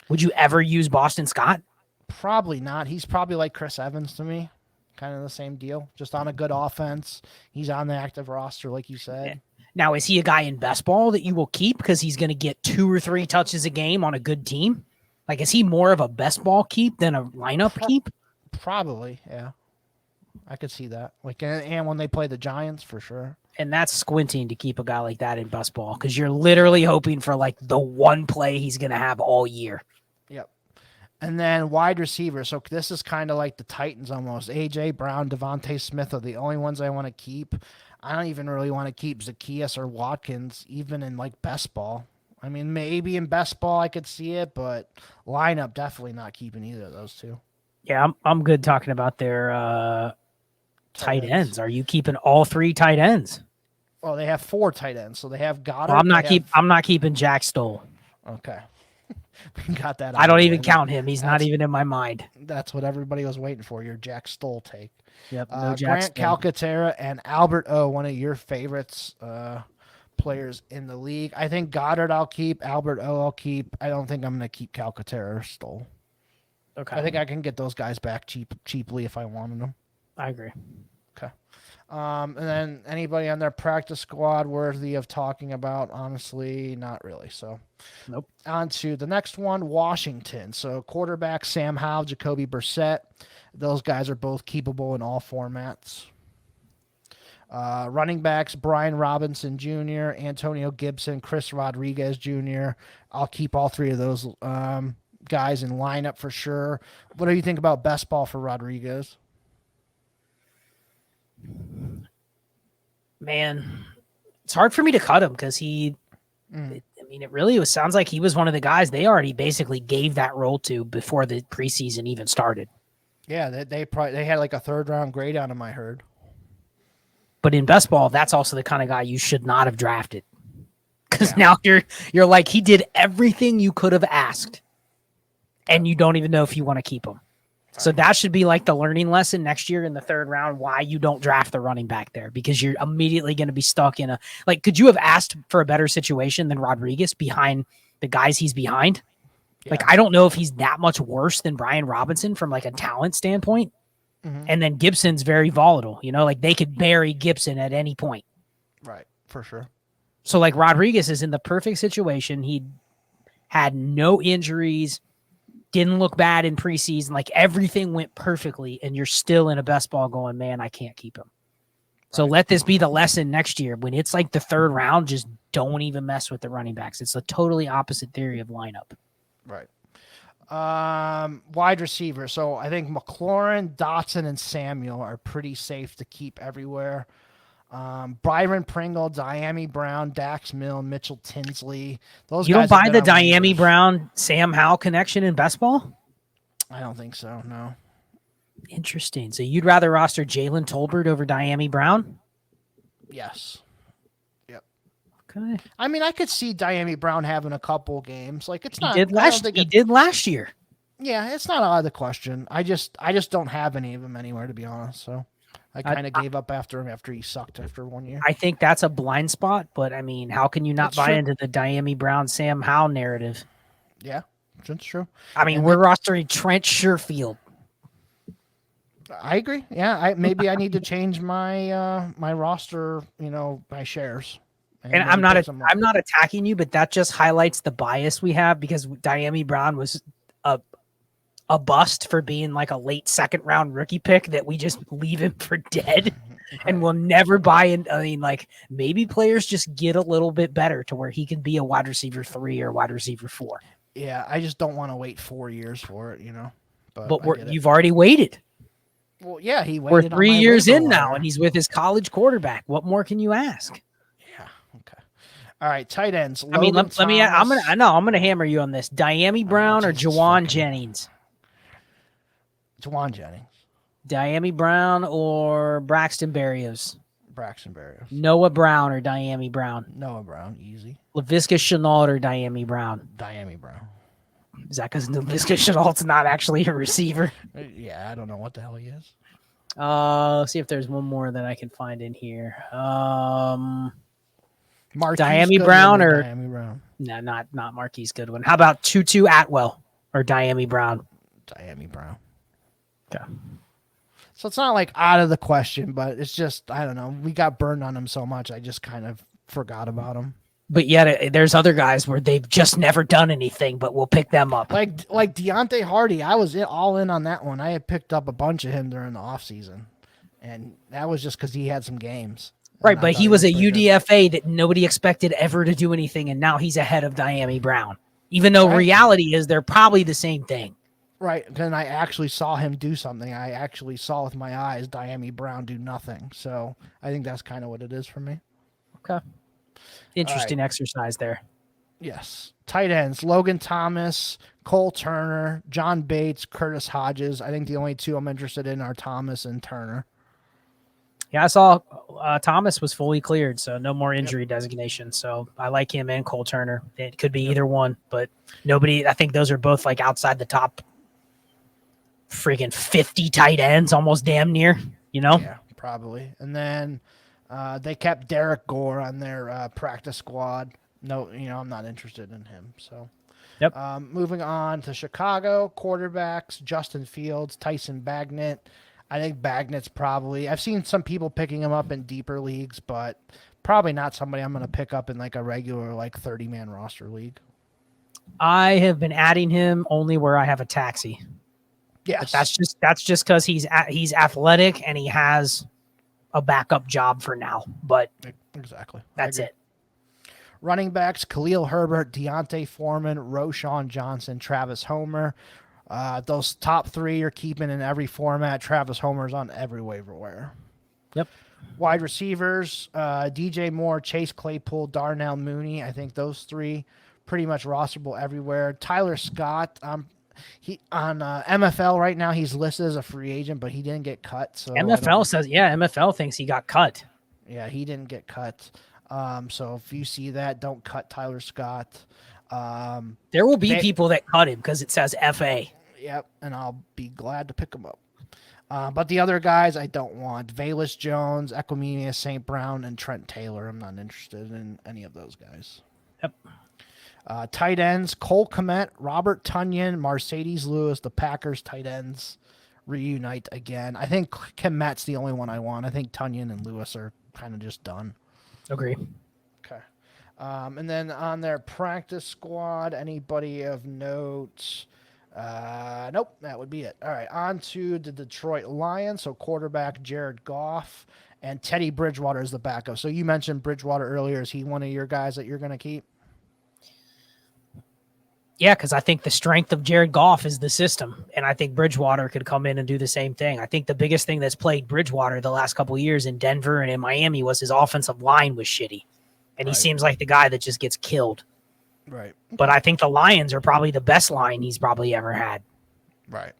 Would you ever use Boston Scott? Probably not. He's probably like Chris Evans to me. Kind of the same deal. Just on a good offense. He's on the active roster, like you said. Now, is he a guy in best ball that you will keep because he's going to get 2 or 3 touches a game on a good team? Like, is he more of a best ball keep than a lineup keep? Probably, yeah. I could see that. Like, and when they play the Giants, for sure. And that's squinting to keep a guy like that in best ball because you're literally hoping for like the one play he's going to have all year. Yep. And then wide receiver. So this is kind of like the Titans almost. AJ Brown, DeVonta Smith are the only ones I want to keep. I don't even really want to keep Zacchaeus or Watkins, even in like best ball. I mean, maybe in best ball I could see it, but lineup definitely not keeping either of those two. Yeah, I'm good talking about their tight ends. Are you keeping all 3 tight ends? Well, they have 4 tight ends, so they have Goddard. Well, I'm not keeping Jack Stoll. Okay. We got that. I don't even count him. He's not even in my mind. That's what everybody was waiting for, your Jack Stoll take. Yep. No Grant Calcaterra and Albert O, one of your favorites players in the league. I think Goddard I'll keep. Albert O I'll keep. I don't think I'm going to keep Calcaterra or Stoll. Okay. I think I can get those guys back cheaply if I wanted them. I agree. Okay. And then anybody on their practice squad worthy of talking about? Honestly, not really. So, nope. On to the next one, Washington. So quarterback Sam Howell, Jacoby Brissett. Those guys are both keepable in all formats. Running backs, Brian Robinson Jr., Antonio Gibson, Chris Rodriguez Jr. I'll keep all 3 of those guys in lineup for sure. What do you think about best ball for Rodriguez? Man, it's hard for me to cut him because it really sounds like he was one of the guys they already basically gave that role to before the preseason even started. Yeah, they had like a 3rd round grade on him, I heard. But in best ball, that's also the kind of guy you should not have drafted. Because now you're like, he did everything you could have asked. And you don't even know if you want to keep him. So that should be like the learning lesson next year in the 3rd round, why you don't draft the running back there, because you're immediately going to be stuck in could you have asked for a better situation than Rodriguez behind the guys he's behind? Yeah. Like, I don't know if he's that much worse than Brian Robinson from like a talent standpoint. Mm-hmm. And then Gibson's very volatile, like they could bury Gibson at any point. Right. For sure. So like Rodriguez is in the perfect situation. He had no injuries, didn't look bad in preseason. Like everything went perfectly, and you're still in a best ball going, man, I can't keep him. Right. So let this be the lesson next year. When it's like the 3rd round, just don't even mess with the running backs. It's a totally opposite theory of lineup. Right. Wide receiver. So I think McLaurin, Dotson, and Samuel are pretty safe to keep everywhere. Byron Pringle, Diami Brown, Dax Mill, Mitchell Tinsley. Those you guys don't buy the Diami Brown Sam Howell connection in best ball? I don't think so. No. Interesting. So you'd rather roster Jalen Tolbert over Diami Brown? Yes. Yep. Okay. I mean, I could see Diami Brown having a couple games. Like it's not. He did last year. Yeah, it's not out of the question. I just don't have any of them anywhere, to be honest. So. I kind of gave up after him after he sucked after 1 year. I think that's a blind spot, but I mean, how can you not buy into the Diami Brown, Sam Howell narrative? Yeah, that's true. I mean, we're rostering Trent Sherfield. I agree. Yeah, maybe I need to change my my roster, my shares. And I'm not attacking you, but that just highlights the bias we have because Diami Brown was a bust for being like a late 2nd round rookie pick that we just leave him for dead and we'll never buy in. I mean, like maybe players just get a little bit better to where he can be a wide receiver 3 or wide receiver 4. Yeah. I just don't want to wait 4 years for it, but you've already waited. Well, yeah, he waited. We're 3 years in now and he's with his college quarterback. What more can you ask? Yeah. Okay. All right. Tight ends. I mean, let me, I'm going to hammer you on this. Diami Brown or Jawan Jennings? Jawan Jennings. Diami Brown or Braxton Berrios? Braxton Berrios. Noah Brown or Diami Brown? Noah Brown, easy. Laviska Shenault or Diami Brown? Diami Brown. Is that because Laviska Shenault's not actually a receiver? Yeah, I don't know what the hell he is. Let's see if there's one more that I can find in here. Marquise Diami Brown or Diami Brown. No, not Marquise Goodwin. How about Tutu Atwell or Diami Brown? Diami Brown. Okay. So it's not like out of the question, but it's just, I don't know. We got burned on him so much, I just kind of forgot about him. But yet there's other guys where they've just never done anything, but we'll pick them up. Like Deontay Hardy, I was all in on that one. I had picked up a bunch of him during the offseason, and that was just because he had some games. Right, but he was a UDFA that nobody expected ever to do anything, and now he's ahead of Diami Brown. Even though reality is they're probably the same thing. Right, then I actually saw him do something. I actually saw with my eyes Diami Brown do nothing. So I think that's kind of what it is for me. Okay. Interesting exercise there. Yes. Tight ends, Logan Thomas, Cole Turner, John Bates, Curtis Hodges. I think the only two I'm interested in are Thomas and Turner. Yeah, I saw Thomas was fully cleared, so no more injury designation. So I like him and Cole Turner. It could be either one, but nobody, I think those are both like outside the top freaking 50 tight ends, almost damn near, you know? Yeah, probably. And then they kept Derek Gore on their practice squad. No, I'm not interested in him. So, yep. Moving on to Chicago, quarterbacks, Justin Fields, Tyson Bagnet. I think Bagnet's probably, I've seen some people picking him up in deeper leagues, but probably not somebody I'm going to pick up in like a regular, like 30-man roster league. I have been adding him only where I have a taxi. Yes. But that's just because he's athletic and he has a backup job for now. But exactly, that's it. Running backs: Khalil Herbert, Deontay Foreman, Roshan Johnson, Travis Homer. Those top three you're keeping in every format. Travis Homer's on every waiver wire. Yep. Wide receivers: DJ Moore, Chase Claypool, Darnell Mooney. I think those three pretty much rosterable everywhere. Tyler Scott. He on MFL right now. He's listed as a free agent, but he didn't get cut. So MFL thinks he got cut. Yeah, he didn't get cut. So if you see that, don't cut Tyler Scott. There will be people that cut him because it says FA. Yep, and I'll be glad to pick him up. But the other guys I don't want. Velus Jones, Equanimeous St. Brown, and Trent Taylor. I'm not interested in any of those guys. Yep. Tight ends, Cole Kmet, Robert Tonyan, Mercedes Lewis, the Packers tight ends reunite again. I think Kmet's the only one I want. I think Tonyan and Lewis are kind of just done. Agree. Okay. And then on their practice squad, anybody of note? Nope, that would be it. All right, on to the Detroit Lions. So quarterback Jared Goff and Teddy Bridgewater is the backup. So you mentioned Bridgewater earlier. Is he one of your guys that you're going to keep? Yeah, because I think the strength of Jared Goff is the system, and I think Bridgewater could come in and do the same thing. I think the biggest thing that's plagued Bridgewater the last couple of years in Denver and in Miami was his offensive line was shitty, and he seems like the guy that just gets killed. Right. But I think the Lions are probably the best line he's probably ever had. Right.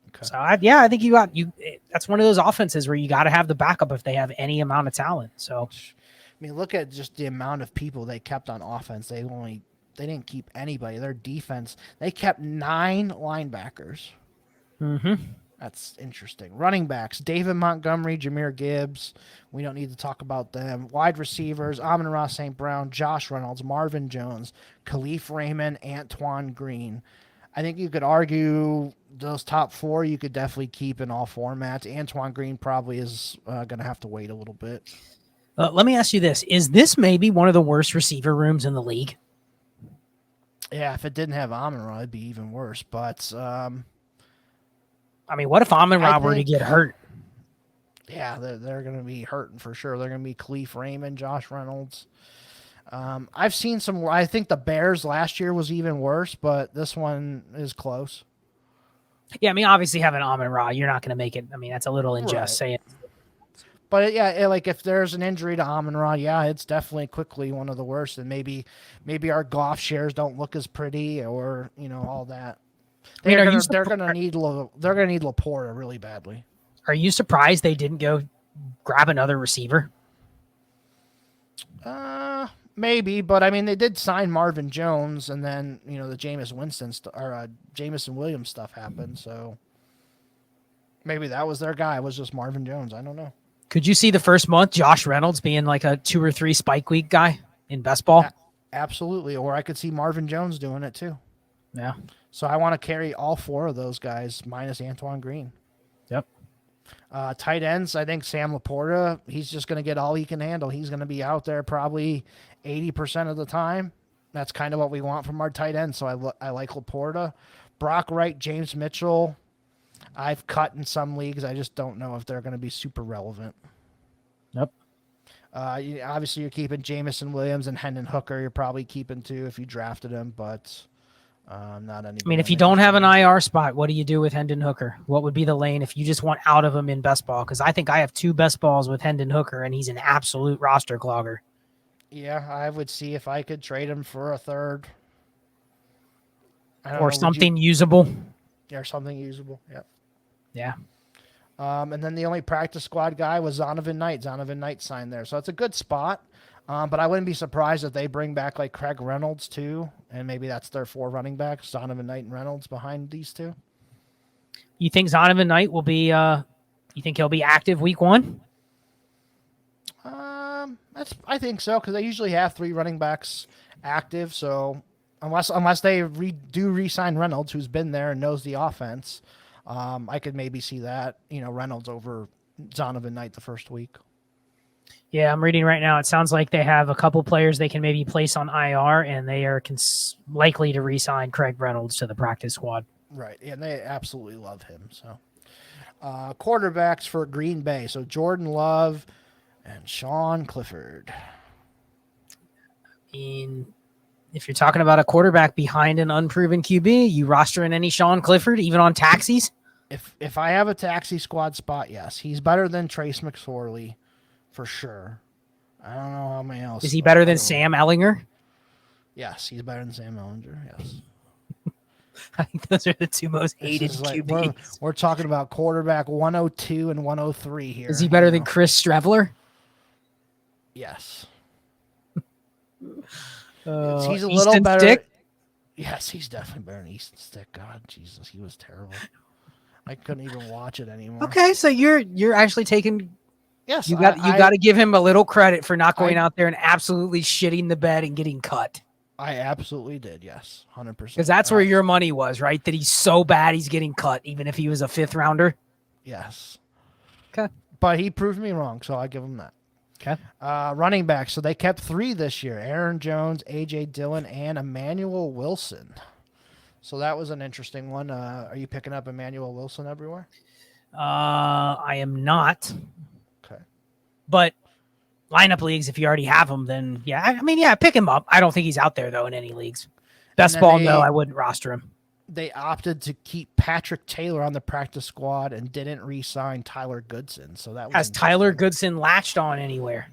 Okay. So, I think you that's one of those offenses where you got to have the backup if they have any amount of talent. So, I mean, look at just the amount of people they kept on offense. They didn't keep anybody. Their defense, they kept 9 linebackers. Mm-hmm. That's interesting. Running backs, David Montgomery, Jahmyr Gibbs. We don't need to talk about them. Wide receivers, Amon-Ra St. Brown, Josh Reynolds, Marvin Jones, Khalif Raymond, Antoine Green. I think you could argue those top 4 you could definitely keep in all formats. Antoine Green probably is going to have to wait a little bit. Let me ask you this. Is this maybe one of the worst receiver rooms in the league? Yeah, if it didn't have Amon-Ra, it'd be even worse. But I mean, what if Amon-Ra were to get hurt? Yeah, they're going to be hurting for sure. They're going to be Khalif Raymond, Josh Reynolds. I've seen some. I think the Bears last year was even worse, but this one is close. Yeah, I mean, obviously having Amon-Ra, you're not going to make it. I mean, that's a little unjust saying. But like if there's an injury to Amon-Ra, yeah, it's definitely quickly one of the worst. And maybe our Goff shares don't look as pretty, or all that. They're gonna need LaPorta really badly. Are you surprised they didn't go grab another receiver? Maybe, but I mean, they did sign Marvin Jones, and then the Jameson Williams stuff happened. So maybe that was their guy. It was just Marvin Jones. I don't know. Could you see the first month Josh Reynolds being like a 2 or 3 spike week guy in best ball? Absolutely. Or I could see Marvin Jones doing it too. Yeah. So I want to carry all 4 of those guys minus Antoine Green. Yep. Tight ends, I think Sam LaPorta, he's just going to get all he can handle. He's going to be out there probably 80% of the time. That's kind of what we want from our tight end. So I like LaPorta. Brock Wright, James Mitchell, I've cut in some leagues. I just don't know if they're going to be super relevant. Yep. Obviously, you're keeping Jameson Williams and Hendon Hooker. You're probably keeping too if you drafted him, but not any. I mean, if you don't have an IR spot, what do you do with Hendon Hooker? What would be the lane if you just want out of him in best ball? Because I think I have 2 best balls with Hendon Hooker, and he's an absolute roster clogger. Yeah, I would see if I could trade him for a third. Or something usable. Yeah, or something usable. Yep. Yeah. And then the only practice squad guy was Zonovan Knight. Zonovan Knight signed there. So it's a good spot. But I wouldn't be surprised if they bring back like Craig Reynolds too. And maybe that's their 4 running backs, Zonovan Knight and Reynolds behind these 2. You think Zonovan Knight will be, you think he'll be active week 1? I think so, because they usually have 3 running backs active. So unless they re-sign Reynolds, who's been there and knows the offense, I could maybe see that, Reynolds over Zonovan Knight the first week. Yeah, I'm reading right now. It sounds like they have a couple players they can maybe place on IR, and they are likely to re-sign Craig Reynolds to the practice squad. Right, and they absolutely love him. So, quarterbacks for Green Bay. So Jordan Love and Sean Clifford. I mean, if you're talking about a quarterback behind an unproven QB, you rostering any Sean Clifford, even on taxis? If I have a taxi squad spot, yes. He's better than Trace McSorley, for sure. I don't know how many else. Is he better than Sam Ellinger? Yes, he's better than Sam Ellinger, yes. I think those are the 2 most hated QBs. We're talking about quarterback 102 and 103 here. Is he better than Chris Streveler? Yes. He's a Easton little better. Stick? Yes, he's definitely better than Easton Stick. God, Jesus, he was terrible. I couldn't even watch it anymore. Okay, so you're actually taking. Yes, you got to give him a little credit for not going out there and absolutely shitting the bed and getting cut. I absolutely did. Yes, 100%. Because that's where your money was, right? That he's so bad he's getting cut, even if he was a 5th rounder. Yes. Okay, but he proved me wrong, so I give him that. Okay. Running back. So they kept 3 this year: Aaron Jones, AJ Dillon, and Emmanuel Wilson. So that was an interesting one. Are you picking up Emmanuel Wilson everywhere? I am not. Okay. But lineup leagues, if you already have him, then yeah, pick him up. I don't think he's out there though in any leagues. Best ball, no, I wouldn't roster him. They opted to keep Patrick Taylor on the practice squad and didn't re-sign Tyler Goodson. So that was has Tyler Goodson latched on anywhere?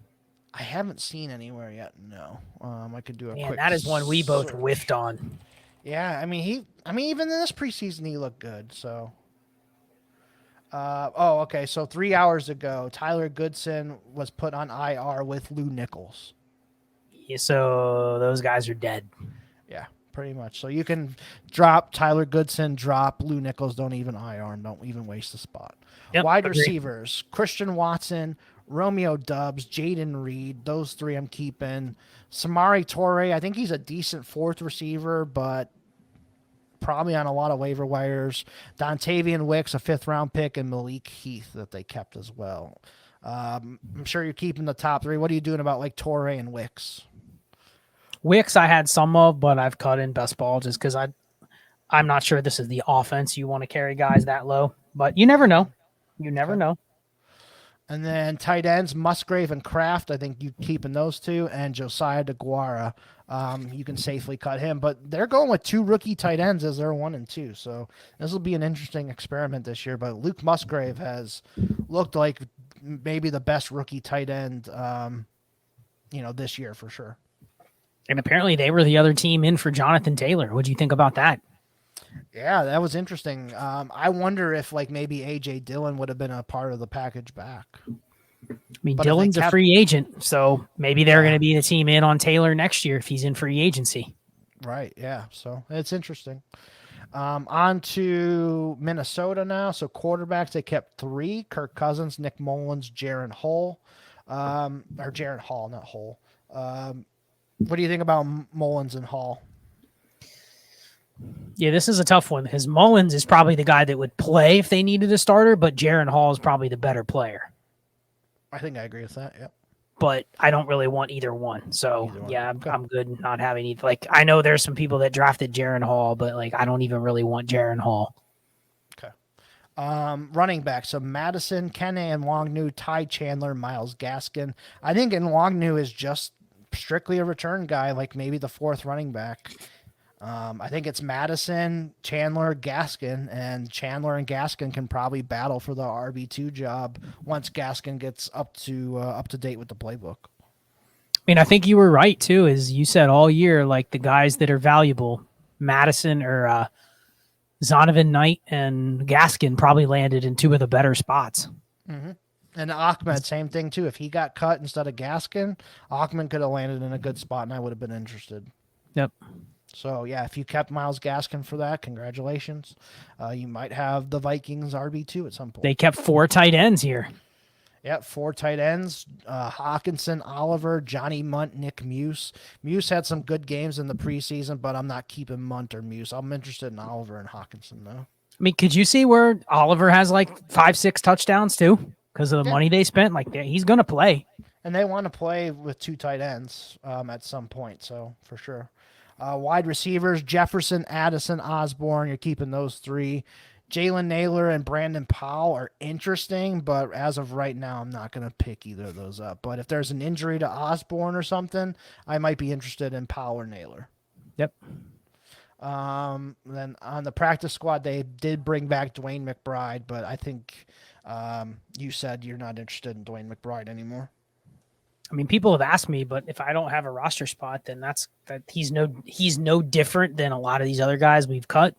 I haven't seen anywhere yet. No. I could do a quick. That is one we both whiffed on. Yeah, I mean even in this preseason he looked good. So. Okay. So 3 hours ago, Tyler Goodson was put on IR with Lou Nichols. Yeah, so those guys are dead. Yeah, pretty much. So you can drop Tyler Goodson, drop Lou Nichols, don't even IR, and don't even waste the spot. Yep, Wide receivers, Christian Watson, Romeo Doubs, Jaden Reed. Those 3 I'm keeping. Samari Torre, I think he's a decent 4th receiver, but probably on a lot of waiver wires. Dontavian Wicks, a 5th round pick, and Malik Heath that they kept as well. I'm sure you're keeping the top 3. What are you doing about like Torre and Wicks? Wicks I had some of, but I've cut in best ball just because I'm not sure this is the offense you want to carry guys that low. But you never know. You never know. And then tight ends, Musgrave and Kraft. I think you keeping those 2, and Josiah DeGuara. You can safely cut him, but they're going with 2 rookie tight ends as their 1 and 2. So this will be an interesting experiment this year. But Luke Musgrave has looked like maybe the best rookie tight end, this year for sure. And apparently they were the other team in for Jonathan Taylor. What do you think about that? Yeah, that was interesting. I wonder if like maybe AJ Dillon would have been a part of the package back. I mean, But if they Dillon's a kept- free agent, so maybe they're Yeah. going to be the team in on Taylor next year if he's in free agency. Right, yeah. So it's interesting. On to Minnesota now. So quarterbacks, they kept 3: Kirk Cousins, Nick Mullins, Jaron Hall. Or Jaron Hall, not Hall. What do you think about Mullins and Hall? Yeah, this is a tough one because Mullins is probably the guy that would play if they needed a starter, but Jaron Hall is probably the better player. I think I agree with that. Yep. But I don't really want either one. So Either one. yeah, Okay. I'm good not having either. Like I know there's some people that drafted Jaron Hall, but like I don't even really want Jaron Hall. Okay. Running back. So Madison, Kenne, and Longnu, Ty Chandler, Miles Gaskin. I think Longnu is just strictly a return guy, like maybe the 4th running back. I think it's Madison, Chandler, Gaskin, and Chandler and Gaskin can probably battle for the RB2 job once Gaskin gets up to date with the playbook. I mean, I think you were right too, as you said all year, like the guys that are valuable, Madison or Zonovan Knight and Gaskin probably landed in 2 of the better spots. Mm-hmm. And Ahmed, same thing too. If he got cut instead of Gaskin, Ahmed could have landed in a good spot, and I would have been interested. Yep. So, yeah, if you kept Miles Gaskin for that, congratulations. You might have the Vikings RB2 at some point. They kept 4 tight ends here. Yep, 4 tight ends. Hawkinson, Oliver, Johnny Munt, Nick Muse. Muse had some good games in the preseason, but I'm not keeping Munt or Muse. I'm interested in Oliver and Hawkinson, though. I mean, could you see where Oliver has like 5-6 touchdowns too? Because of the money they spent? Like, he's going to play. And they want to play with 2 tight ends at some point, so for sure. Wide receivers, Jefferson, Addison, Osborne. You're keeping those 3. Jalen Naylor and Brandon Powell are interesting, but as of right now, I'm not going to pick either of those up. But if there's an injury to Osborne or something, I might be interested in Powell or Naylor. Yep. Then on the practice squad, they did bring back Dwayne McBride, but I think you said you're not interested in Dwayne McBride anymore. I mean, people have asked me, but if I don't have a roster spot, then that he's no different than a lot of these other guys we've cut.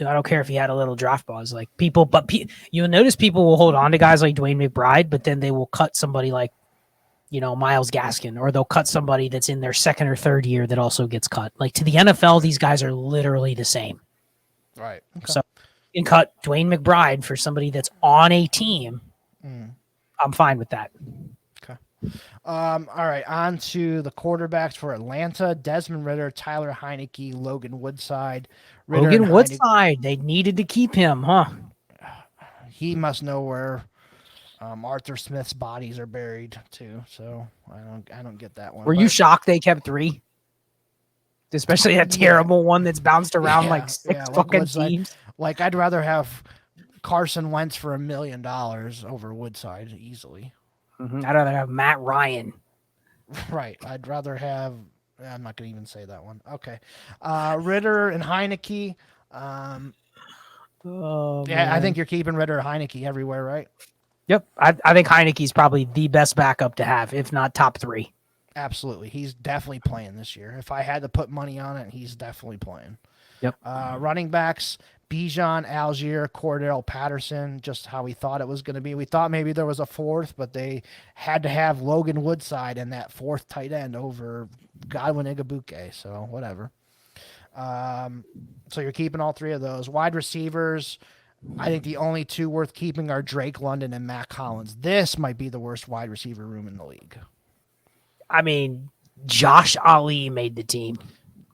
I don't care if he had a little draft buzz, like people, but you'll notice people will hold on to guys like Dwayne McBride, but then they will cut somebody like, Miles Gaskin, or they'll cut somebody that's in their 2nd or 3rd year that also gets cut. Like to the NFL, these guys are literally the same. Right. Okay. So you can cut Dwayne McBride for somebody that's on a team. I'm fine with that. All right, on to the quarterbacks for Atlanta: Desmond Ridder, Tyler Heineke, Logan Woodside. Logan Woodside, they needed to keep him, huh? He must know where Arthur Smith's bodies are buried too. So I don't get that one. Were you shocked they kept 3? Especially a terrible one that's bounced around like 6 fucking teams. Like I'd rather have Carson Wentz for $1 million over Woodside easily. I'd rather have Matt Ryan. Right. I'd rather have. I'm not going to even say that one. Okay. Ridder and Heineke. I think you're keeping Ridder or Heineke everywhere, right? Yep. I think Heineke's probably the best backup to have, if not top 3. Absolutely. He's definitely playing this year. If I had to put money on it, he's definitely playing. Yep. Running backs: Bijan, Algier, Cordell Patterson, just how we thought it was going to be. We thought maybe there was a 4th, but they had to have Logan Woodside and that 4th tight end over Godwin Igwebuike, so whatever. So you're keeping all 3 of those. Wide receivers, I think the only 2 worth keeping are Drake London and Matt Collins. This might be the worst wide receiver room in the league. I mean, Josh Ali made the team.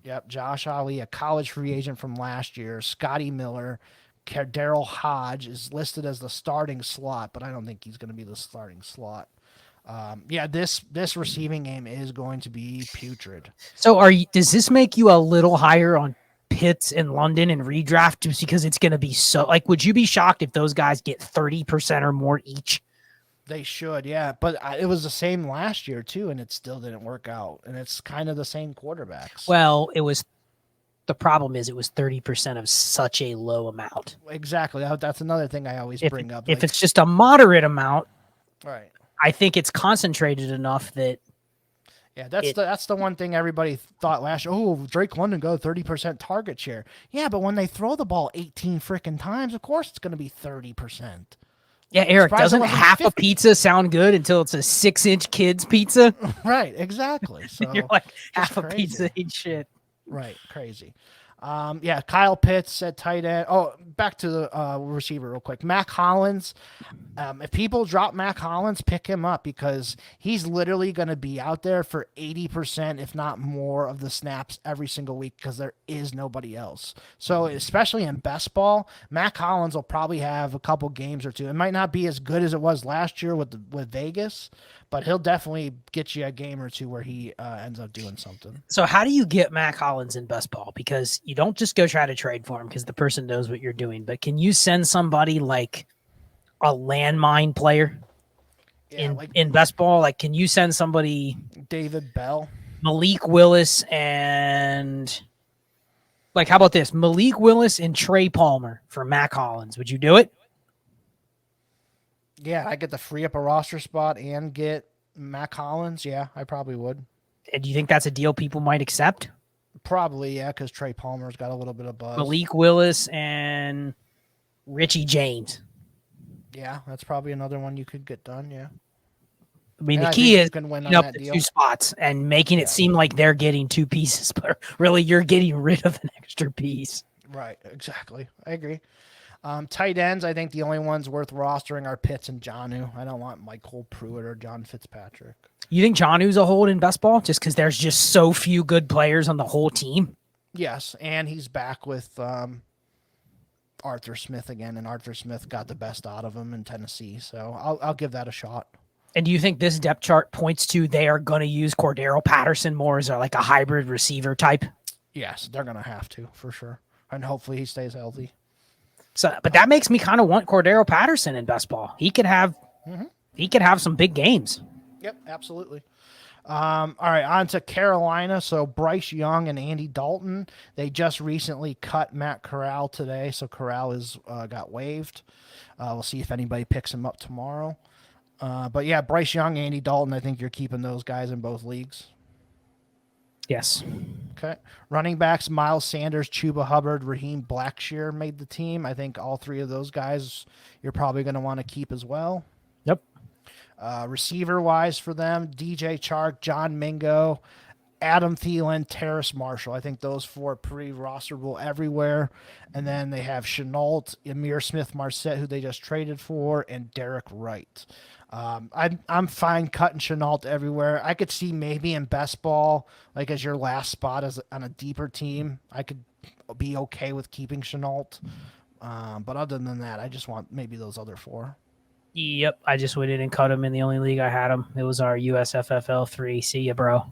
Yep, Josh Ali, a college free agent from last year. Scotty Miller, Daryl Hodge is listed as the starting slot, but I don't think he's going to be the starting slot. This receiving game is going to be putrid. So does this make you a little higher on Pitts and London and redraft just because it's going to be so, like, would you be shocked if those guys get 30% or more each? They should, yeah. But it was the same last year, too, and it still didn't work out. And it's kind of the same quarterbacks. Well, the problem is it was 30% of such a low amount. Exactly. That's another thing I always bring up. If it's just a moderate amount, right. I think it's concentrated enough that Yeah, that's the one thing everybody thought last year. Oh, Drake London got 30% target share. Yeah, but when they throw the ball 18 freaking times, of course it's going to be 30%. Yeah, Eric, doesn't half 50. a pizza sound good until it's a 6-inch kid's pizza? Right, exactly. So You're like, half just a crazy. pizza ain't shit. Right, crazy. Yeah, Kyle Pitts at tight end. Oh, back to the receiver real quick. Mac Hollins. If people drop Mac Hollins, pick him up because he's literally going to be out there for 80%, if not more, of the snaps every single week because there is nobody else. So especially in best ball, Mac Hollins will probably have a couple games or two. It might not be as good as it was last year with Vegas, but he'll definitely get you a game or two where he ends up doing something. So how do you get Mac Hollins in best ball? Because you don't just go try to trade for him because the person knows what you're doing, but can you send somebody like a landmine player in best ball? Like, can you send somebody David Bell, Malik Willis, and like, how about this? Malik Willis and Trey Palmer for Mac Hollins. Would you do it? Yeah, I get to free up a roster spot and get Mac Hollins. Yeah, I probably would. And do you think that's a deal people might accept? Probably, yeah, because Trey Palmer's got a little bit of buzz. Malik Willis and Richie James. Yeah, that's probably another one you could get done, yeah. I mean, the key is win up the two spots and making it seem like they're getting two pieces, but really you're getting rid of an extra piece. Right, exactly. I agree. Tight ends, I think the only ones worth rostering are Pitts and Jonnu. I don't want Michael Pruitt or John Fitzpatrick. You think Jonnu's a hold in best ball just because there's just so few good players on the whole team? Yes, and he's back with Arthur Smith again, and Arthur Smith got the best out of him in Tennessee, so I'll give that a shot. And do you think this depth chart points to they are going to use Cordero Patterson more as like a hybrid receiver type? Yes, they're going to have to, for sure, and hopefully he stays healthy. So, but that makes me kind of want Cordero Patterson in best ball. He could have some big games. Yep, absolutely. All right, on to Carolina. So Bryce Young and Andy Dalton, they just recently cut Matt Corral today, so Corral is got waived. We'll see if anybody picks him up tomorrow. But yeah, Bryce Young, Andy Dalton, I think you're keeping those guys in both leagues. Yes. Okay. Running backs, Miles Sanders, Chuba Hubbard, Raheem Blackshear made the team. I think all three of those guys you're probably going to want to keep as well. Yep. Receiver-wise for them, DJ Chark, John Mingo, Adam Thielen, Terrace Marshall. I think those four are pretty rosterable everywhere. And then they have Chenault, Amir Smith-Marset, who they just traded for, and Derek Wright. I'm fine cutting Chenault everywhere. I could see maybe in best ball, like as your last spot as on a deeper team, I could be okay with keeping Chenault. But other than that, I just want maybe those other four. Yep, I just went in and cut him in the only league I had him. It was our USFFL 3. See ya, bro.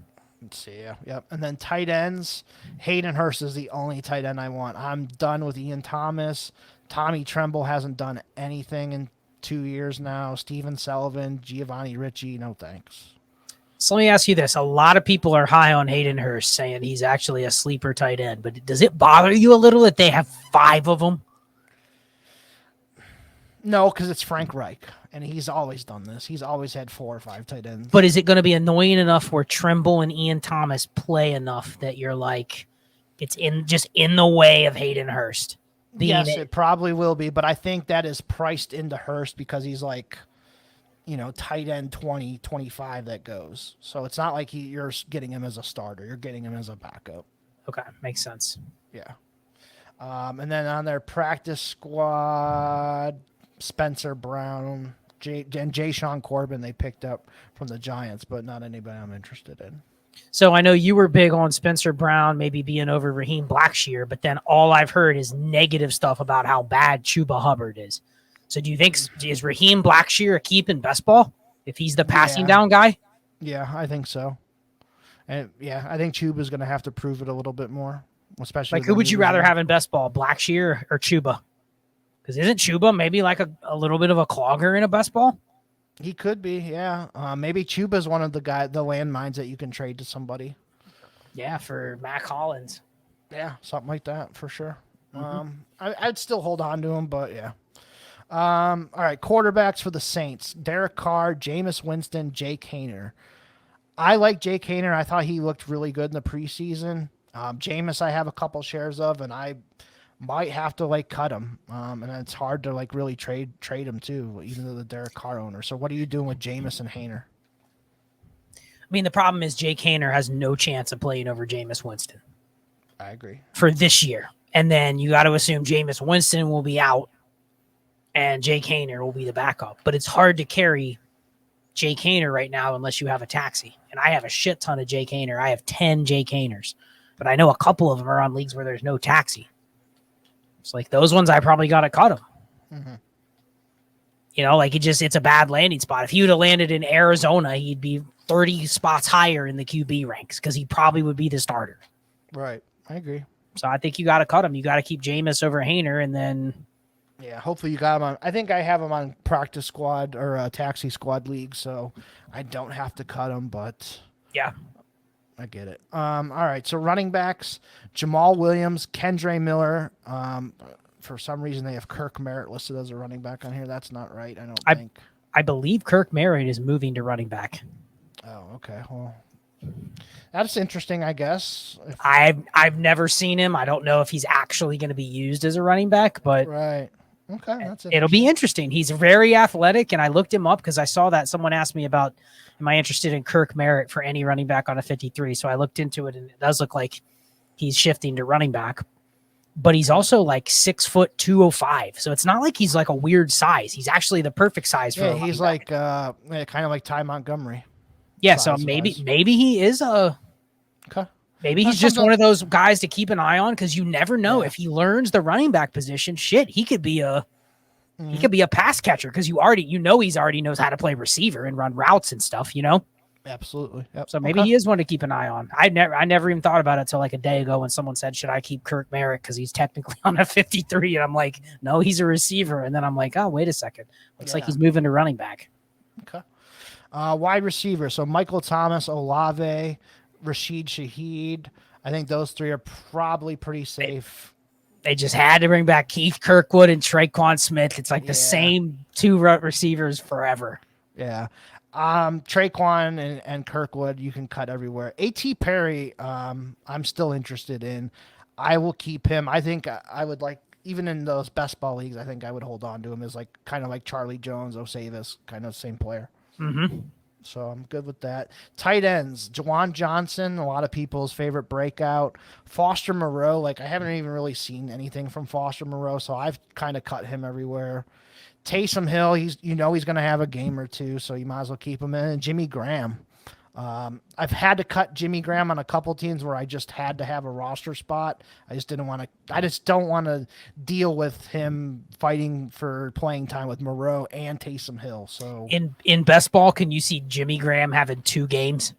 See ya. Yep. And then tight ends, Hayden Hurst is the only tight end I want. I'm done with Ian Thomas. Tommy Tremble hasn't done anything in 2 years now. Steven Sullivan, Giovanni Ricci, no thanks. So let me ask you this. A lot of people are high on Hayden Hurst, saying he's actually a sleeper tight end. But does it bother you a little that they have 5 of them? No, because it's Frank Reich, and he's always done this. He's always had 4 or 5 tight ends. But is it going to be annoying enough where Tremble and Ian Thomas play enough that you're like, it's in the way of Hayden Hurst? Yes, it probably will be, but I think that is priced into Hurst because he's like, tight end 20, 25 that goes. So it's not like you're getting him as a starter. You're getting him as a backup. Okay, makes sense. Yeah. And then on their practice squad, Spencer Brown, and Jay-Sean Corbin they picked up from the Giants, but not anybody I'm interested in. So I know you were big on Spencer Brown maybe being over Raheem Blackshear, but then all I've heard is negative stuff about how bad Chuba Hubbard is. So do you think is Raheem Blackshear a keep in best ball if he's the passing down guy? Yeah, I think so. And yeah, I think Chuba's going to have to prove it a little bit more, especially like who would you rather have in best ball, Blackshear or Chuba? Because isn't Chuba maybe like a little bit of a clogger in a best ball? He could be, yeah. Maybe Chuba's one of the landmines that you can trade to somebody. Yeah, for Mac Hollins. Yeah, something like that for sure. I'd still hold on to him, but yeah. All right, quarterbacks for the Saints: Derek Carr, Jameis Winston, Jake Haener. I like Jake Haener. I thought he looked really good in the preseason. Jameis, I have a couple shares of, and I might have to cut him. And it's hard to really trade him too, even though the Derek Carr owner. So what are you doing with Jameis and Haener? I mean, the problem is Jake Haener has no chance of playing over Jameis Winston. I agree. For this year. And then you got to assume Jameis Winston will be out and Jake Haener will be the backup. But it's hard to carry Jake Haener right now unless you have a taxi. And I have a shit ton of Jake Haener. I have 10 Jake Haeners. But I know a couple of them are on leagues where there's no taxi. It's like those ones I probably got to cut them. Mm-hmm. It's a bad landing spot. If he would have landed in Arizona, he'd be 30 spots higher in the QB ranks because he probably would be the starter. Right. I agree. So I think you got to cut him. You got to keep Jameis over Haener, and then hopefully you got him on. I think I have him on practice squad or a taxi squad league, so I don't have to cut him. But yeah, I get it. All right, so running backs: Jamal Williams, Kendre Miller. For some reason, they have Kirk Merritt listed as a running back on here. That's not right. I don't think. I believe Kirk Merritt is moving to running back. Oh, okay. Well, that's interesting, I guess. I've never seen him. I don't know if he's actually going to be used as a running back, but right. Okay, that's it'll be interesting. He's very athletic, and I looked him up because I saw that someone asked me about, am I interested in Kirk Merritt for any running back on a 53? So I looked into it, and it does look like he's shifting to running back. But he's also 6 foot 205, so it's not like he's a weird size. He's actually the perfect size for. Yeah, he's kind of like Ty Montgomery. Yeah, so maybe he is a. Okay. Maybe he's just one of those guys to keep an eye on because you never know if he learns the running back position. Shit, he could be a pass catcher because he's already knows how to play receiver and run routes and stuff. Absolutely. Yep. So maybe he is one to keep an eye on. I never even thought about it until a day ago when someone said, "Should I keep Kirk Merritt because he's technically on a 53?" And I'm like, "No, he's a receiver." And then I'm like, "Oh, wait a second, looks like he's moving to running back." Okay. Wide receiver. So Michael Thomas, Olave, Rashid Shaheed. I think those three are probably pretty safe. They just had to bring back Keith Kirkwood and Traquan Smith. It's the same two receivers forever. Yeah. Traquan and Kirkwood, you can cut everywhere. A.T. Perry, I'm still interested in. I will keep him. I think I would even in those best ball leagues, I think I would hold on to him as kind of like Charlie Jones, Osavis, kind of same player. Mm-hmm. So I'm good with that. Tight ends, Juwan Johnson, a lot of people's favorite breakout. Foster Moreau, I haven't even really seen anything from Foster Moreau, so I've kind of cut him everywhere. Taysom Hill, he's going to have a game or two, so you might as well keep him in. And Jimmy Graham. I've had to cut Jimmy Graham on a couple teams where I just had to have a roster spot. I just don't want to deal with him fighting for playing time with Moreau and Taysom Hill. So in best ball, can you see Jimmy Graham having 2 games?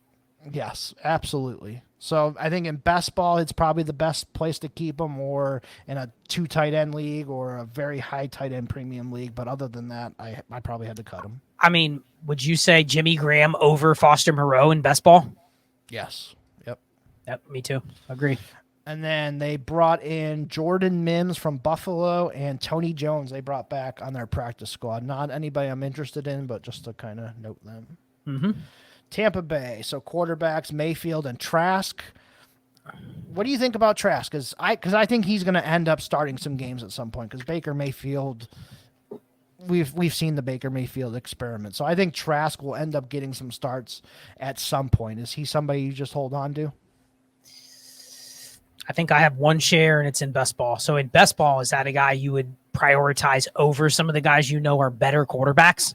Yes, absolutely. So I think in best ball, it's probably the best place to keep him, or in a 2 tight end league or a very high tight end premium league. But other than that, I probably had to cut him. I mean, would you say Jimmy Graham over Foster Moreau in best ball? Yes. Yep. Yep. Me too. Agree. And then they brought in Jordan Mims from Buffalo and Tony Jones. They brought back on their practice squad. Not anybody I'm interested in, but just to kind of note them. Mm-hmm. Tampa Bay. So quarterbacks Mayfield and Trask. What do you think about Trask? Because I think he's going to end up starting some games at some point. Because Baker Mayfield, we've seen the Baker Mayfield experiment. So I think Trask will end up getting some starts at some point. Is he somebody you just hold on to? I think I have 1 share and it's in best ball. So in best ball, is that a guy you would prioritize over some of the guys are better quarterbacks?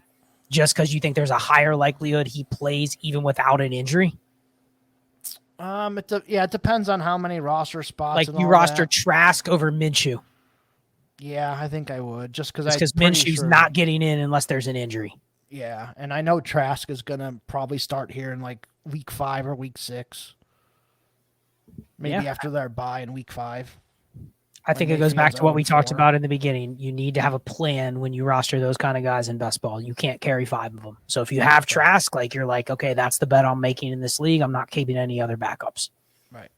Just because you think there's a higher likelihood he plays even without an injury? It depends on how many roster spots. You roster Trask over Minshew. Yeah, I think I would. Just because Minshew's not getting in unless there's an injury. Yeah, and I know Trask is going to probably start here in week 5 or week 6. Maybe after their bye in week 5. I think it goes back to what we talked about in the beginning. You need to have a plan when you roster those kind of guys in best ball. You can't carry 5 of them. So if you have Trask, you're okay, that's the bet I'm making in this league. I'm not keeping any other backups. Right.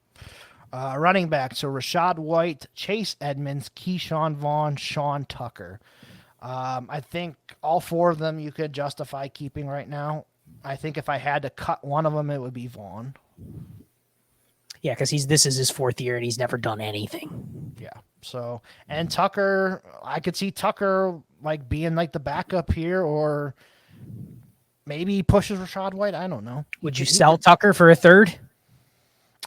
Running back. So Rashad White, Chase Edmonds, Keyshawn Vaughn, Sean Tucker. I think all 4 of them you could justify keeping right now. I think if I had to cut one of them, it would be Vaughn. Yeah, because this is his 4th year and he's never done anything. Yeah. So, and Tucker, I could see Tucker like being like the backup here, or maybe he pushes Rachaad White. I don't know. Would you sell Tucker for a 3rd?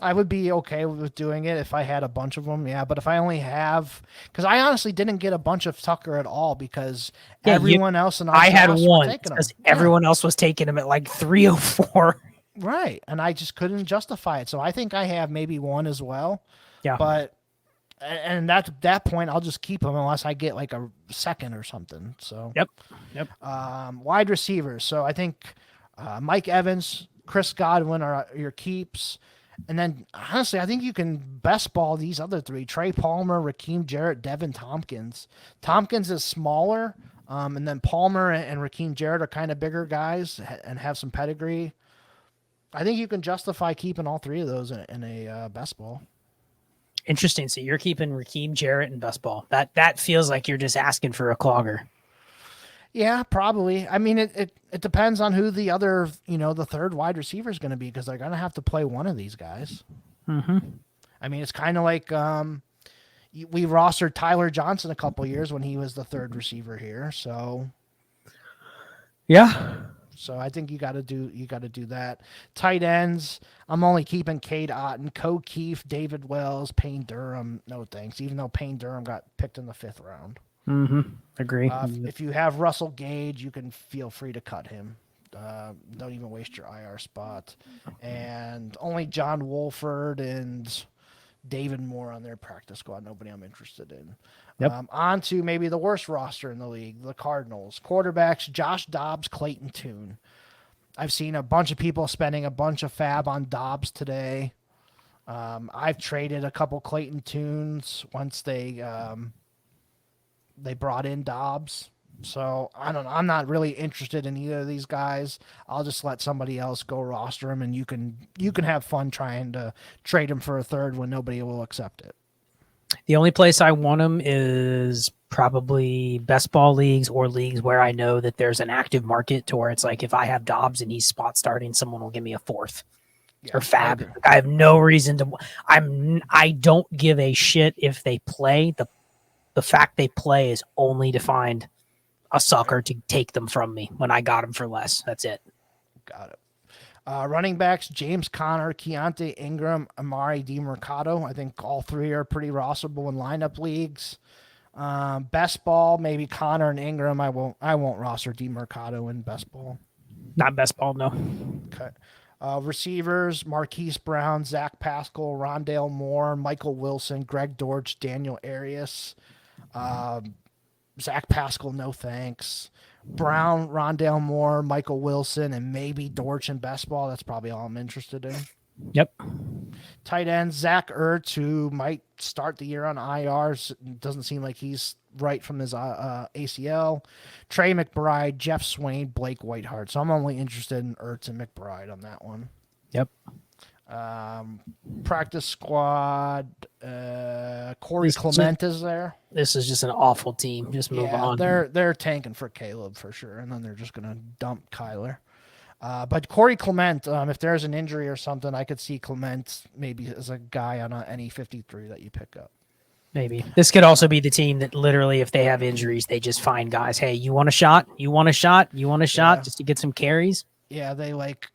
I would be okay with doing it if I had a bunch of them. Yeah. But if I only have, because I honestly didn't get a bunch of Tucker at all because everyone else in our I had class one was taking because him. everyone else was taking him at like 304. Right. And I just couldn't justify it. So I think I have maybe one as well. Yeah. But, and at that point, I'll just keep him unless I get like a second or something. So, Yep. Wide receivers. So I think Mike Evans, Chris Godwin are your keeps. And then, honestly, I think you can best ball these other 3. Trey Palmer, Raheem Jarrett, Devin Tompkins. Tompkins is smaller, and then Palmer and Raheem Jarrett are kind of bigger guys and have some pedigree. I think you can justify keeping all 3 of those in a best ball. Interesting. So you're keeping Raheem Jarrett in best ball. That feels like you're just asking for a clogger. Yeah, probably. I mean, it depends on who the other, the 3rd wide receiver is going to be because they're going to have to play one of these guys. Mm-hmm. I mean, it's kind of like we rostered Tyler Johnson a couple years when he was the 3rd receiver here. So, yeah. So I think you got to do that. Tight ends, I'm only keeping Cade Otton, Co Keefe, David Wells, Payne Durham. No thanks. Even though Payne Durham got picked in the 5th round. Mm-hmm. Agree. If you have Russell Gage, you can feel free to cut him. Don't even waste your IR spot. And only John Wolford and David Moore on their practice squad. Nobody I'm interested in. Yep. On to maybe the worst roster in the league, the Cardinals. Quarterbacks, Josh Dobbs, Clayton Tune. I've seen a bunch of people spending a bunch of fab on Dobbs today. I've traded a couple Clayton Tunes once they brought in Dobbs. So I don't know. I'm not really interested in either of these guys. I'll just let somebody else go roster him, and you can have fun trying to trade him for a 3rd when nobody will accept it. The only place I want him is probably best ball leagues or leagues where I know that there's an active market to where it's like if I have Dobbs and he's spot starting, someone will give me a 4th. Or fab. I have no reason to. I don't give a shit if they play. The fact they play is only to find a sucker to take them from me when I got them for less. That's it. Got it. Running backs, James Conner, Keontae Ingram, Amari DiMercado. I think all 3 are pretty rosterable in lineup leagues. Best ball, maybe Conner and Ingram. I won't roster DiMercado in best ball. Not best ball, no. Okay. Receivers, Marquise Brown, Zach Pascal, Rondale Moore, Michael Wilson, Greg Dortch, Daniel Arias. Zach Pascal, no thanks. Brown, Rondale Moore, Michael Wilson, and maybe Dortch in best ball. That's probably all I'm interested in. Yep. Tight end, Zach Ertz, who might start the year on IR. Doesn't seem like he's right from his ACL. Trey McBride, Jeff Swain, Blake Whiteheart. So I'm only interested in Ertz and McBride on that one. Yep. Practice squad, Corey Clement is there. This is just an awful team. Just move on. They're tanking for Caleb for sure, and then they're just gonna dump Kyler. But Corey Clement, if there's an injury or something, I could see Clement maybe as a guy on any 53 that you pick up. Maybe. This could also be the team that literally, if they have injuries, they just find guys, hey, you want a shot? You want a shot? You want a shot just to get some carries? Yeah, they like,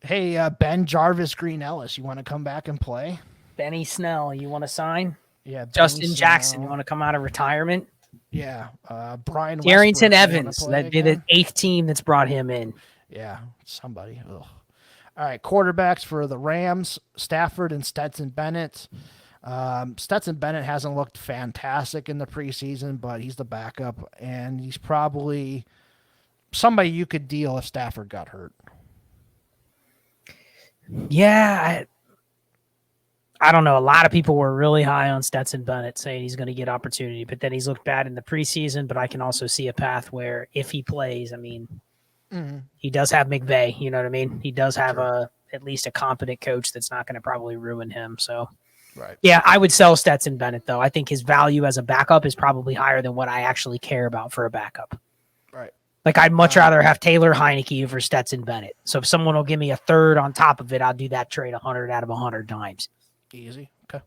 hey, Ben Jarvis Green Ellis, you want to come back and play? Benny Snell, you want to sign? Yeah. Justin Jackson, you want to come out of retirement? Yeah. Brian Darrington Evans, that'd be the 8th team that's brought him in. Yeah, somebody. Ugh. All right, quarterbacks for the Rams, Stafford and Stetson Bennett. Stetson Bennett hasn't looked fantastic in the preseason, but he's the backup, and he's probably somebody you could deal if Stafford got hurt. Yeah, I don't know. A lot of people were really high on Stetson Bennett, saying he's going to get opportunity, but then he's looked bad in the preseason. But I can also see a path where if he plays, I mean, he does have McVay. You know what I mean? He does have at least a competent coach that's not going to probably ruin him. So, yeah, I would sell Stetson Bennett, though. I think his value as a backup is probably higher than what I actually care about for a backup. Right. Like, I'd much rather have Taylor Heineke over Stetson Bennett. So if someone will give me a third on top of it, I'll do that trade 100 out of 100 times. Easy. Okay.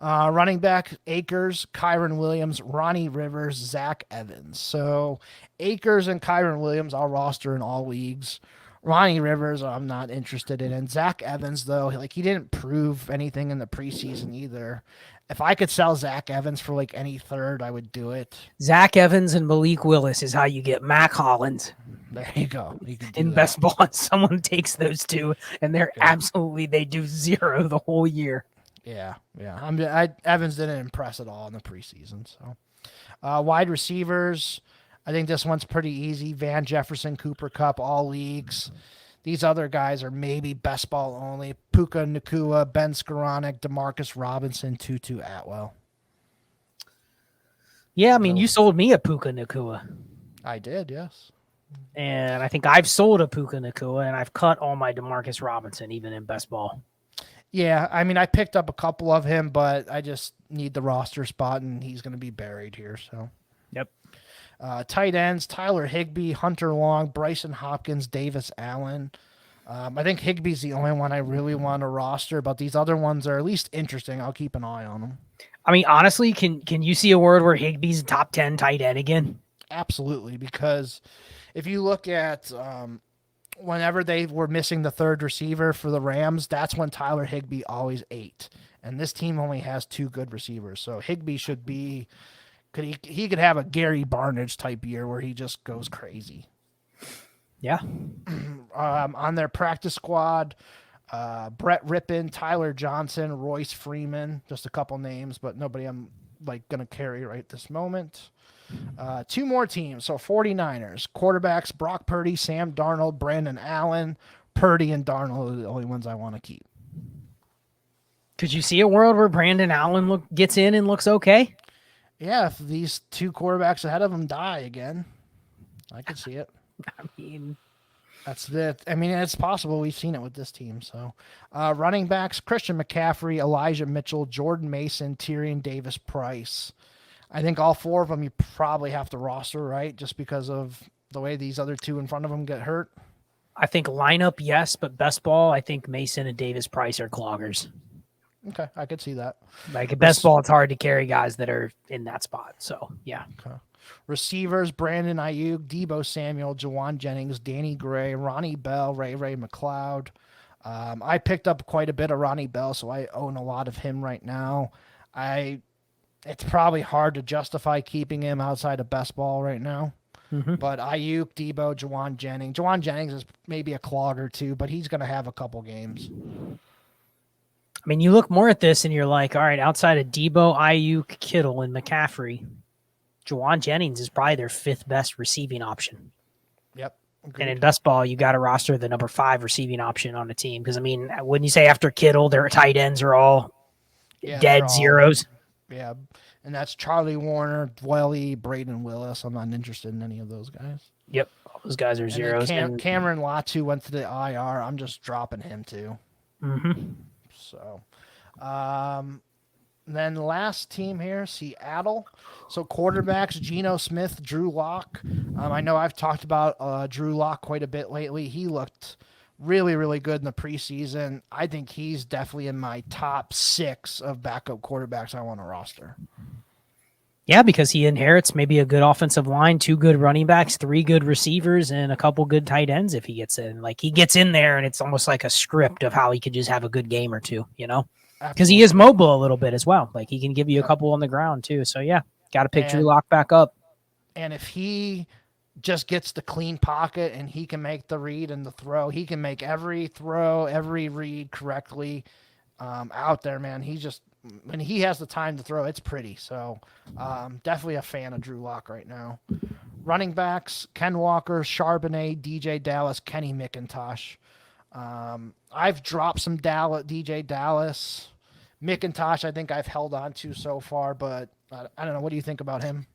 Running back, Akers, Kyron Williams, Ronnie Rivers, Zach Evans. So Akers and Kyron Williams, I'll roster in all leagues. Ronnie Rivers, I'm not interested in. And Zach Evans, though, like, he didn't prove anything in the preseason either. If I could sell Zach Evans for like any third, I would do it. Zach Evans and Malik Willis is how you get Mac Hollins. There you go. You in best ball, someone takes those two, and they're absolutely, they do zero the whole year. Yeah. Evans didn't impress at all in the preseason. So, wide receivers, I think this one's pretty easy. Van Jefferson, Cooper Kupp, all leagues. These other guys are maybe best ball only. Puka Nacua, Ben Skoranek, Demarcus Robinson, Tutu Atwell. Yeah, I mean, you sold me a Puka Nacua. I did, yes. And I think I've sold a Puka Nacua, and I've cut all my Demarcus Robinson, even in best ball. Yeah, I mean, I picked up a couple of him, but I just need the roster spot, and he's going to be buried here. So, yep. Tight ends, Tyler Higbee, Hunter Long, Bryson Hopkins, Davis Allen. I think Higbee's the only one I really want to roster, but these other ones are at least interesting. I'll keep an eye on them. I mean, honestly, can you see a world where Higbee's a top 10 tight end again? Absolutely, because if you look at whenever they were missing the third receiver for the Rams, that's when Tyler Higbee always ate. And this team only has two good receivers. So Higbee should be... He could have a Gary Barnidge type year where he just goes crazy. Yeah. On their practice squad, Brett Rippon, Tyler Johnson, Royce Freeman, just a couple names, but nobody I'm like going to carry right this moment. Two more teams. So 49ers, quarterbacks, Brock Purdy, Sam Darnold, Brandon Allen. Purdy and Darnold are the only ones I want to keep. Could you see a world where Brandon Allen gets in and looks okay? Yeah, if these two quarterbacks ahead of him die again, I could see it. I mean, that's it. I mean, it's possible. We've seen it with this team. So, running backs: Christian McCaffrey, Elijah Mitchell, Jordan Mason, Tyrion Davis-Price. I think all four of them you probably have to roster, right? Just because of the way these other two in front of them get hurt. I think lineup, yes, but best ball, I think Mason and Davis-Price are cloggers. Okay, I could see that. Like, at best ball, it's hard to carry guys that are in that spot. So, yeah. Okay. Receivers, Brandon Aiyuk, Deebo Samuel, Jawan Jennings, Danny Gray, Ronnie Bell, Ray McLeod. I picked up quite a bit of Ronnie Bell, so I own a lot of him right now. It's probably hard to justify keeping him outside of best ball right now. Mm-hmm. But Aiyuk, Deebo, Jawan Jennings. Jawan Jennings is maybe a clogger too, but he's going to have a couple games. I mean, you look more at this and you're like, all right, outside of Deebo, Aiyuk, Kittle, and McCaffrey, Jawan Jennings is probably their fifth best receiving option. Yep. Agreed. And in best ball, you got to roster the number 5 receiving option on the team. Because, I mean, wouldn't you say after Kittle, their tight ends are all dead zeros? Yeah. And that's Charlie Warner, Dwelly, Braden Willis. I'm not interested in any of those guys. Yep. All those guys are zeros. Cameron Latu went to the IR. I'm just dropping him too. Mm-hmm. So, then last team here, Seattle. So quarterbacks, Geno Smith, Drew Lock. I know I've talked about Drew Lock quite a bit lately. He looked really, really good in the preseason. I think he's definitely in my top 6 of backup quarterbacks I want to roster. Yeah, because he inherits maybe a good offensive line, 2 good running backs, 3 good receivers, and a couple good tight ends if he gets in. Like, he gets in there, and it's almost like a script of how he could just have a good game or two, you know? Because he is mobile a little bit as well. Like, he can give you a couple on the ground, too. So, yeah, got to pick Drew Lock back up. And if he just gets the clean pocket and he can make the read and the throw, he can make every throw, every read correctly out there, man. He just... when he has the time to throw, it's pretty. So definitely a fan of Drew Lock right now. Running backs, Ken Walker, Charbonnet, DJ Dallas, Kenny McIntosh. I've dropped some DJ Dallas. McIntosh, I think I've held on to so far, but I don't know. What do you think about him?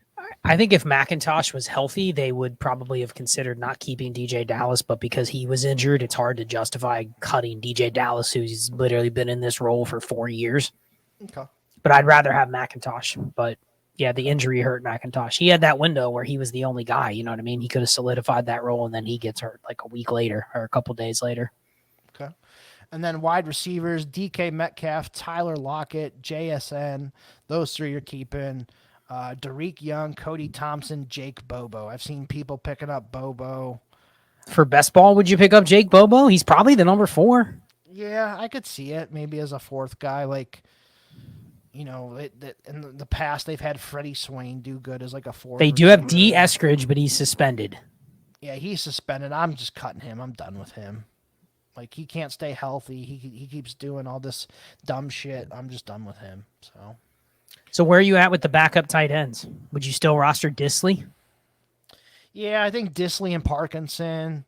I think if McIntosh was healthy, they would probably have considered not keeping DJ Dallas, but because he was injured, it's hard to justify cutting DJ Dallas, who's literally been in this role for 4 years. Okay. But I'd rather have McIntosh. But Yeah, the injury hurt McIntosh. He had that window where he was the only guy, you know what I mean? He could have solidified that role, and then he gets hurt like a week later or a couple days later. Okay. And then wide receivers, DK Metcalf, Tyler Lockett, JSN. Those three you're keeping. Derek Young, Cody Thompson, Jake Bobo. I've seen people picking up Bobo. For best ball, would you pick up Jake Bobo? He's probably the number 4. Yeah, I could see it. Maybe as a fourth guy. Like, in the past, they've had Freddie Swain do good as like a fourth. They do have D. Eskridge, but he's suspended. Yeah, he's suspended. I'm just cutting him. I'm done with him. Like, he can't stay healthy. He keeps doing all this dumb shit. I'm just done with him. So where are you at with the backup tight ends? Would you still roster Disley? Yeah, I think Disley and Parkinson.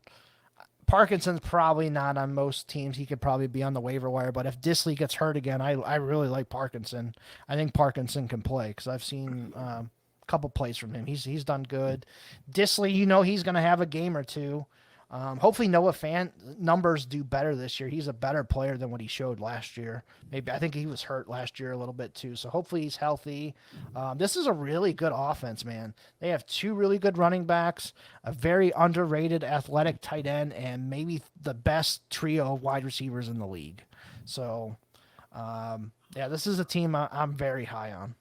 Parkinson's probably not on most teams. He could probably be on the waiver wire. But if Disley gets hurt again, I really like Parkinson. I think Parkinson can play because I've seen a couple plays from him. He's done good. Disley, he's going to have a game or two. Hopefully Noah Fant numbers do better this year. He's a better player than what he showed last year. I think he was hurt last year a little bit too. So hopefully he's healthy. This is a really good offense, man. They have 2 really good running backs, a very underrated athletic tight end, and maybe the best trio of wide receivers in the league. So, this is a team I'm very high on.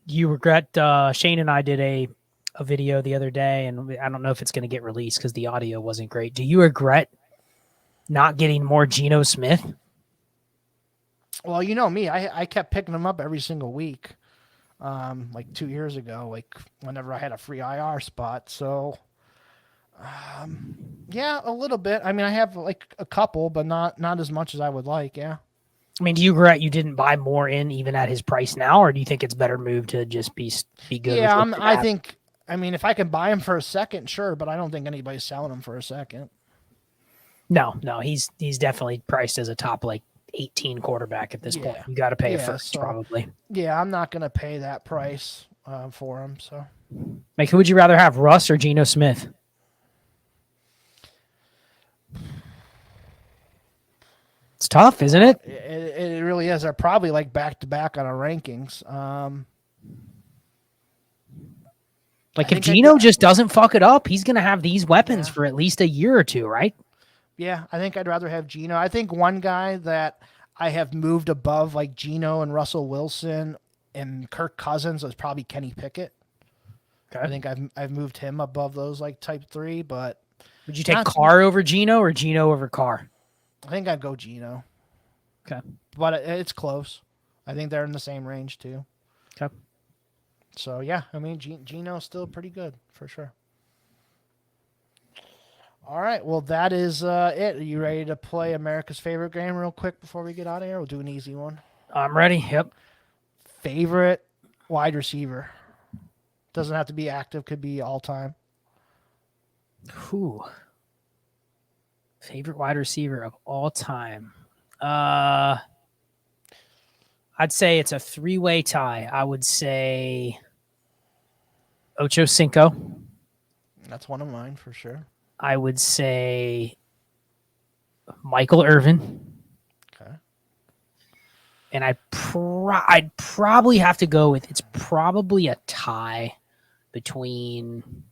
You regret Shane and I did a video the other day, and I don't know if it's going to get released because the audio wasn't great. Do you regret not getting more Geno Smith? Well, you know me, I kept picking him up every single week. Like 2 years ago, like whenever I had a free IR spot. So, yeah, a little bit. I mean, I have like a couple, but not as much as I would like. Yeah. I mean, do you regret you didn't buy more in even at his price now, or do you think it's better move to just be good? Yeah, I mean, if I can buy him for a second, sure, but I don't think anybody's selling him for a second. No, he's definitely priced as a top like 18 quarterback at this point. You got to pay it first, probably. Yeah, I'm not going to pay that price for him. So, like, who would you rather have, Russ or Geno Smith? It's tough, isn't it? It really is. They're probably like back to back on our rankings. Like, if Geno just doesn't fuck it up, he's going to have these weapons for at least a year or two, right? Yeah, I think I'd rather have Geno. I think one guy that I have moved above, like Geno and Russell Wilson and Kirk Cousins, is probably Kenny Pickett. Okay. I think I've moved him above those like type 3, but would you take Carr over Geno or Geno over Carr? I think I'd go Geno. Okay. But it's close. I think they're in the same range too. Okay. So, yeah, I mean, Geno's still pretty good, for sure. All right, well, that is it. Are you ready to play America's favorite game real quick before we get out of here? We'll do an easy one. I'm ready, yep. Favorite wide receiver? Doesn't have to be active, could be all-time. Whew. Favorite wide receiver of all time? I'd say it's a 3-way tie. I would say Ocho Cinco. That's one of mine for sure. I would say Michael Irvin. Okay. And I'd probably have to go with, it's probably a tie between,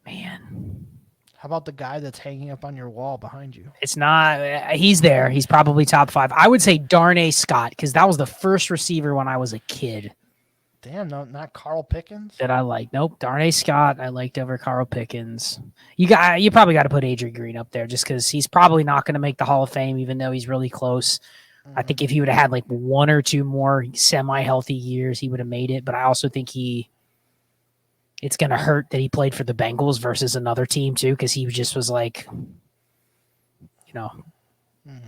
how about the guy that's hanging up on your wall behind you? It's not, he's there. He's probably top 5. I would say Darnay Scott, because that was the first receiver when I was a kid. Damn, no, not Carl Pickens? That I like. Nope, Darnay Scott I liked over Carl Pickens. You probably got to put Adrian Green up there just because he's probably not going to make the Hall of Fame, even though he's really close. Mm-hmm. I think if he would have had like 1 or 2 more semi-healthy years, he would have made it. But I also think it's going to hurt that he played for the Bengals versus another team too, because he just was like,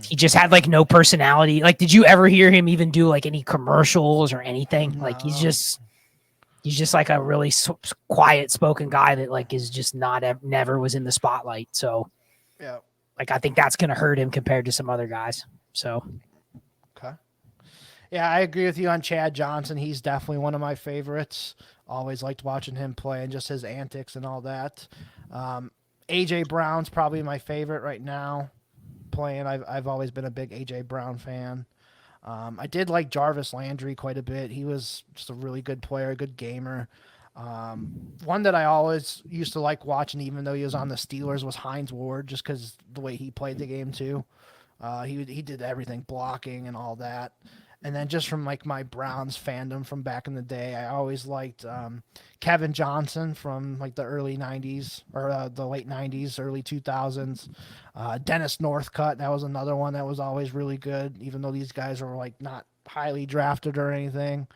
he just had like no personality. Like, did you ever hear him even do like any commercials or anything? No. Like, he's just like a really quiet spoken guy that like is just never was in the spotlight. So, yeah, like I think that's going to hurt him compared to some other guys. So, okay, yeah, I agree with you on Chad Johnson. He's definitely one of my favorites. Always liked watching him play and just his antics and all that. AJ Brown's probably my favorite right now. Playing, I've always been a big AJ Brown fan. I did like Jarvis Landry quite a bit. He was just a really good player, a good gamer. One that I always used to like watching, even though he was on the Steelers, was Hines Ward, just because the way he played the game too. He did everything, blocking and all that. And then just from like my Browns fandom from back in the day, I always liked Kevin Johnson from like the early 90s or the late 90s, early 2000s. Dennis Northcutt, that was another one that was always really good, even though these guys were like not highly drafted or anything.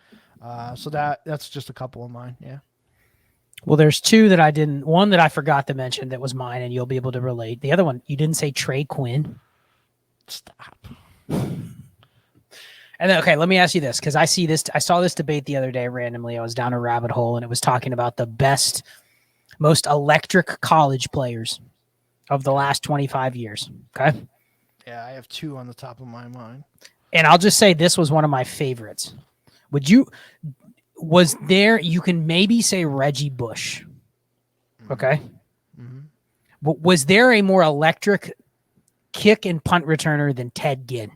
So that's just a couple of mine. Yeah. Well, there's two that I didn't. One that I forgot to mention that was mine, and you'll be able to relate. The other one, you didn't say Trey Quinn. Stop. And then, okay, let me ask you this, because I saw this debate the other day randomly. I was down a rabbit hole, and it was talking about the best, most electric college players of the last 25 years. Okay. Yeah, I have two on the top of my mind. And I'll just say this was one of my favorites. You can maybe say Reggie Bush. Okay. Mm-hmm. Was there a more electric kick and punt returner than Ted Ginn?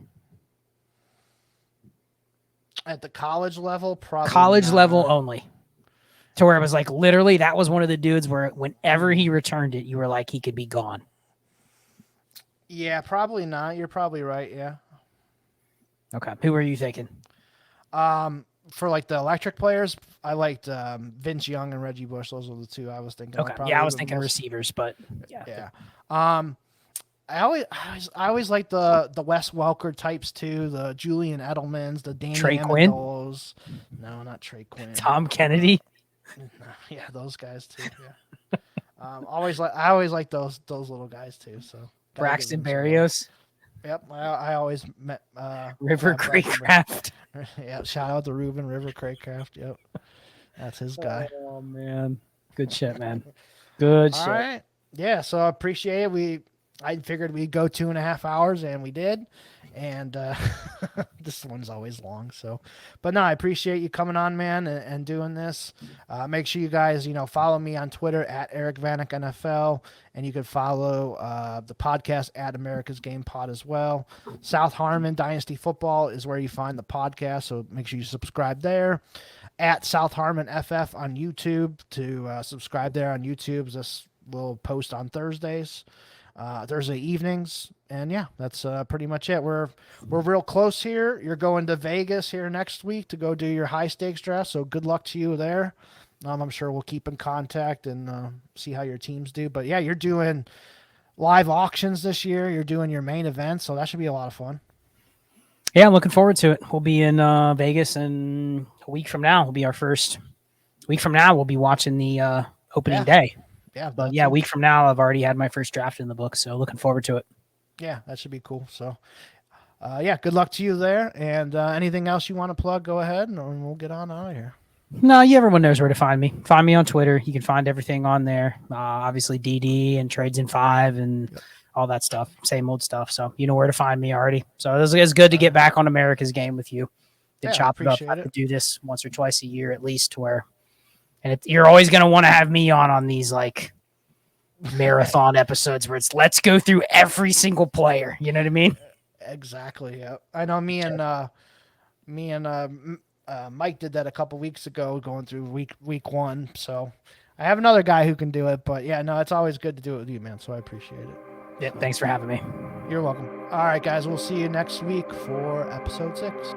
At the college level, probably college not. level only. To where it was like literally that was one of the dudes where whenever he returned it, you were like he could be gone. Yeah, probably not. You're probably right. Yeah. Okay. Who were you thinking? For like the electric players, I liked Vince Young and Reggie Bush. Those were the two I was thinking. Okay. Yeah, I was thinking receivers, but yeah. Yeah. I always like the Wes Welker types too, the Julian Edelmans, the Danny Trey Quinn? Amendol's. No, not Trey Quinn. Tom Kennedy. Yeah, those guys too. Yeah. I always like those little guys too. So Braxton Berrios. Yep, I always met River Craycraft. Yeah, shout out to Ruben River Craycraft. Yep, that's his guy. Oh man, good shit, man. Good shit. All right, yeah. So I appreciate it. I figured we'd go 2.5 hours, and we did. And this one's always long. So, but no, I appreciate you coming on, man, and doing this. Make sure you guys, follow me on Twitter at Eric Vanek NFL, and you can follow the podcast at America's Game Pod as well. South Harmon Dynasty Football is where you find the podcast, so make sure you subscribe there. At South Harmon FF on YouTube to subscribe there on YouTube. This little post on Thursdays. Thursday evenings, and yeah, that's pretty much it. We're real close here. You're going to Vegas here next week to go do your high stakes draft, so good luck to you there. I'm sure we'll keep in contact and see how your teams do. But yeah, you're doing live auctions this year. You're doing your main event, so that should be a lot of fun. Yeah, I'm looking forward to it. We'll be in Vegas, and a week from now will be our first. A week from now, we'll be watching the opening day. Yeah, but yeah, a week from now, I've already had my first draft in the book, so looking forward to it. Yeah, that should be cool. So, yeah, good luck to you there. And anything else you want to plug, go ahead, and we'll get on out of here. No, everyone knows where to find me. Find me on Twitter. You can find everything on there. Obviously, DD and Trades in 5 and all that stuff. Same old stuff. So you know where to find me already. So it's good to get back on America's Game with you. To chop it up. I have to do this once or twice a year at least, where. And you're always going to want to have me on these like marathon episodes where it's let's go through every single player. You know what I mean? Exactly. Yeah. I know me and Mike did that a couple weeks ago, going through week one. So I have another guy who can do it. But yeah, no, it's always good to do it with you, man. So I appreciate it. Yeah. Thanks for having me. You're welcome. All right, guys. We'll see you next week for episode 6.